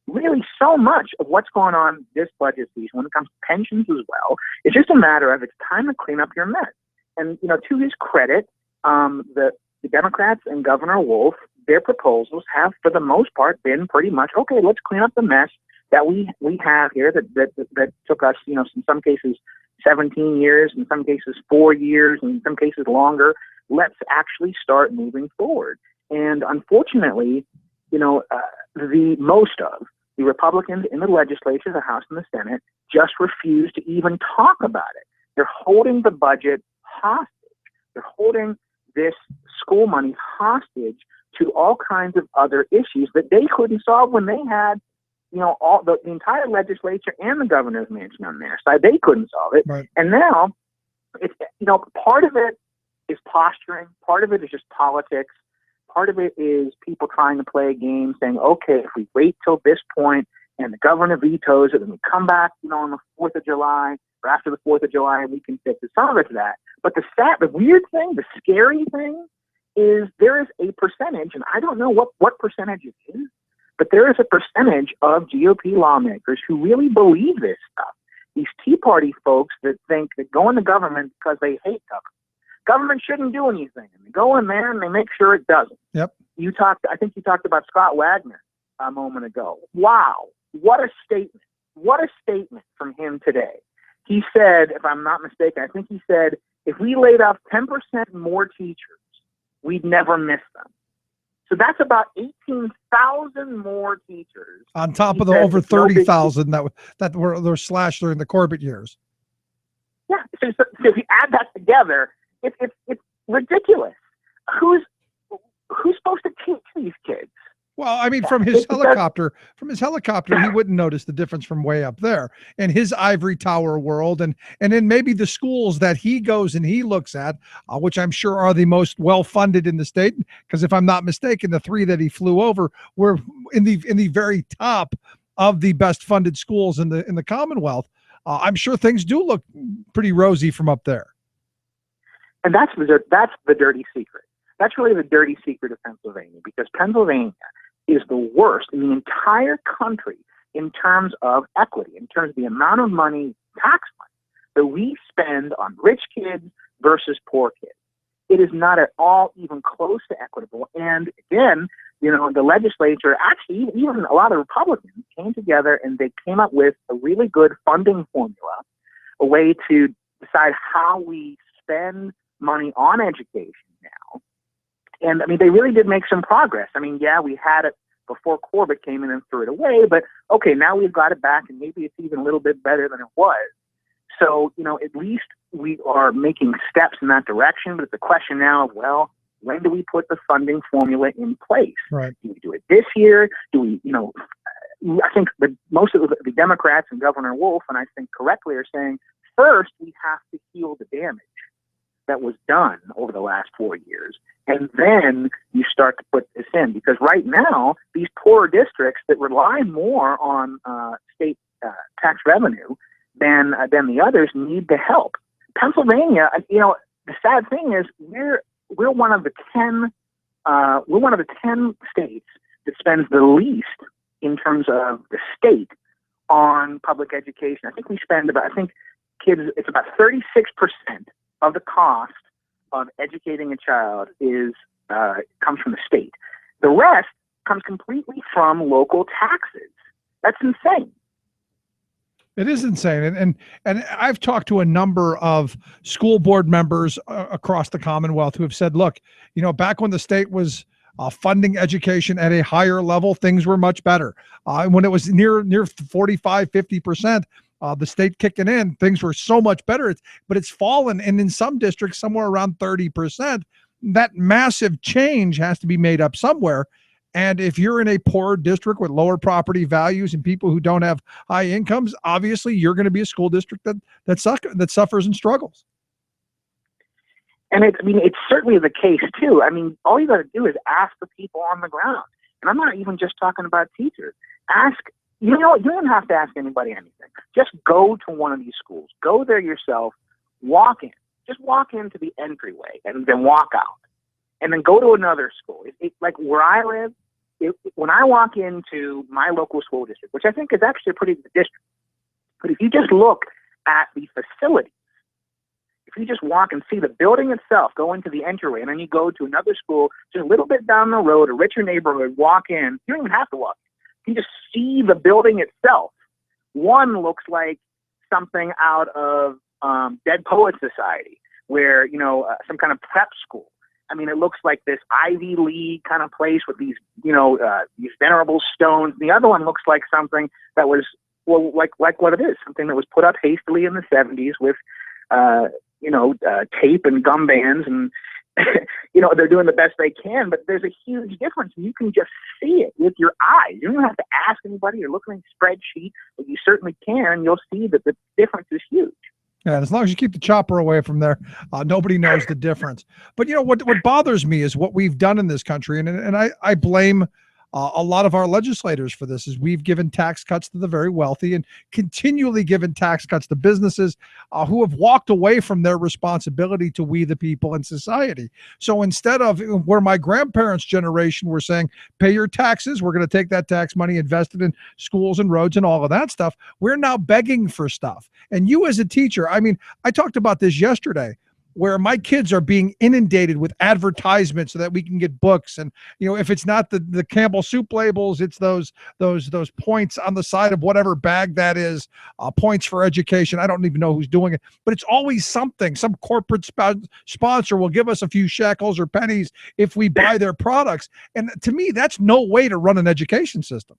[SPEAKER 9] Really, so much of what's going on this budget season when it comes to pensions as well, it's just a matter of it's time to clean up your mess. And, to his credit, the Democrats and Governor Wolf, their proposals have, for the most part, been pretty much, okay, let's clean up the mess that we have here that took us, in some cases, 17 years, in some cases, 4 years, in some cases longer. Let's actually start moving forward. And unfortunately, the most of the Republicans in the legislature, the House and the Senate, just refuse to even talk about it. They're holding the budget hostage. They're holding this school money hostage to all kinds of other issues that they couldn't solve when they had, all the entire legislature and the governor's mansion on their side. They couldn't solve it.
[SPEAKER 11] Right.
[SPEAKER 9] And now, it's, part of it is posturing. Part of it is just politics. Part of it is people trying to play a game, saying, okay, if we wait till this point and the governor vetoes it, and we come back, on the 4th of July or after the 4th of July, and we can fix it. Some of it's that. But the weird thing, the scary thing is there is a percentage, and I don't know what percentage it is, but there is a percentage of GOP lawmakers who really believe this stuff. These Tea Party folks that think that go into government because they hate government. Government shouldn't do anything. And they go in there and they make sure it doesn't.
[SPEAKER 11] Yep.
[SPEAKER 9] I think you talked about Scott Wagner a moment ago. Wow. What a statement. What a statement from him today. He said, if I'm not mistaken, I think he said, if we laid off 10% more teachers, we'd never miss them. So that's about 18,000 more teachers.
[SPEAKER 11] On top of the over 30,000 that were slashed during the Corbett years.
[SPEAKER 9] Yeah. So if you add that together, it's ridiculous. Who's supposed to teach these kids?
[SPEAKER 11] Well, I mean, from his helicopter, he wouldn't notice the difference from way up there in his ivory tower world, and then maybe the schools that he goes and he looks at, which I'm sure are the most well funded in the state. Because if I'm not mistaken, the 3 that he flew over were in the very top of the best funded schools in the Commonwealth. I'm sure things do look pretty rosy from up there.
[SPEAKER 9] And that's the dirty secret. That's really the dirty secret of Pennsylvania, because Pennsylvania is the worst in the entire country in terms of equity, in terms of the amount of money, tax money, that we spend on rich kids versus poor kids. It is not at all even close to equitable. And again, the legislature, actually, even a lot of Republicans came together and they came up with a really good funding formula, a way to decide how we spend money on education now. And I mean, they really did make some progress. I mean, yeah, we had it before Corbett came in and threw it away, but okay, now we've got it back and maybe it's even a little bit better than it was. So, at least we are making steps in that direction, but it's a question now of, well, when do we put the funding formula in place?
[SPEAKER 11] Right.
[SPEAKER 9] Do we do it this year? Do we, I think most of the Democrats and Governor Wolf, and I think correctly, are saying, first, we have to heal the damage that was done over the last 4 years. And then you start to put this in, because right now, these poorer districts that rely more on state tax revenue than the others need the help. Pennsylvania, the sad thing is we're one of the 10 states that spends the least in terms of the state on public education. I think we spend it's about 36% of the cost of educating a child comes from the state. The rest comes completely from local taxes. That's insane.
[SPEAKER 11] It is insane. And I've talked to a number of school board members across the Commonwealth who have said, look, back when the state was funding education at a higher level, things were much better. When it was near 45, 50%, the state kicking in, things were so much better. But it's fallen, and in some districts, somewhere around 30%. That massive change has to be made up somewhere. And if you're in a poor district with lower property values and people who don't have high incomes, obviously you're going to be a school district that suffers and struggles.
[SPEAKER 9] And it's certainly the case too. I mean, all you got to do is ask the people on the ground. And I'm not even just talking about teachers. You don't have to ask anybody anything. Just go to one of these schools. Go there yourself. Walk in. Just walk into the entryway and then walk out. And then go to another school. Like where I live, when I walk into my local school district, which I think is actually a pretty good district, but if you just look at the facilities, if you just walk and see the building itself, go into the entryway, and then you go to another school just a little bit down the road, a richer neighborhood, walk in. You don't even have to walk in. You just see the building itself. One looks like something out of Dead Poets Society, where, some kind of prep school. I mean, it looks like this Ivy League kind of place with these, these venerable stones. The other one looks like something that was, well, like what it is, something that was put up hastily in the 70s with, tape and gum bands, and they're doing the best they can. But there's a huge difference. You can just see it with your eyes. You don't have to ask anybody or look at a spreadsheet, but you certainly can. You'll see that the difference is huge.
[SPEAKER 11] Yeah, and as long as you keep the chopper away from there, nobody knows the difference. But what bothers me is what we've done in this country, and I blame a lot of our legislators for this, is we've given tax cuts to the very wealthy and continually given tax cuts to businesses who have walked away from their responsibility to we the people in society. So instead of where my grandparents' generation were saying, pay your taxes, we're going to take that tax money, invest it in schools and roads and all of that stuff, we're now begging for stuff. And you as a teacher, I mean, I talked about this yesterday, where my kids are being inundated with advertisements so that we can get books. And, if it's not the Campbell soup labels, it's those points on the side of whatever bag that is, points for education. I don't even know who's doing it, but it's always something. Some corporate sponsor will give us a few shekels or pennies if we buy their products. And to me, that's no way to run an education system.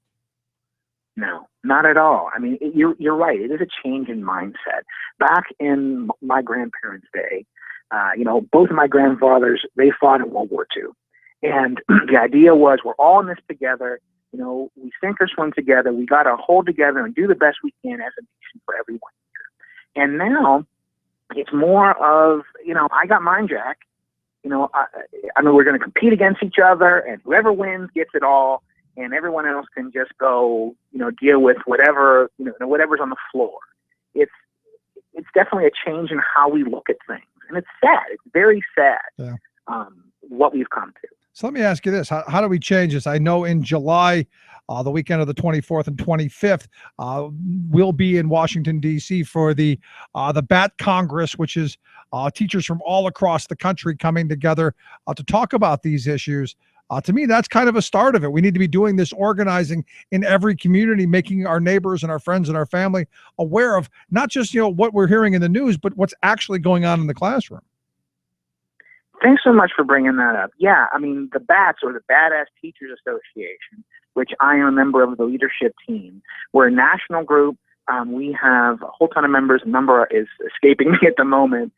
[SPEAKER 9] No, not at all. I mean, you're right. It is a change in mindset. Back in my grandparents' day, both of my grandfathers, they fought in World War II. And the idea was, we're all in this together. We sink or swim together. We got to hold together and do the best we can as a nation for everyone here. And now it's more of, I got mine, Jack. I mean, we're going to compete against each other, and whoever wins gets it all. And everyone else can just go, deal with whatever, whatever's on the floor. It's definitely a change in how we look at things. And it's sad. It's very sad, what we've come to.
[SPEAKER 11] So let me ask you this. How do we change this? I know in July, the weekend of the 24th and 25th, we'll be in Washington, D.C. for the BAT Congress, which is teachers from all across the country coming together to talk about these issues. To me, that's kind of a start of it. We need to be doing this organizing in every community, making our neighbors and our friends and our family aware of not just, what we're hearing in the news, but what's actually going on in the classroom.
[SPEAKER 9] Thanks so much for bringing that up. Yeah, I mean, the BATS, or the Badass Teachers Association, which I am a member of the leadership team, we're a national group. We have a whole ton of members. The number is escaping me at the moment.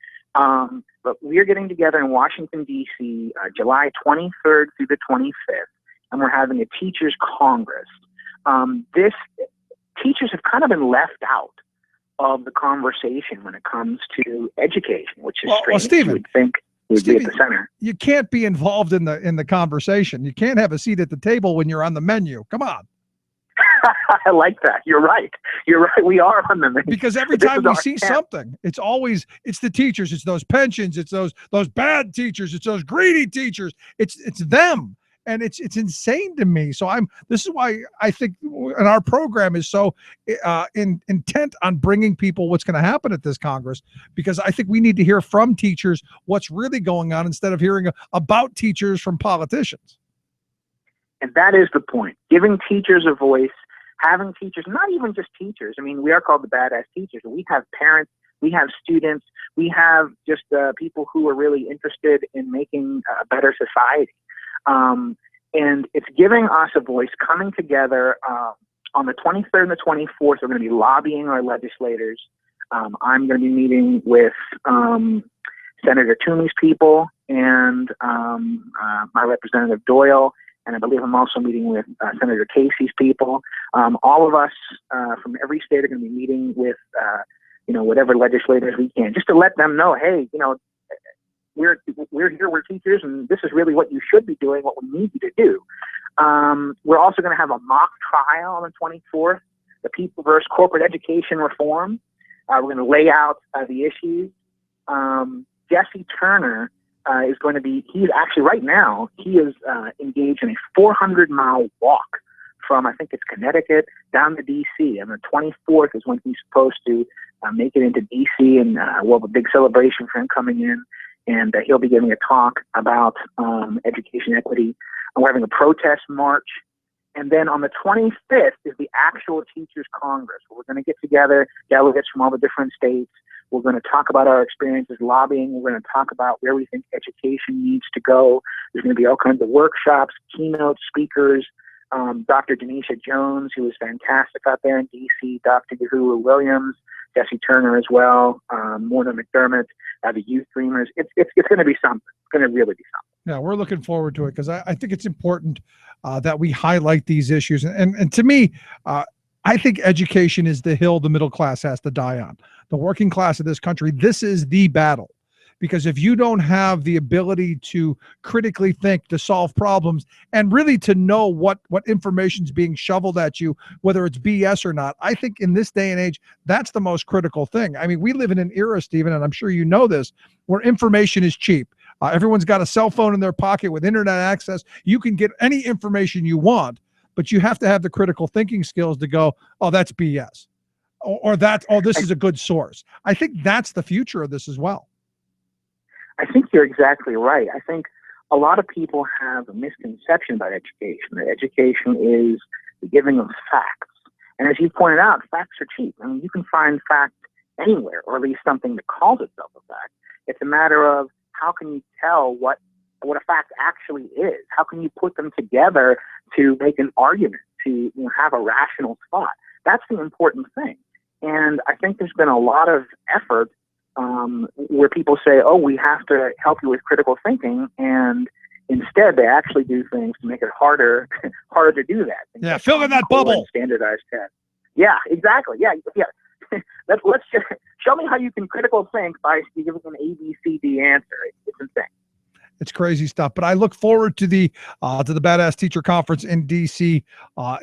[SPEAKER 9] But we're getting together in Washington, D.C., July 23rd through the 25th, and we're having a Teachers Congress. Teachers have kind of been left out of the conversation when it comes to education, which is strange.
[SPEAKER 11] Well, Stephen,
[SPEAKER 9] you would think would be at the center.
[SPEAKER 11] You can't be involved in the conversation. You can't have a seat at the table when you're on the menu. Come on.
[SPEAKER 9] I like that. You're right. We are on the menu.
[SPEAKER 11] Because every time we see something, it's the teachers, it's those pensions, it's those bad teachers, it's those greedy teachers, it's them. And it's insane to me. So this is why I think, and our program is so intent on bringing people what's going to happen at this Congress, because I think we need to hear from teachers what's really going on instead of hearing about teachers from politicians.
[SPEAKER 9] And that is the point. Giving teachers a voice, having teachers, not even just teachers. I mean, we are called the Badass Teachers. We have parents, we have students, we have just people who are really interested in making a better society. And it's giving us a voice, coming together on the 23rd and the 24th. We're going to be lobbying our legislators. I'm going to be meeting with Senator Toomey's people and my Representative Doyle. And I believe I'm also meeting with Senator Casey's people. All of us from every state are going to be meeting with, whatever legislators we can, just to let them know, hey, we're here, we're teachers, and this is really what you should be doing, what we need you to do. We're also going to have a mock trial on the 24th, the People versus Corporate Education Reform. We're going to lay out the issues. Jesse Turner is going to be, he's actually right now, he is engaged in a 400-mile walk from, I think it's Connecticut, down to D.C. And the 24th is when he's supposed to make it into D.C. and we'll have a big celebration for him coming in. And he'll be giving a talk about education equity. And we're having a protest march. And then on the 25th is the actual Teachers Congress, where we're going to get together delegates from all the different states. We're going to talk about our experiences lobbying. We're going to talk about where we think education needs to go. There's going to be all kinds of workshops, keynote speakers. Dr. Denisha Jones, who was fantastic out there in D.C., Dr. Gahula Williams, Jesse Turner as well, Morna McDermott, the Youth Dreamers. It's going to be something. It's going to really be something.
[SPEAKER 11] Yeah, we're looking forward to it because I think it's important that we highlight these issues. And to me, I think education is the hill the middle class has to die on. The working class of this country, this is the battle. Because if you don't have the ability to critically think, to solve problems, and really to know what information is being shoveled at you, whether it's BS or not, I think in this day and age, that's the most critical thing. I mean, we live in an era, Stephen, and I'm sure you know this, where information is cheap. Everyone's got a cell phone in their pocket with internet access. You can get any information you want, but you have to have the critical thinking skills to go, oh, that's BS. Or that, oh, this is a good source. I think that's the future of this as well.
[SPEAKER 9] I think you're exactly right. I think a lot of people have a misconception about education, that education is the giving of facts. And as you pointed out, facts are cheap. I mean, you can find fact anywhere, or at least something that calls itself a fact. It's a matter of how can you tell what a fact actually is? How can you put them together to make an argument, to have a rational thought? That's the important thing. And I think there's been a lot of effort where people say, oh, we have to help you with critical thinking, and instead they actually do things to make it harder to do that.
[SPEAKER 11] Yeah, fill in that bubble.
[SPEAKER 9] Standardized tests. Yeah, exactly. Yeah. Let's just show me how you can critical think by giving an A, B, C, D answer. It's insane.
[SPEAKER 11] It's crazy stuff. But I look forward to the Badass Teacher Conference in D.C.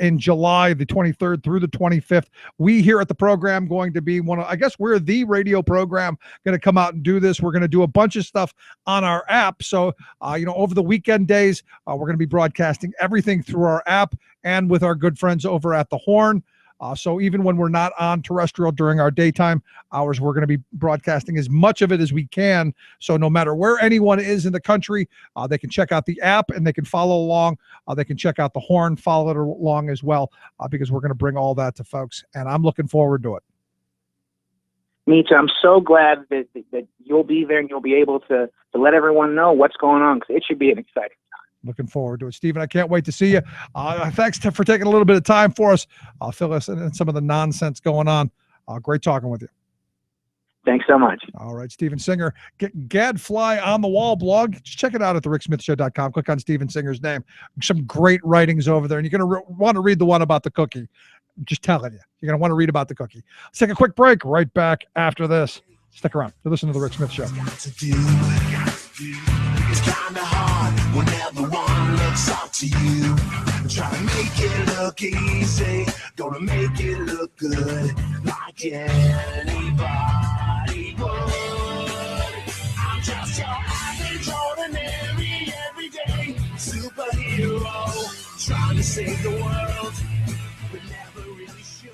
[SPEAKER 11] In July, the 23rd through the 25th. We here at the program going to be I guess we're the radio program going to come out and do this. We're going to do a bunch of stuff on our app. So, over the weekend days, we're going to be broadcasting everything through our app and with our good friends over at The Horn. So even when we're not on terrestrial during our daytime hours, we're going to be broadcasting as much of it as we can. So no matter where anyone is in the country, they can check out the app and they can follow along. They can check out The Horn, follow it along as well, because we're going to bring all that to folks. And I'm looking forward to it.
[SPEAKER 9] Me too. I'm so glad that you'll be there and you'll be able to let everyone know what's going on, because it should be an exciting time.
[SPEAKER 11] Looking forward to it. Stephen, I can't wait to see you. Thanks for taking a little bit of time for us. Fill us in some of the nonsense going on. Great talking with you.
[SPEAKER 9] Thanks so much.
[SPEAKER 11] All right, Stephen Singer, Gadfly on the Wall blog. Just check it out at thericksmithshow.com. Click on Stephen Singer's name. Some great writings over there, and you're going to want to read the one about the cookie. I'm just telling you. You're going to want to read about the cookie. Let's take a quick break. Right back after this. Stick around. You're listening to The Rick Smith Show.
[SPEAKER 8] It's kinda hard when everyone looks up to you. Try to make it look easy, gonna make it look good, like anybody would. I'm just your average, ordinary, everyday superhero, trying to save the world, but never really sure.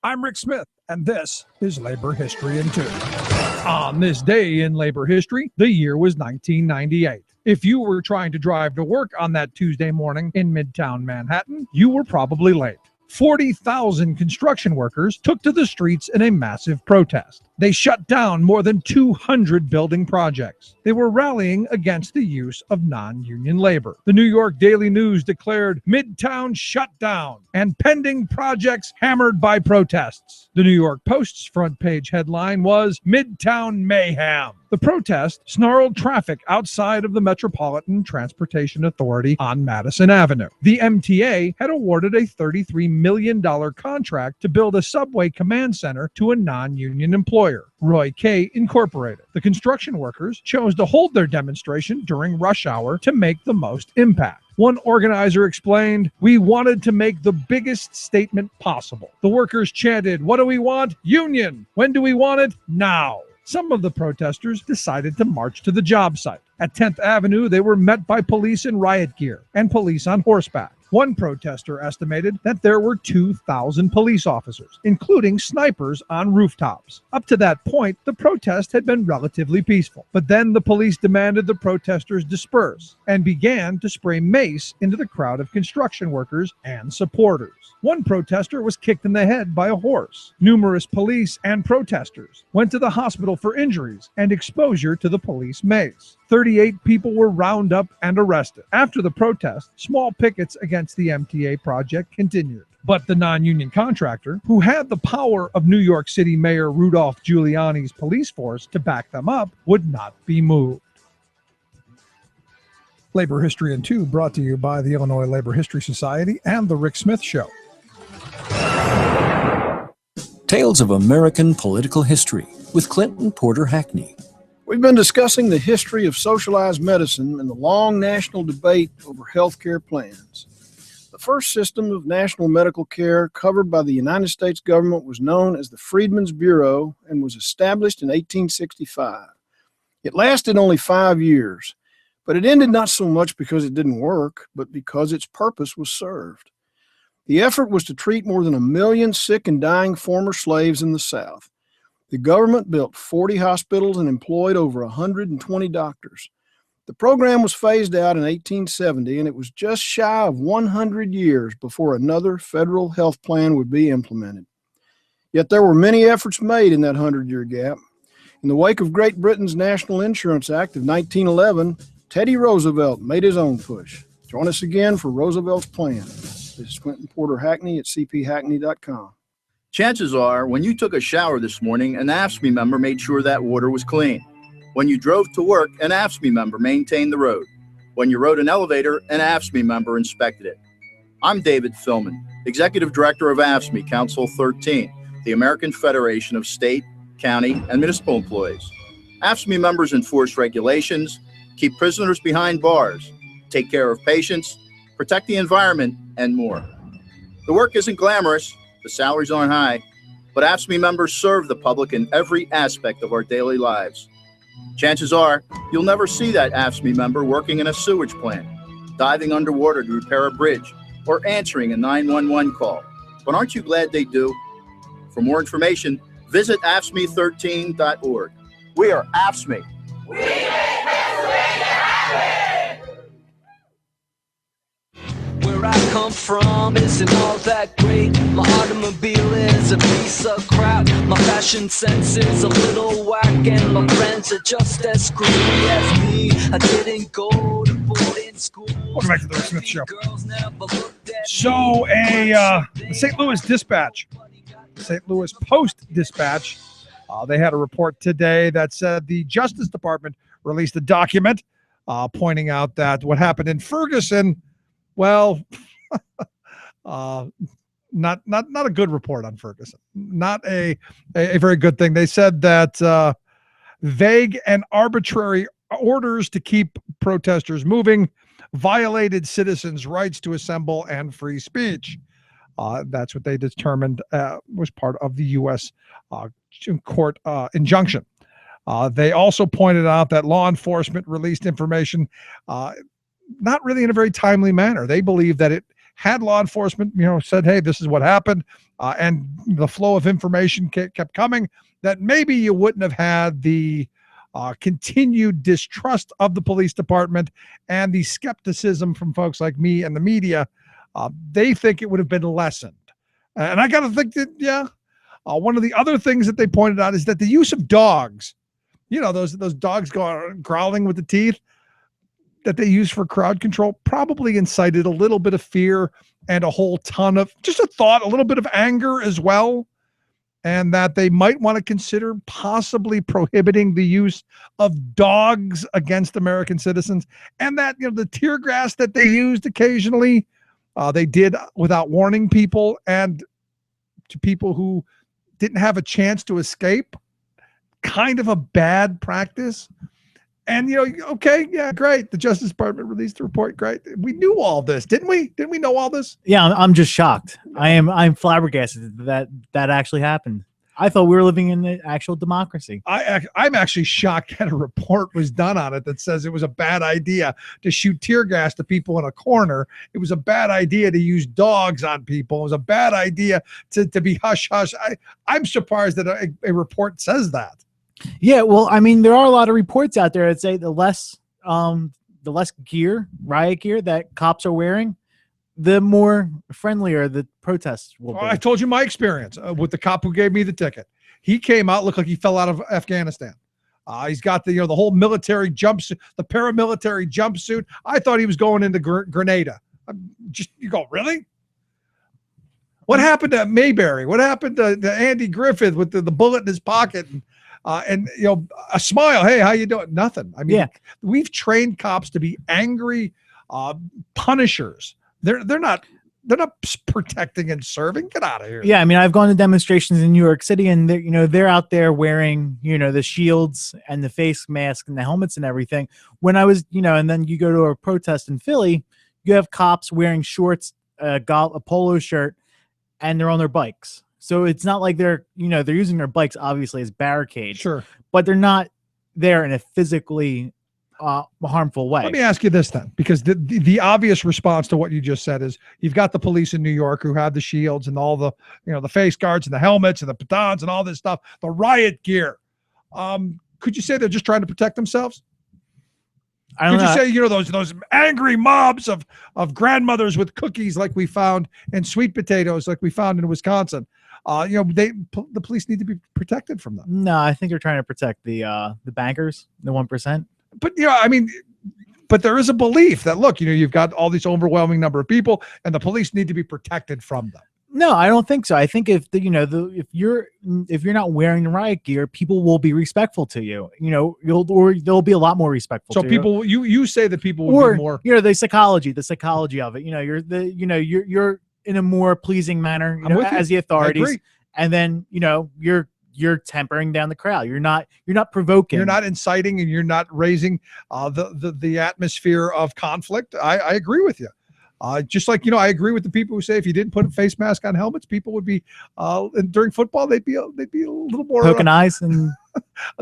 [SPEAKER 11] I'm Rick Smith, and this is Labor History in 2. On this day in labor history, the year was 1998. If you were trying to drive to work on that Tuesday morning in Midtown Manhattan, you were probably late. 40,000 construction workers took to the streets in a massive protest. They shut down more than 200 building projects. They were rallying against the use of non-union labor. The New York Daily News declared Midtown shut down and pending projects hammered by protests. The New York Post's front page headline was Midtown Mayhem. The protest snarled traffic outside of the Metropolitan Transportation Authority on Madison Avenue. The MTA had awarded a $33 million contract to build a subway command center to a non-union employer, Roy K. Incorporated. The construction workers chose to hold their demonstration during rush hour to make the most impact. One organizer explained, "We wanted to make the biggest statement possible." The workers chanted, "What do we want? Union! When do we want it? Now!" Some of the protesters decided to march to the job site. At 10th Avenue, they were met by police in riot gear and police on horseback. One protester estimated that there were 2,000 police officers, including snipers on rooftops. Up to that point, the protest had been relatively peaceful. But then the police demanded the protesters disperse and began to spray mace into the crowd of construction workers and supporters. One protester was kicked in the head by a horse. Numerous police and protesters went to the hospital for injuries and exposure to the police mace. 38 people were rounded up and arrested. After the protest, small pickets against the MTA project continued. But the non-union contractor, who had the power of New York City Mayor Rudolph Giuliani's police force to back them up, would not be moved. Labor History in 2 brought to you by the Illinois Labor History Society and The Rick Smith Show.
[SPEAKER 12] Tales of American Political History with Clinton Porter Hackney.
[SPEAKER 13] We've been discussing the history of socialized medicine and the long national debate over health care plans. The first system of national medical care covered by the United States government was known as the Freedmen's Bureau and was established in 1865. It lasted only 5 years, but it ended not so much because it didn't work, but because its purpose was served. The effort was to treat more than 1 million sick and dying former slaves in the South. The government built 40 hospitals and employed over 120 doctors. The program was phased out in 1870, and it was just shy of 100 years before another federal health plan would be implemented. Yet there were many efforts made in that 100-year gap. In the wake of Great Britain's National Insurance Act of 1911, Teddy Roosevelt made his own push. Join us again for Roosevelt's plan. This is Clinton Porter Hackney at cphackney.com.
[SPEAKER 14] Chances are, when you took a shower this morning, an AFSCME member made sure that water was clean. When you drove to work, an AFSCME member maintained the road. When you rode an elevator, an AFSCME member inspected it. I'm David Philman, Executive Director of AFSCME Council 13, the American Federation of State, County, and Municipal Employees. AFSCME members enforce regulations, keep prisoners behind bars, take care of patients, protect the environment, and more. The work isn't glamorous, the salaries aren't high, but AFSCME members serve the public in every aspect of our daily lives. Chances are, you'll never see that AFSCME member working in a sewage plant, diving underwater to repair a bridge, or answering a 911 call. But aren't you glad they do? For more information, visit AFSCME13.org. We are AFSCME. We make Pennsylvania happen!
[SPEAKER 8] Where I come from isn't all that great. My automobile is a piece of crap. My fashion sense is a little whack, and my friends are just as screwy as me. I didn't go to boarding school.
[SPEAKER 11] Welcome back to the Rick Smith Show. So the St. Louis Dispatch, St. Louis Post-Dispatch, they had a report today that said the Justice Department released a document pointing out that what happened in Ferguson, well, not a good report on Ferguson. Not a very good thing. They said that vague and arbitrary orders to keep protesters moving violated citizens' rights to assemble and free speech. That's what they determined was part of the U.S. Court injunction. They also pointed out that law enforcement released information not really in a very timely manner. They believe that it had law enforcement, said, hey, this is what happened, and the flow of information kept coming, that maybe you wouldn't have had the continued distrust of the police department and the skepticism from folks like me and the media. They think it would have been lessened. And I got to think that, one of the other things that they pointed out is that the use of dogs, those dogs growling with the teeth, that they use for crowd control probably incited a little bit of fear and a whole ton of just a little bit of anger as well. And that they might want to consider possibly prohibiting the use of dogs against American citizens. And that, the tear gas that they used occasionally, they did without warning people and to people who didn't have a chance to escape. Kind of a bad practice. And, okay, yeah, great. The Justice Department released the report. Great. We knew all this, didn't we? Didn't we know all this?
[SPEAKER 24] Yeah, I'm just shocked. I'm flabbergasted that actually happened.
[SPEAKER 16] I thought we were living in an actual democracy.
[SPEAKER 11] I'm actually shocked that a report was done on it that says it was a bad idea to shoot tear gas to people in a corner. It was a bad idea to use dogs on people. It was a bad idea to be hush hush. I'm surprised that a report says that.
[SPEAKER 16] Yeah, well, I mean, there are a lot of reports out there that say the less gear, riot gear that cops are wearing, the more friendlier the protests will be.
[SPEAKER 11] I told you my experience with the cop who gave me the ticket. He came out, looked like he fell out of Afghanistan. He's got the whole military jumpsuit, the paramilitary jumpsuit. I thought he was going into Grenada. You go, really? What happened to Mayberry? What happened to Andy Griffith with the bullet in his pocket and a smile? Hey, how you doing? Nothing. I mean, we've trained cops to be angry punishers. They're not protecting and serving. Get out of here.
[SPEAKER 16] Yeah, I mean, I've gone to demonstrations in New York City, and they're out there wearing the shields and the face mask and the helmets and everything. When I was and then you go to a protest in Philly, you have cops wearing shorts, a polo shirt, and they're on their bikes. So it's not like they're using their bikes obviously as barricades.
[SPEAKER 11] Sure,
[SPEAKER 16] but they're not there in a physically harmful way.
[SPEAKER 11] Let me ask you this then, because the obvious response to what you just said is you've got the police in New York who have the shields and all the the face guards and the helmets and the batons and all this stuff, the riot gear. Could you say they're just trying to protect themselves? Could you say those angry mobs of grandmothers with cookies like we found and sweet potatoes like we found in Wisconsin? The police need to be protected from them.
[SPEAKER 16] No, I think they're trying to protect the bankers, the 1%.
[SPEAKER 11] But but there is a belief that look, you've got all this overwhelming number of people, and the police need to be protected from them.
[SPEAKER 16] No, I don't think so. I think if you're not wearing the riot gear, people will be respectful to you. They'll be a lot more respectful.
[SPEAKER 11] So
[SPEAKER 16] to
[SPEAKER 11] people, you say that people will be more.
[SPEAKER 16] The psychology of it. You're in a more pleasing manner. As the authorities, and then you're tempering down the crowd. You're not provoking.
[SPEAKER 11] You're not inciting, and you're not raising the atmosphere of conflict. I agree with you. Just like I agree with the people who say if you didn't put a face mask on helmets, people would be during football they'd be a little more
[SPEAKER 16] poking eyes, and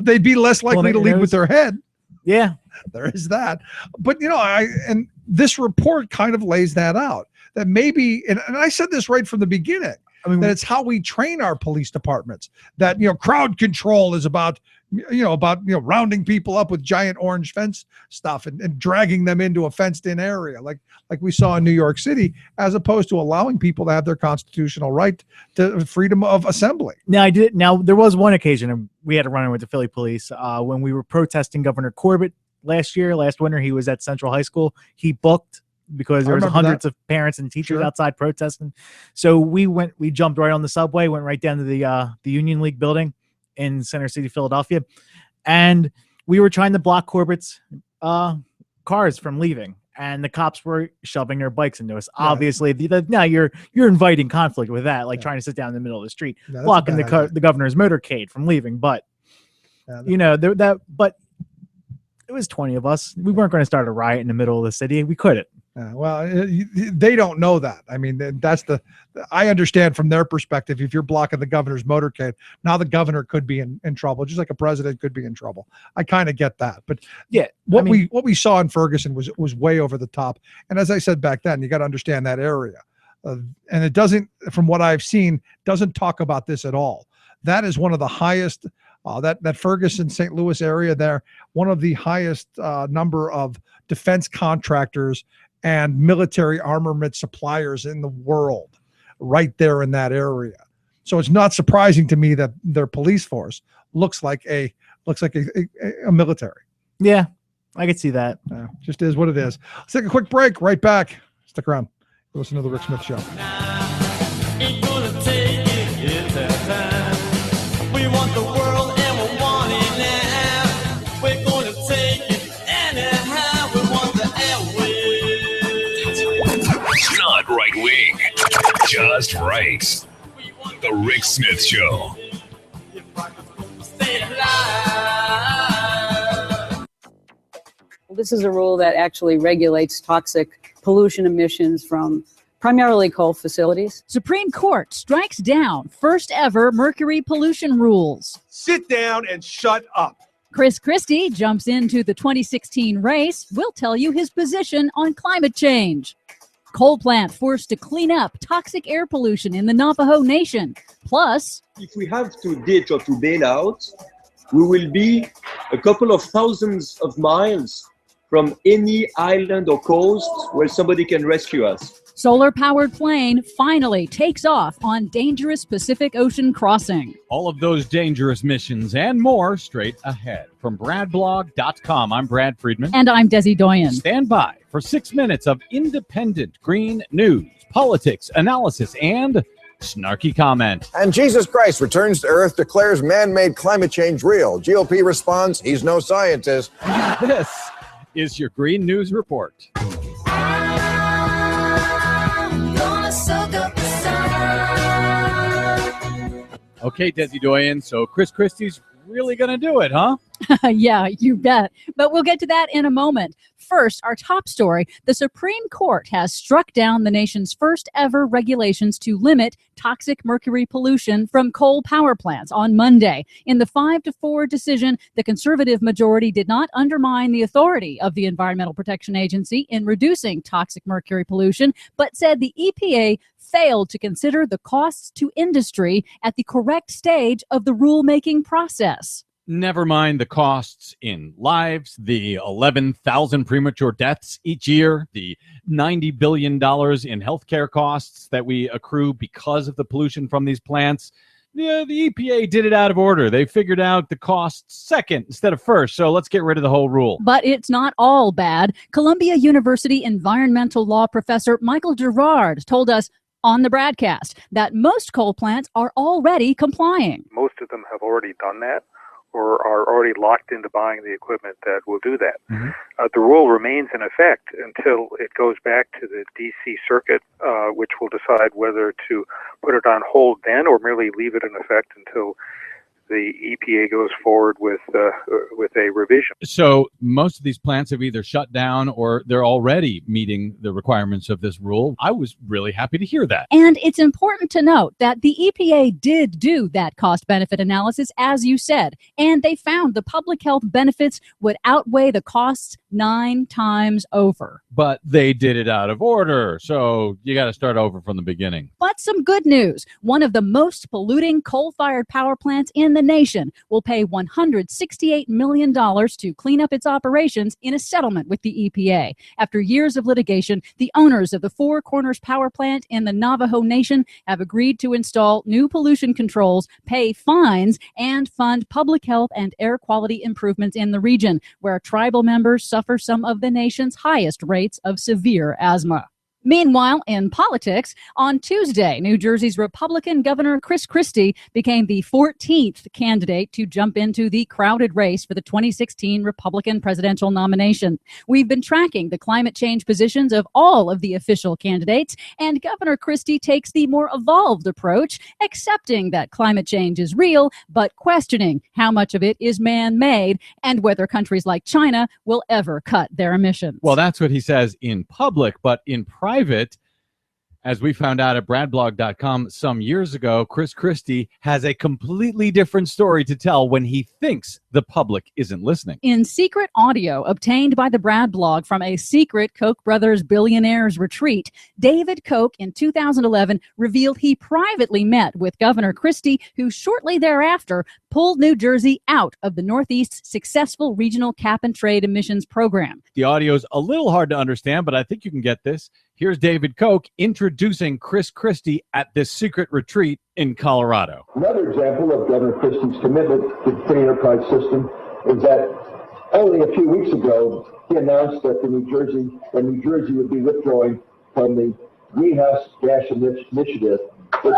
[SPEAKER 11] they'd be less likely to lead with their head.
[SPEAKER 16] Yeah,
[SPEAKER 11] there is that. But and this report kind of lays that out. That maybe, and I said this right from the beginning. I mean, that it's how we train our police departments. That crowd control is about rounding people up with giant orange fence stuff and dragging them into a fenced-in area, like we saw in New York City, as opposed to allowing people to have their constitutional right to freedom of assembly.
[SPEAKER 16] Now there was one occasion, and we had to run in with the Philly police when we were protesting Governor Corbett last winter. He was at Central High School. He booked because there was hundreds of parents and teachers outside protesting. So we jumped right on the subway, went right down to the Union League building in Center City, Philadelphia. And we were trying to block Corbett's cars from leaving. And the cops were shoving their bikes into us. Yeah. Obviously, now you're inviting conflict with that, like trying to sit down in the middle of the street, blocking the governor's motorcade from leaving. But, but it was 20 of us. We weren't going to start a riot in the middle of the city. We couldn't.
[SPEAKER 11] Well, they don't know that. I mean, I understand from their perspective, if you're blocking the governor's motorcade, now the governor could be in trouble, just like a president could be in trouble. I kind of get that. But
[SPEAKER 16] yeah,
[SPEAKER 11] what we saw in Ferguson was way over the top. And as I said back then, you got to understand that area. And it doesn't, from what I've seen, doesn't talk about this at all. That is one of the highest, that Ferguson, St. Louis area there, one of the highest number of defense contractors and military armament suppliers in the world, right there in that area. So it's not surprising to me that their police force looks like a military.
[SPEAKER 16] Yeah, I could see that.
[SPEAKER 11] Just is what it is. Let's take a quick break. Right back. Stick around. Listen to the Rick Smith Show.
[SPEAKER 8] Ain't gonna take it, it's our time. We want the world and we want it now. We're gonna take it anyhow. We want the airwaves.
[SPEAKER 4] Not right wing, just right. The Rick Smith Show.
[SPEAKER 8] Stay alive.
[SPEAKER 17] This is a rule that actually regulates toxic pollution emissions from Primarily coal facilities.
[SPEAKER 15] Supreme Court strikes down first ever mercury pollution rules.
[SPEAKER 18] Sit down and shut up.
[SPEAKER 15] Chris Christie jumps into the 2016 race. We'll tell you his position on climate change. Coal plant forced to clean up toxic air pollution in the Navajo Nation. Plus,
[SPEAKER 20] if we have to ditch or to bail out, we will be a couple of thousands of miles from any island or coast where somebody can rescue us.
[SPEAKER 15] solar-powered plane finally takes off on dangerous Pacific Ocean crossing.
[SPEAKER 19] All of those dangerous missions and more straight ahead. From BradBlog.com, I'm Brad Friedman.
[SPEAKER 15] And I'm Desi Doyen.
[SPEAKER 19] Stand by for 6 minutes of independent green news, politics, analysis, and snarky comment.
[SPEAKER 24] And Jesus Christ returns to Earth, declares man-made climate change real. GOP responds, he's no scientist.
[SPEAKER 19] This is your Green News Report. Okay, Desi Doyen, so Chris Christie's really going to do it, huh?
[SPEAKER 15] Yeah, you bet. But we'll get to that in a moment. First, our top story, the Supreme Court has struck down the nation's first ever regulations to limit toxic mercury pollution from coal power plants on Monday. In the 5-4 decision, the conservative majority did not undermine the authority of the Environmental Protection Agency in reducing toxic mercury pollution, but said the EPA failed to consider the costs to industry at the correct stage of the rulemaking process.
[SPEAKER 19] Never mind the costs in lives, the 11,000 premature deaths each year, the $90 billion in healthcare costs that we accrue because of the pollution from these plants. The EPA did it out of order. They figured out the costs second instead of first. So let's get rid of the whole rule.
[SPEAKER 15] But it's not all bad. Columbia University environmental law professor Michael Gerard told us on the broadcast that most coal plants are already complying.
[SPEAKER 25] Most of them have already done that, or are already locked into buying the equipment that will do that.
[SPEAKER 19] Mm-hmm.
[SPEAKER 25] The rule remains in effect until it goes back to the D.C. Circuit, which will decide whether to put it on hold then or merely leave it in effect until the EPA goes forward with a revision.
[SPEAKER 19] So most of these plants have either shut down or they're already meeting the requirements of this rule. I was really happy to hear that.
[SPEAKER 15] And it's important to note that the EPA did do that cost-benefit analysis, as you said, and they found the public health benefits would outweigh the costs 9 times over.
[SPEAKER 19] But they did it out of order, so you got to start over from the beginning.
[SPEAKER 15] But some good news. One of the most polluting coal-fired power plants in the nation will pay $168 million to clean up its operations in a settlement with the EPA. After years of litigation, the owners of the Four Corners Power Plant in the Navajo Nation have agreed to install new pollution controls, pay fines, and fund public health and air quality improvements in the region, where tribal members suffer some of the nation's highest rates of severe asthma. Meanwhile, in politics, on Tuesday, New Jersey's Republican Governor Chris Christie became the 14th candidate to jump into the crowded race for the 2016 Republican presidential nomination. We've been tracking the climate change positions of all of the official candidates, and Governor Christie takes the more evolved approach, accepting that climate change is real, but questioning how much of it is man-made and whether countries like China will ever cut their emissions.
[SPEAKER 19] Well, that's what he says in public, but in private, as we found out at BradBlog.com some years ago, Chris Christie has a completely different story to tell when he thinks the public isn't listening.
[SPEAKER 15] In secret audio obtained by the Brad blog from a secret Koch brothers billionaires retreat, David Koch in 2011 revealed he privately met with Governor Christie, who shortly thereafter pulled New Jersey out of the Northeast's successful regional cap-and-trade emissions program.
[SPEAKER 19] The audio's a little hard to understand, but I think you can get this. Here's David Koch introducing Chris Christie at this secret retreat in Colorado.
[SPEAKER 21] Another example of Governor Christie's commitment to the free enterprise system is that only a few weeks ago, he announced that New Jersey would be withdrawing from the Greenhouse Gas Initiative, which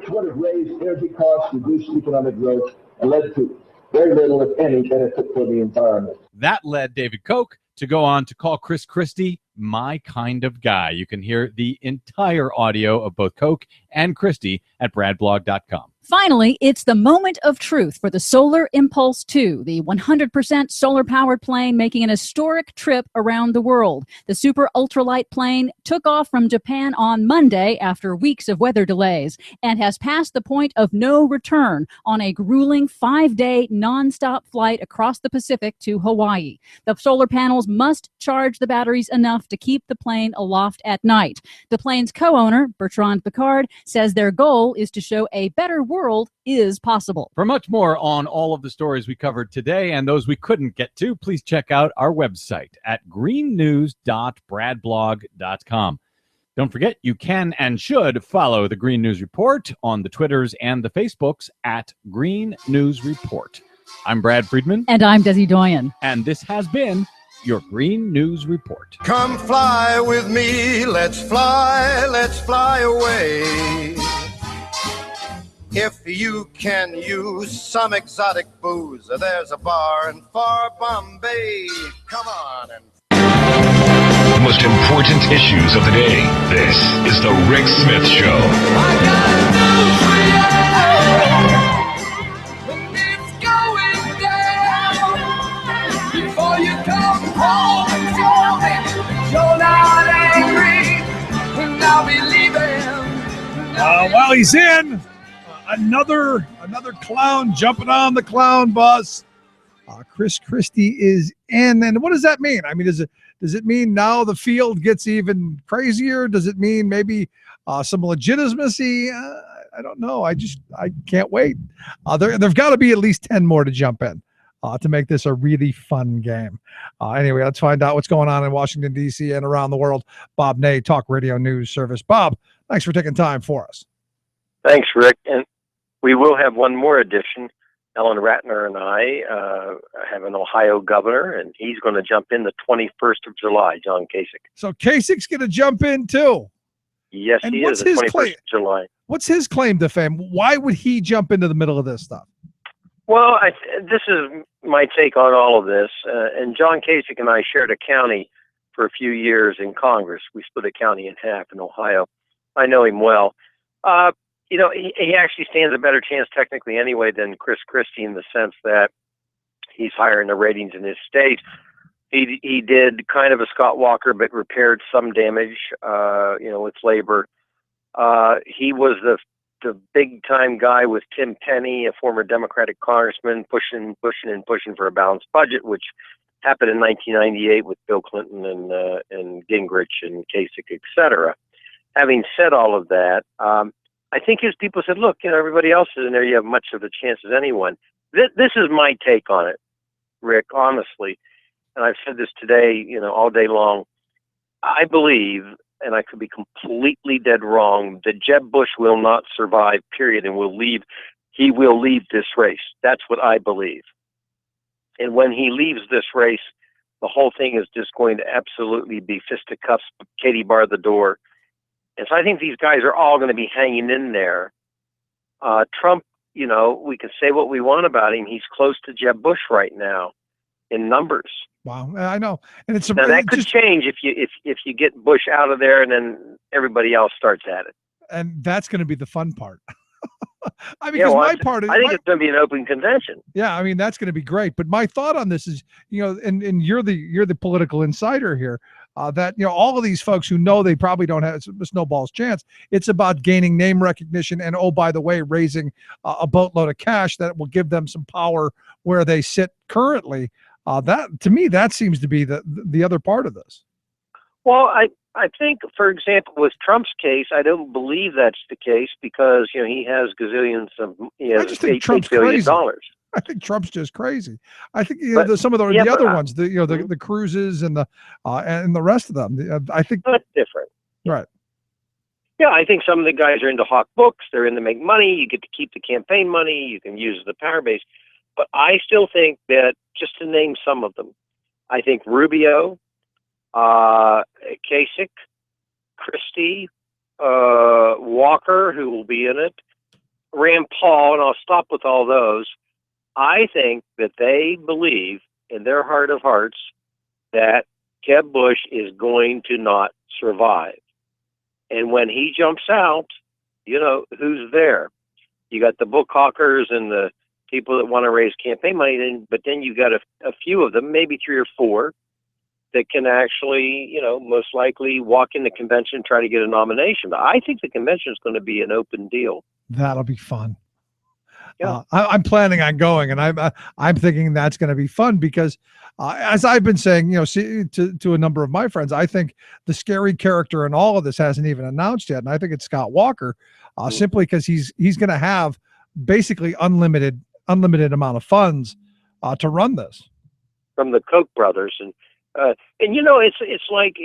[SPEAKER 21] would have raised energy costs, reduced economic growth, and led to very little, if any, benefit for the environment.
[SPEAKER 19] That led David Koch to go on to call Chris Christie my kind of guy. You can hear the entire audio of both Koch and Christie at BradBlog.com.
[SPEAKER 15] Finally, it's the moment of truth for the Solar Impulse 2, the 100% solar-powered plane making an historic trip around the world. The super ultralight plane took off from Japan on Monday after weeks of weather delays and has passed the point of no return on a grueling 5-day nonstop flight across the Pacific to Hawaii. The solar panels must charge the batteries enough to keep the plane aloft at night. The plane's co-owner, Bertrand Piccard, says their goal is to show a better world is possible.
[SPEAKER 19] For much more on all of the stories we covered today and those we couldn't get to, please check out our website at greennews.bradblog.com. Don't forget, you can and should follow the Green News Report on the Twitters and the Facebooks at Green News Report. I'm Brad Friedman.
[SPEAKER 15] And I'm Desi Doyen.
[SPEAKER 19] And this has been your Green News Report.
[SPEAKER 8] Come fly with me, let's fly away. If you can use some exotic booze, there's a bar in far Bombay. Come on and
[SPEAKER 4] The most important issues of the day. This is the Rick Smith Show.
[SPEAKER 8] before you come home and tell me you're not angry, and I'll be leaving.
[SPEAKER 11] While he's in, another clown jumping on the clown bus. Chris Christie is in, and what does that mean? I mean, does it mean now the field gets even crazier? Does it mean maybe some legitimacy? I don't know. I can't wait. There've got to be at least 10 more to jump in to make this a really fun game. Anyway, let's find out what's going on in Washington, D.C. and around the world. Bob Ney, Talk Radio News Service. Bob, thanks for taking time for us.
[SPEAKER 1] Thanks, Rick. And we will have one more edition. Ellen Ratner and I have an Ohio governor, and he's going to jump in the 21st of July, John Kasich.
[SPEAKER 11] So Kasich's going to jump in too.
[SPEAKER 1] Yes,
[SPEAKER 11] And
[SPEAKER 1] he
[SPEAKER 11] what's
[SPEAKER 1] is, the
[SPEAKER 11] his
[SPEAKER 1] 21st
[SPEAKER 11] claim?
[SPEAKER 1] of July.
[SPEAKER 11] What's his claim to fame? Why would he jump into the middle of this stuff?
[SPEAKER 1] Well, this is my take on all of this. And John Kasich and I shared a county for a few years in Congress. We split a county in half in Ohio. I know him well. He actually stands a better chance technically anyway than Chris Christie in the sense that he's higher in the ratings in his state. He did kind of a Scott Walker, but repaired some damage, with labor. He was the big time guy with Tim Penny, a former Democratic congressman, pushing for a balanced budget, which happened in 1998 with Bill Clinton and Gingrich and Kasich, etc. Having said all of that, I think his people said, look, everybody else is in there. You have much of a chance as anyone. This is my take on it, Rick, honestly. And I've said this today, all day long. I believe, and I could be completely dead wrong, that Jeb Bush will not survive, period, and he will leave this race. That's what I believe. And when he leaves this race, the whole thing is just going to absolutely be fisticuffs, Katie bar the door. And so I think these guys are all going to be hanging in there. Trump, we can say what we want about him. He's close to Jeb Bush right now in numbers.
[SPEAKER 11] Wow, I know, and
[SPEAKER 1] Now that could change if you get Bush out of there, and then everybody else starts at it.
[SPEAKER 11] And that's going to be the fun part. I mean,
[SPEAKER 1] Yeah,
[SPEAKER 11] because
[SPEAKER 1] well,
[SPEAKER 11] my part is,
[SPEAKER 1] I think it's going to be an open convention.
[SPEAKER 11] yeah, I mean that's going to be great. But my thought on this is, and you're the political insider here. That all of these folks who know they probably don't have a snowball's chance. It's about gaining name recognition and, oh, by the way, raising a boatload of cash that will give them some power where they sit currently. That to me, that seems to be the other part of this.
[SPEAKER 1] Well, I think, for example, with Trump's case, I don't believe that's the case because he has gazillions of
[SPEAKER 11] I just think
[SPEAKER 1] $8
[SPEAKER 11] Trump's
[SPEAKER 1] billion.
[SPEAKER 11] crazy. I think Trump's just crazy. I think
[SPEAKER 1] But-
[SPEAKER 11] some of the
[SPEAKER 1] yeah,
[SPEAKER 11] other
[SPEAKER 1] but,
[SPEAKER 11] ones, the cruises and the rest of them. I think
[SPEAKER 1] that's different.
[SPEAKER 11] Right.
[SPEAKER 1] Yeah, I think some of the guys are into hawk books. They're in to make money. You get to keep the campaign money. You can use the power base. But I still think that, just to name some of them, I think Rubio, Kasich, Christie, Walker, who will be in it, Rand Paul, and I'll stop with all those. I think that they believe in their heart of hearts that Jeb Bush is going to not survive. And when he jumps out, who's there? You got the book hawkers and the people that want to raise campaign money, but then you got a few of them, maybe 3 or 4, that can actually, most likely walk in the convention and try to get a nomination. But I think the convention is going to be an open deal.
[SPEAKER 11] That'll be fun.
[SPEAKER 1] Yeah.
[SPEAKER 11] I'm planning on going, and I'm thinking that's going to be fun because, as I've been saying, to a number of my friends, I think the scary character in all of this hasn't even announced yet, and I think it's Scott Walker, simply because he's going to have basically unlimited amount of funds to run this
[SPEAKER 1] from the Koch brothers, and it's like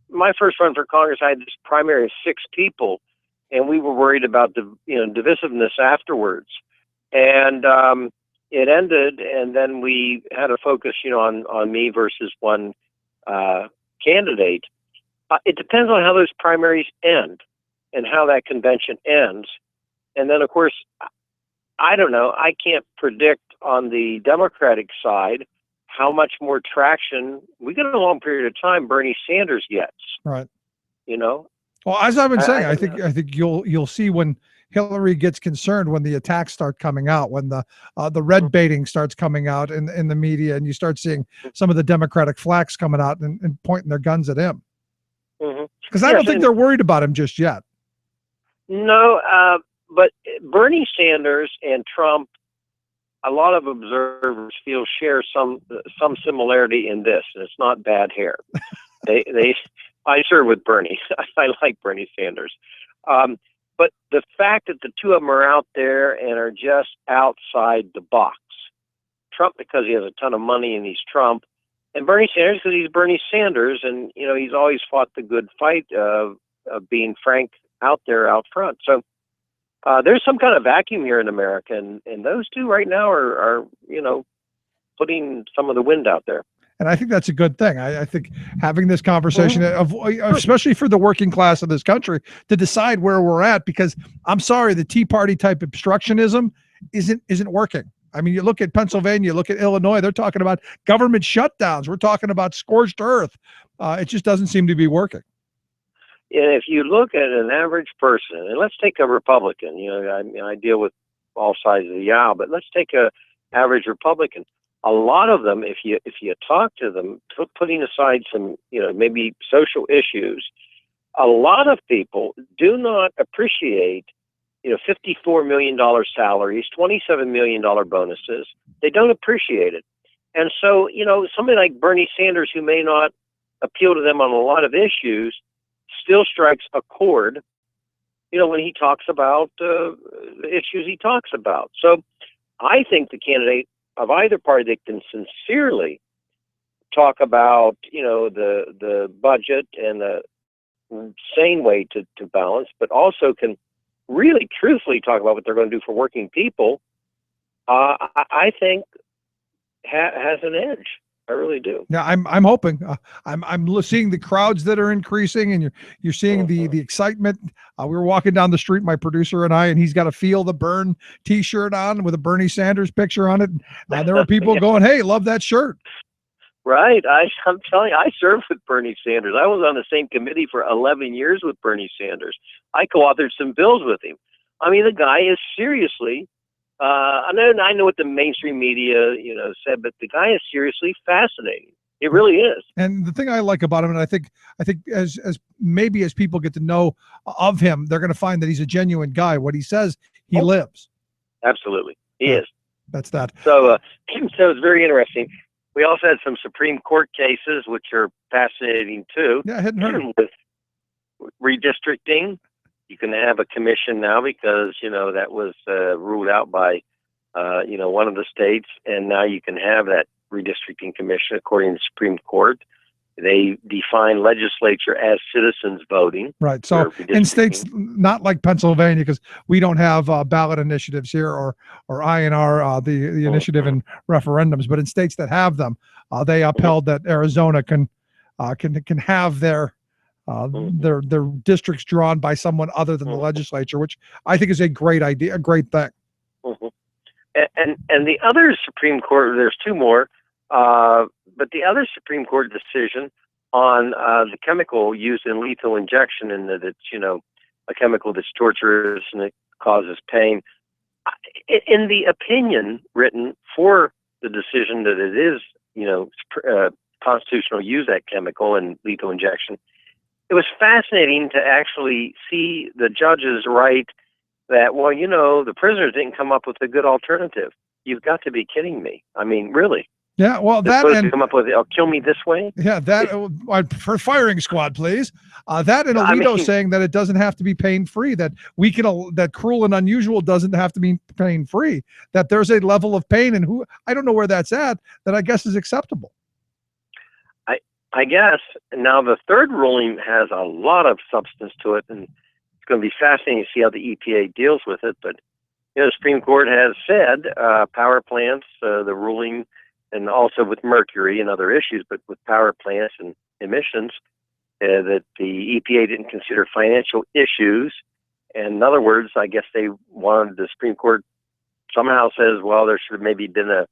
[SPEAKER 1] my first run for Congress, I had this primary of 6 people, and we were worried about the divisiveness afterwards, and it ended, and then we had a focus on me versus one candidate. It depends on how those primaries end and how that convention ends, and then of course I don't know, I can't predict on the Democratic side how much more traction we get in a long period of time Bernie Sanders gets.
[SPEAKER 11] Right.
[SPEAKER 1] Well,
[SPEAKER 11] as I've been saying, I think you'll see when Hillary gets concerned, when the attacks start coming out, when the red baiting starts coming out in the media, and you start seeing some of the Democratic flacks coming out and pointing their guns at him. Because I don't think they're worried about him just yet.
[SPEAKER 1] No, but Bernie Sanders and Trump, a lot of observers feel share some similarity in this, and it's not bad hair. I serve with Bernie. I like Bernie Sanders. But the fact that the two of them are out there and are just outside the box. Trump because he has a ton of money and he's Trump, and Bernie Sanders because he's Bernie Sanders, and he's always fought the good fight of being frank out there out front. So there's some kind of vacuum here in America, and those two right now are putting some of the wind out there.
[SPEAKER 11] And I think that's a good thing. I think having this conversation, especially for the working class of this country, to decide where we're at, because I'm sorry, the Tea Party type obstructionism isn't working. I mean, you look at Pennsylvania, look at Illinois, they're talking about government shutdowns. We're talking about scorched earth. It just doesn't seem to be working.
[SPEAKER 1] And if you look at an average person, and let's take a Republican, I deal with all sides of the aisle, but let's take a average Republican. A lot of them, if you talk to them, putting aside some, maybe social issues, a lot of people do not appreciate, $54 million salaries, $27 million bonuses. They don't appreciate it. And so, somebody like Bernie Sanders, who may not appeal to them on a lot of issues, still strikes a chord, when he talks about the issues he talks about. So I think the candidate of either party that can sincerely talk about, the budget and the sane way to balance, but also can really truthfully talk about what they're going to do for working people, I think has an edge. I really do.
[SPEAKER 11] Yeah, I'm hoping. I'm seeing the crowds that are increasing, and you're seeing the excitement. We were walking down the street, my producer and I, and he's got a Feel the Burn T-shirt on with a Bernie Sanders picture on it. And there were people going, "Hey, love that shirt."
[SPEAKER 1] Right. I'm telling you, I served with Bernie Sanders. I was on the same committee for 11 years with Bernie Sanders. I co-authored some bills with him. I mean, the guy is seriously. I know what the mainstream media, said, but the guy is seriously fascinating. It really is.
[SPEAKER 11] And the thing I like about him, and I think as maybe as people get to know of him, they're going to find that he's a genuine guy. What he says, he lives.
[SPEAKER 1] Absolutely, he is.
[SPEAKER 11] That's that.
[SPEAKER 1] So, so it's very interesting. We also had some Supreme Court cases, which are fascinating too.
[SPEAKER 11] Yeah, I hadn't heard.
[SPEAKER 1] With redistricting. You can have a commission now because, that was ruled out by, one of the states. And now you can have that redistricting commission according to the Supreme Court. They define legislature as citizens voting.
[SPEAKER 11] Right. So in states not like Pennsylvania, because we don't have ballot initiatives here or INR, the initiative in referendums, but in states that have them, they upheld that Arizona can have their districts drawn by someone other than the legislature, which I think is a great idea, a great thing.
[SPEAKER 1] And the other Supreme Court, there's 2 more, but the other Supreme Court decision on the chemical used in lethal injection, and that it's, a chemical that's torturous and it causes pain. in the opinion written for the decision that it is, constitutional to use that chemical and lethal injection, it was fascinating to actually see the judges write that, well, the prisoners didn't come up with a good alternative. You've got to be kidding me. I mean, really?
[SPEAKER 11] Yeah, well,
[SPEAKER 1] They're
[SPEAKER 11] that
[SPEAKER 1] supposed
[SPEAKER 11] and
[SPEAKER 1] to come up with, kill me this way?
[SPEAKER 11] yeah, that I prefer firing squad, please. That and Alito saying that it doesn't have to be pain free. That we can that cruel and unusual doesn't have to be pain free. That there's a level of pain, and who I don't know where that's at. That I guess is acceptable.
[SPEAKER 1] I guess now the third ruling has a lot of substance to it, and it's going to be fascinating to see how the EPA deals with it. But the Supreme Court has said power plants, the ruling, and also with mercury and other issues, but with power plants and emissions, that the EPA didn't consider financial issues. And in other words, I guess they wanted the Supreme Court somehow says, well, there should have maybe been a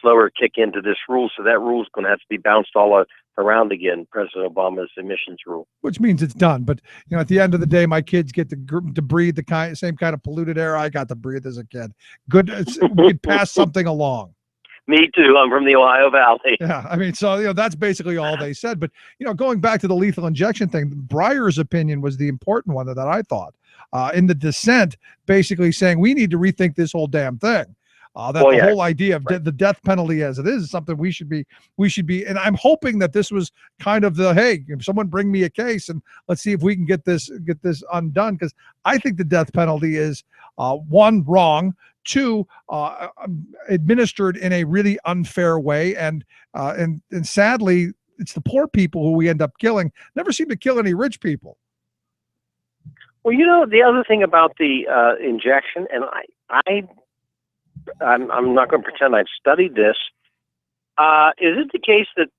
[SPEAKER 1] slower kick into this rule, so that rule is going to have to be bounced all around again, President Obama's emissions rule.
[SPEAKER 11] Which means it's done. But at the end of the day, my kids get to breathe the same kind of polluted air I got to breathe as a kid. Good, we could pass something along.
[SPEAKER 1] Me too. I'm from the Ohio Valley.
[SPEAKER 11] Yeah, I mean, so that's basically all they said. But going back to the lethal injection thing, Breyer's opinion was the important one that I thought. In the dissent, basically saying we need to rethink this whole damn thing. Whole idea of the death penalty as it is something we should be, and I'm hoping that this was kind of hey, if someone bring me a case and let's see if we can get this undone, because I think the death penalty is one, wrong, two, administered in a really unfair way, and sadly it's the poor people who we end up killing. Never seem to kill any rich people.
[SPEAKER 1] Well, the other thing about the injection, and I'm not going to pretend I've studied this. Is it the case that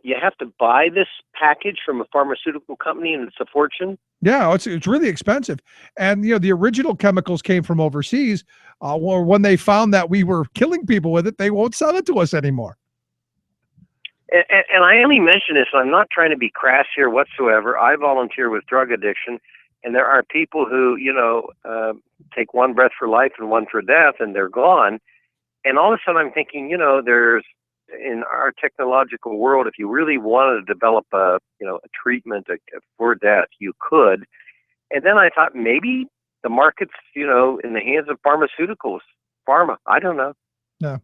[SPEAKER 1] you have to buy this package from a pharmaceutical company and it's a fortune?
[SPEAKER 11] Yeah, it's really expensive. And the original chemicals came from overseas. When they found that we were killing people with it, they won't sell it to us anymore.
[SPEAKER 1] And I only mention this, and I'm not trying to be crass here whatsoever. I volunteer with drug addiction, and there are people who, take one breath for life and one for death, and they're gone. And all of a sudden I'm thinking, there's, in our technological world, if you really wanted to develop a treatment for death, you could. And then I thought maybe the market's, in the hands of pharma. I don't know.
[SPEAKER 11] Yeah.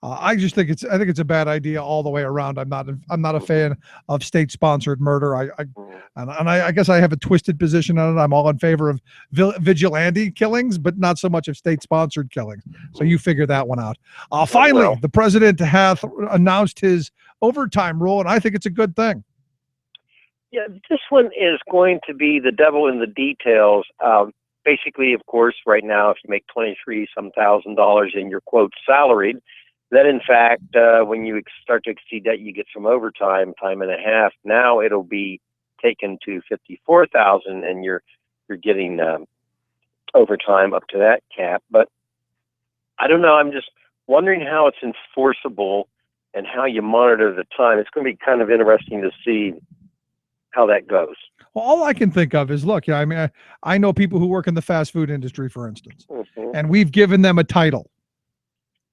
[SPEAKER 11] I just think I think it's a bad idea all the way around. I'm not a fan of state-sponsored murder. I guess I have a twisted position on it. I'm all in favor of vigilante killings, but not so much of state-sponsored killings. So you figure that one out. Finally, the president hath announced his overtime rule, and I think it's a good thing.
[SPEAKER 1] Yeah, this one is going to be the devil in the details. Basically, of course, right now, if you make $23,000 and you're, quote, salaried, then, in fact, when you start to exceed that, you get some overtime, time and a half. Now it'll be taken to $54,000, and you're getting overtime up to that cap. But I don't know. I'm just wondering how it's enforceable and how you monitor the time. It's going to be kind of interesting to see how that goes.
[SPEAKER 11] Well, all I can think of is, look, I know people who work in the fast food industry, for instance, and we've given them a title.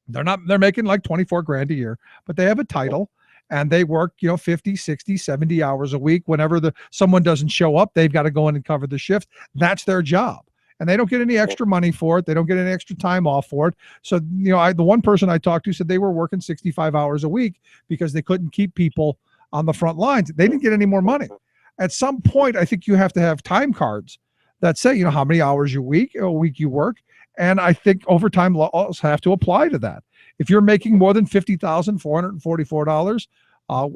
[SPEAKER 11] They're making like 24 grand a year, but they have a title and they work, 50, 60, 70 hours a week. Whenever someone doesn't show up, they've got to go in and cover the shift. That's their job. And they don't get any extra money for it. They don't get any extra time off for it. So, the one person I talked to said they were working 65 hours a week because they couldn't keep people on the front lines. They didn't get any more money. At some point, I think you have to have time cards that say, how many hours a week you work. And I think overtime laws have to apply to that. If you're making more than $50,444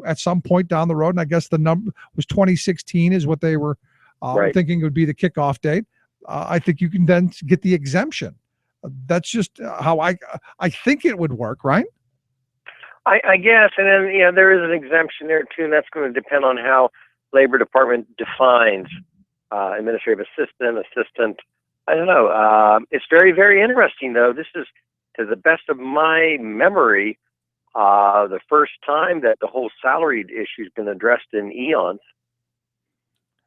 [SPEAKER 11] at some point down the road, and I guess the number was 2016 is what they were thinking would be the kickoff date, I think you can then get the exemption. That's just how I think it would work, right?
[SPEAKER 1] I guess. And then, there is an exemption there too, and that's going to depend on how Labor Department defines administrative assistant. I don't know. It's very, very interesting, though. This is, to the best of my memory, the first time that the whole salaried issue has been addressed in eons.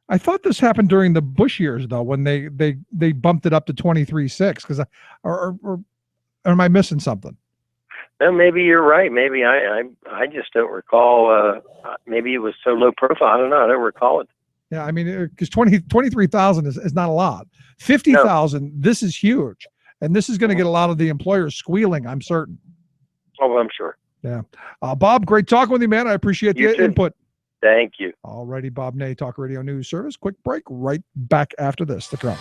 [SPEAKER 11] I thought this happened during the Bush years, though, when they bumped it up to 23.6, because Or am I missing something?
[SPEAKER 1] Well, maybe you're right. Maybe I just don't recall. Maybe it was so low profile. I don't know. I don't recall it.
[SPEAKER 11] Yeah, I mean, because 23,000 is not a lot. 50,000, this is huge. And this is going to get a lot of the employers squealing, I'm certain.
[SPEAKER 1] Oh, I'm sure.
[SPEAKER 11] Yeah. Bob, great talking with you, man. I appreciate the input.
[SPEAKER 1] Thank you.
[SPEAKER 11] All righty, Bob Ney, Talk Radio News Service. Quick break, right back after this. The Crown.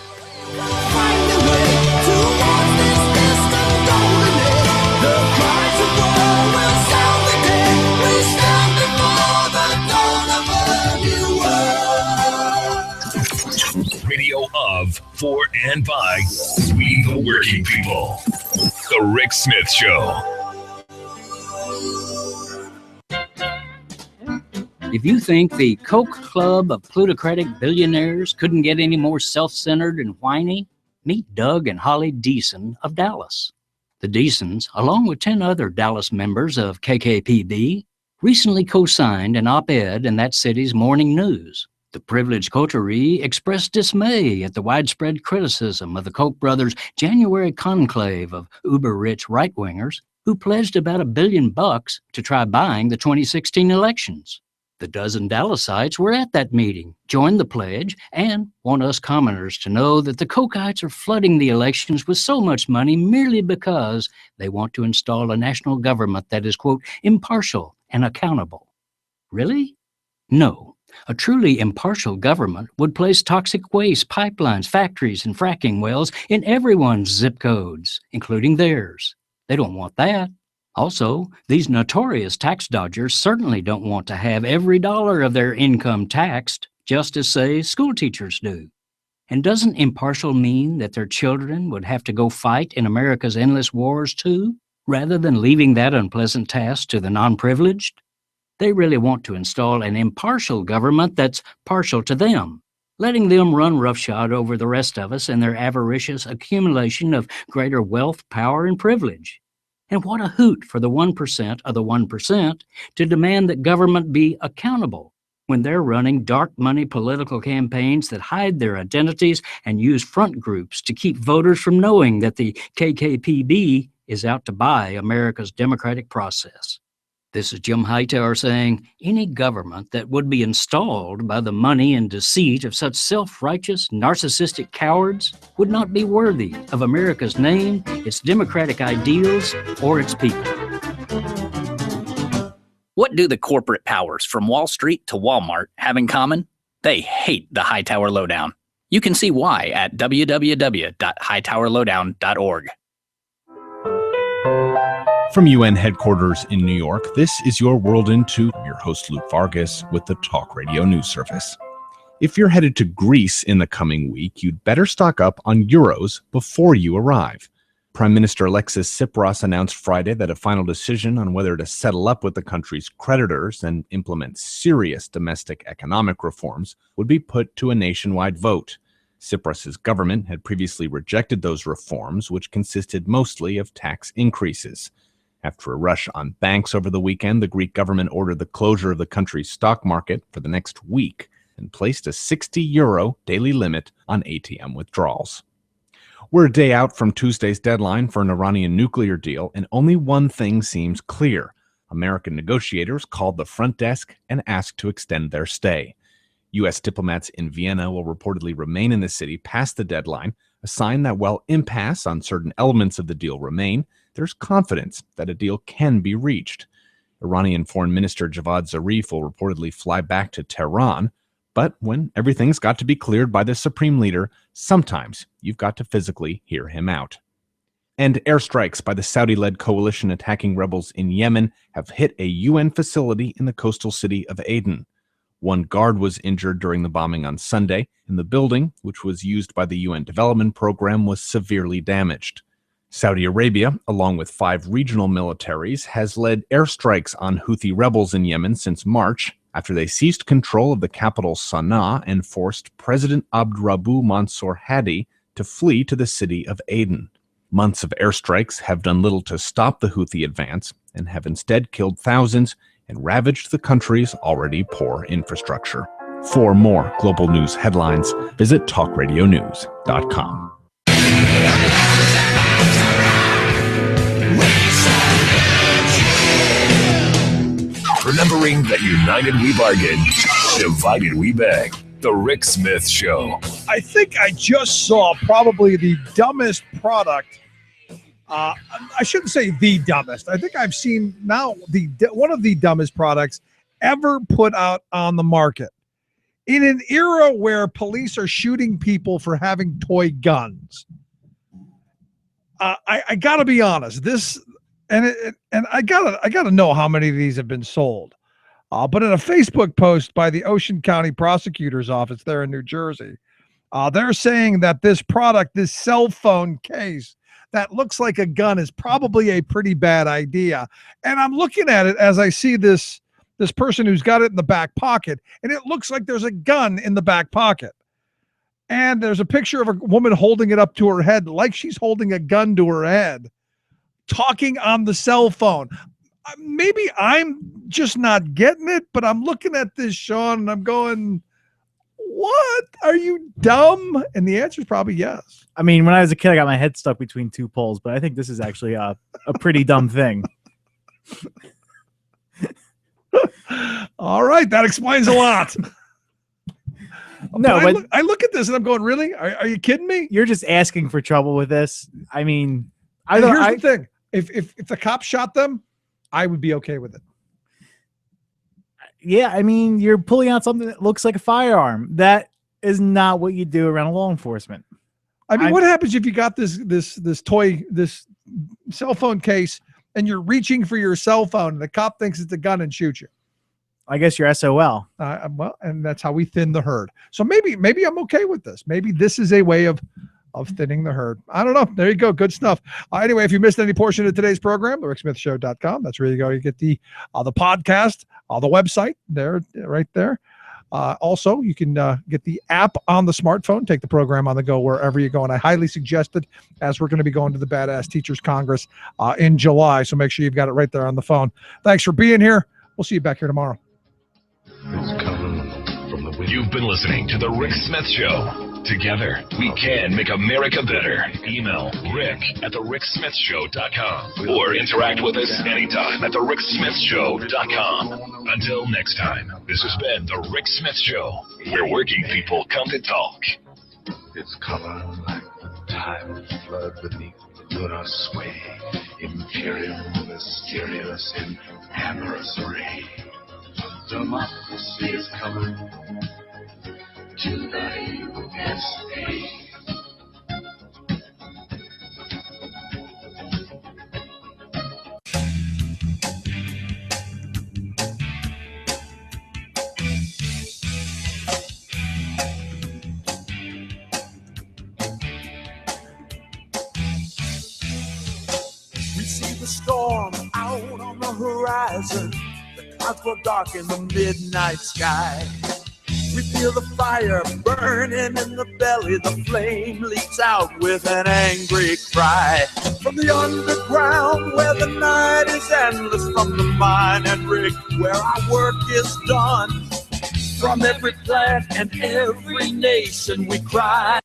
[SPEAKER 4] Radio of, for, and by we the working people. The Rick Smith Show.
[SPEAKER 2] If you think the Koch club of plutocratic billionaires couldn't get any more self-centered and whiny, meet Doug and Holly Deason of Dallas. The Deasons, along with 10 other Dallas members of KKPB, recently co-signed an op-ed in that city's morning news. The privileged coterie expressed dismay at the widespread criticism of the Koch brothers' January conclave of uber-rich right-wingers who pledged about $1 billion to try buying the 2016 elections. The dozen Dallasites were at that meeting, joined the pledge, and want us commoners to know that the Kochites are flooding the elections with so much money merely because they want to install a national government that is, quote, impartial and accountable. Really? No. A truly impartial government would place toxic waste pipelines, factories, and fracking wells in everyone's zip codes, including theirs. They don't want that. Also, these notorious tax dodgers certainly don't want to have every dollar of their income taxed, just as, say, school teachers do. And doesn't impartial mean that their children would have to go fight in America's endless wars too, rather than leaving that unpleasant task to the non-privileged? They really want to install an impartial government that's partial to them, letting them run roughshod over the rest of us and their avaricious accumulation of greater wealth, power, and privilege. And what a hoot for the 1% of the 1% to demand that government be accountable when they're running dark money political campaigns that hide their identities and use front groups to keep voters from knowing that the KKPB is out to buy America's democratic process. This is Jim Hightower saying any government that would be installed by the money and deceit of such self-righteous, narcissistic cowards would not be worthy of America's name, its democratic ideals, or its people.
[SPEAKER 3] What do the corporate powers from Wall Street to Walmart have in common? They hate the Hightower Lowdown. You can see why at www.hightowerlowdown.org.
[SPEAKER 6] From UN headquarters in New York, this is Your World in Two. I'm your host, Luke Vargas, with the Talk Radio News Service. If you're headed to Greece in the coming week, you'd better stock up on euros before you arrive. Prime Minister Alexis Tsipras announced Friday that a final decision on whether to settle up with the country's creditors and implement serious domestic economic reforms would be put to a nationwide vote. Tsipras's government had previously rejected those reforms, which consisted mostly of tax increases. After a rush on banks over the weekend, the Greek government ordered the closure of the country's stock market for the next week and placed a €60 daily limit on ATM withdrawals. We're a day out from Tuesday's deadline for an Iranian nuclear deal, and only one thing seems clear. American negotiators called the front desk and asked to extend their stay. U.S. diplomats in Vienna will reportedly remain in the city past the deadline, a sign that while impasse on certain elements of the deal remain, there's confidence that a deal can be reached. Iranian Foreign Minister Javad Zarif will reportedly fly back to Tehran, but when everything's got to be cleared by the supreme leader, sometimes you've got to physically hear him out. And airstrikes by the Saudi-led coalition attacking rebels in Yemen have hit a UN facility in the coastal city of Aden. One guard was injured during the bombing on Sunday, and the building, which was used by the UN Development Program, was severely damaged. Saudi Arabia, along with 5 regional militaries, has led airstrikes on Houthi rebels in Yemen since March, after they seized control of the capital Sana'a and forced President Abdrabbu Mansour Hadi to flee to the city of Aden. Months of airstrikes have done little to stop the Houthi advance and have instead killed thousands and ravaged the country's already poor infrastructure. For more global news headlines, visit talkradionews.com.
[SPEAKER 4] Remembering that united we bargain, divided we beg. The Rick Smith Show.
[SPEAKER 11] I think I just saw probably the dumbest product. I shouldn't say the dumbest. I think I've seen now one of the dumbest products ever put out on the market. In an era where police are shooting people for having toy guns, I gotta be honest. This and I gotta know how many of these have been sold. But in a Facebook post by the Ocean County Prosecutor's Office there in New Jersey, they're saying that this product, this cell phone case that looks like a gun, is probably a pretty bad idea. And I'm looking at it as I see this person who's got it in the back pocket, and it looks like there's a gun in the back pocket. And there's a picture of a woman holding it up to her head like she's holding a gun to her head, talking on the cell phone. Maybe I'm just not getting it, but I'm looking at this, Sean, and I'm going, what? Are you dumb? And the answer is probably yes.
[SPEAKER 16] I mean, when I was a kid, I got my head stuck between two poles, but I think this is actually a pretty dumb thing.
[SPEAKER 11] All right, that explains a lot.
[SPEAKER 16] No, but
[SPEAKER 11] I look at this and I'm going, really? Are you kidding me?
[SPEAKER 16] You're just asking for trouble with this. I mean,
[SPEAKER 11] here's the thing: if the cops shot them, I would be okay with it.
[SPEAKER 16] Yeah, I mean, you're pulling out something that looks like a firearm. That is not what you do around law enforcement.
[SPEAKER 11] I mean, what happens if you got this toy, this cell phone case, and you're reaching for your cell phone, and the cop thinks it's a gun and shoots you?
[SPEAKER 16] I guess you're SOL.
[SPEAKER 11] Well, and that's how we thin the herd. So maybe I'm okay with this. Maybe this is a way of thinning the herd. I don't know. There you go. Good stuff. Anyway, if you missed any portion of today's program, thericksmithshow.com. That's where you go. You get the podcast, the website there, right there. Also, you can get the app on the smartphone. Take the program on the go wherever you go. And I highly suggest it, as we're going to be going to the Badass Teachers Congress in July. So make sure you've got it right there on the phone. Thanks for being here. We'll see you back here tomorrow.
[SPEAKER 4] You've been listening to The Rick Smith Show. Together, we can make America better. Email rick@thericksmithshow.com or interact with us anytime at thericksmithshow.com. Until next time, this has been The Rick Smith Show, where working people come to talk.
[SPEAKER 8] Its color like the tide flood beneath the lunar sway, imperial, mysterious, in amorous array. Democracy is coming to the USA.
[SPEAKER 5] We see the storm out on the horizon. The clouds were dark in the midnight sky. We feel the fire burning in the belly. The flame leaps out with an angry cry. From the underground where the night is endless, from the mine and rig where our work is done, from every plant and every nation we cry.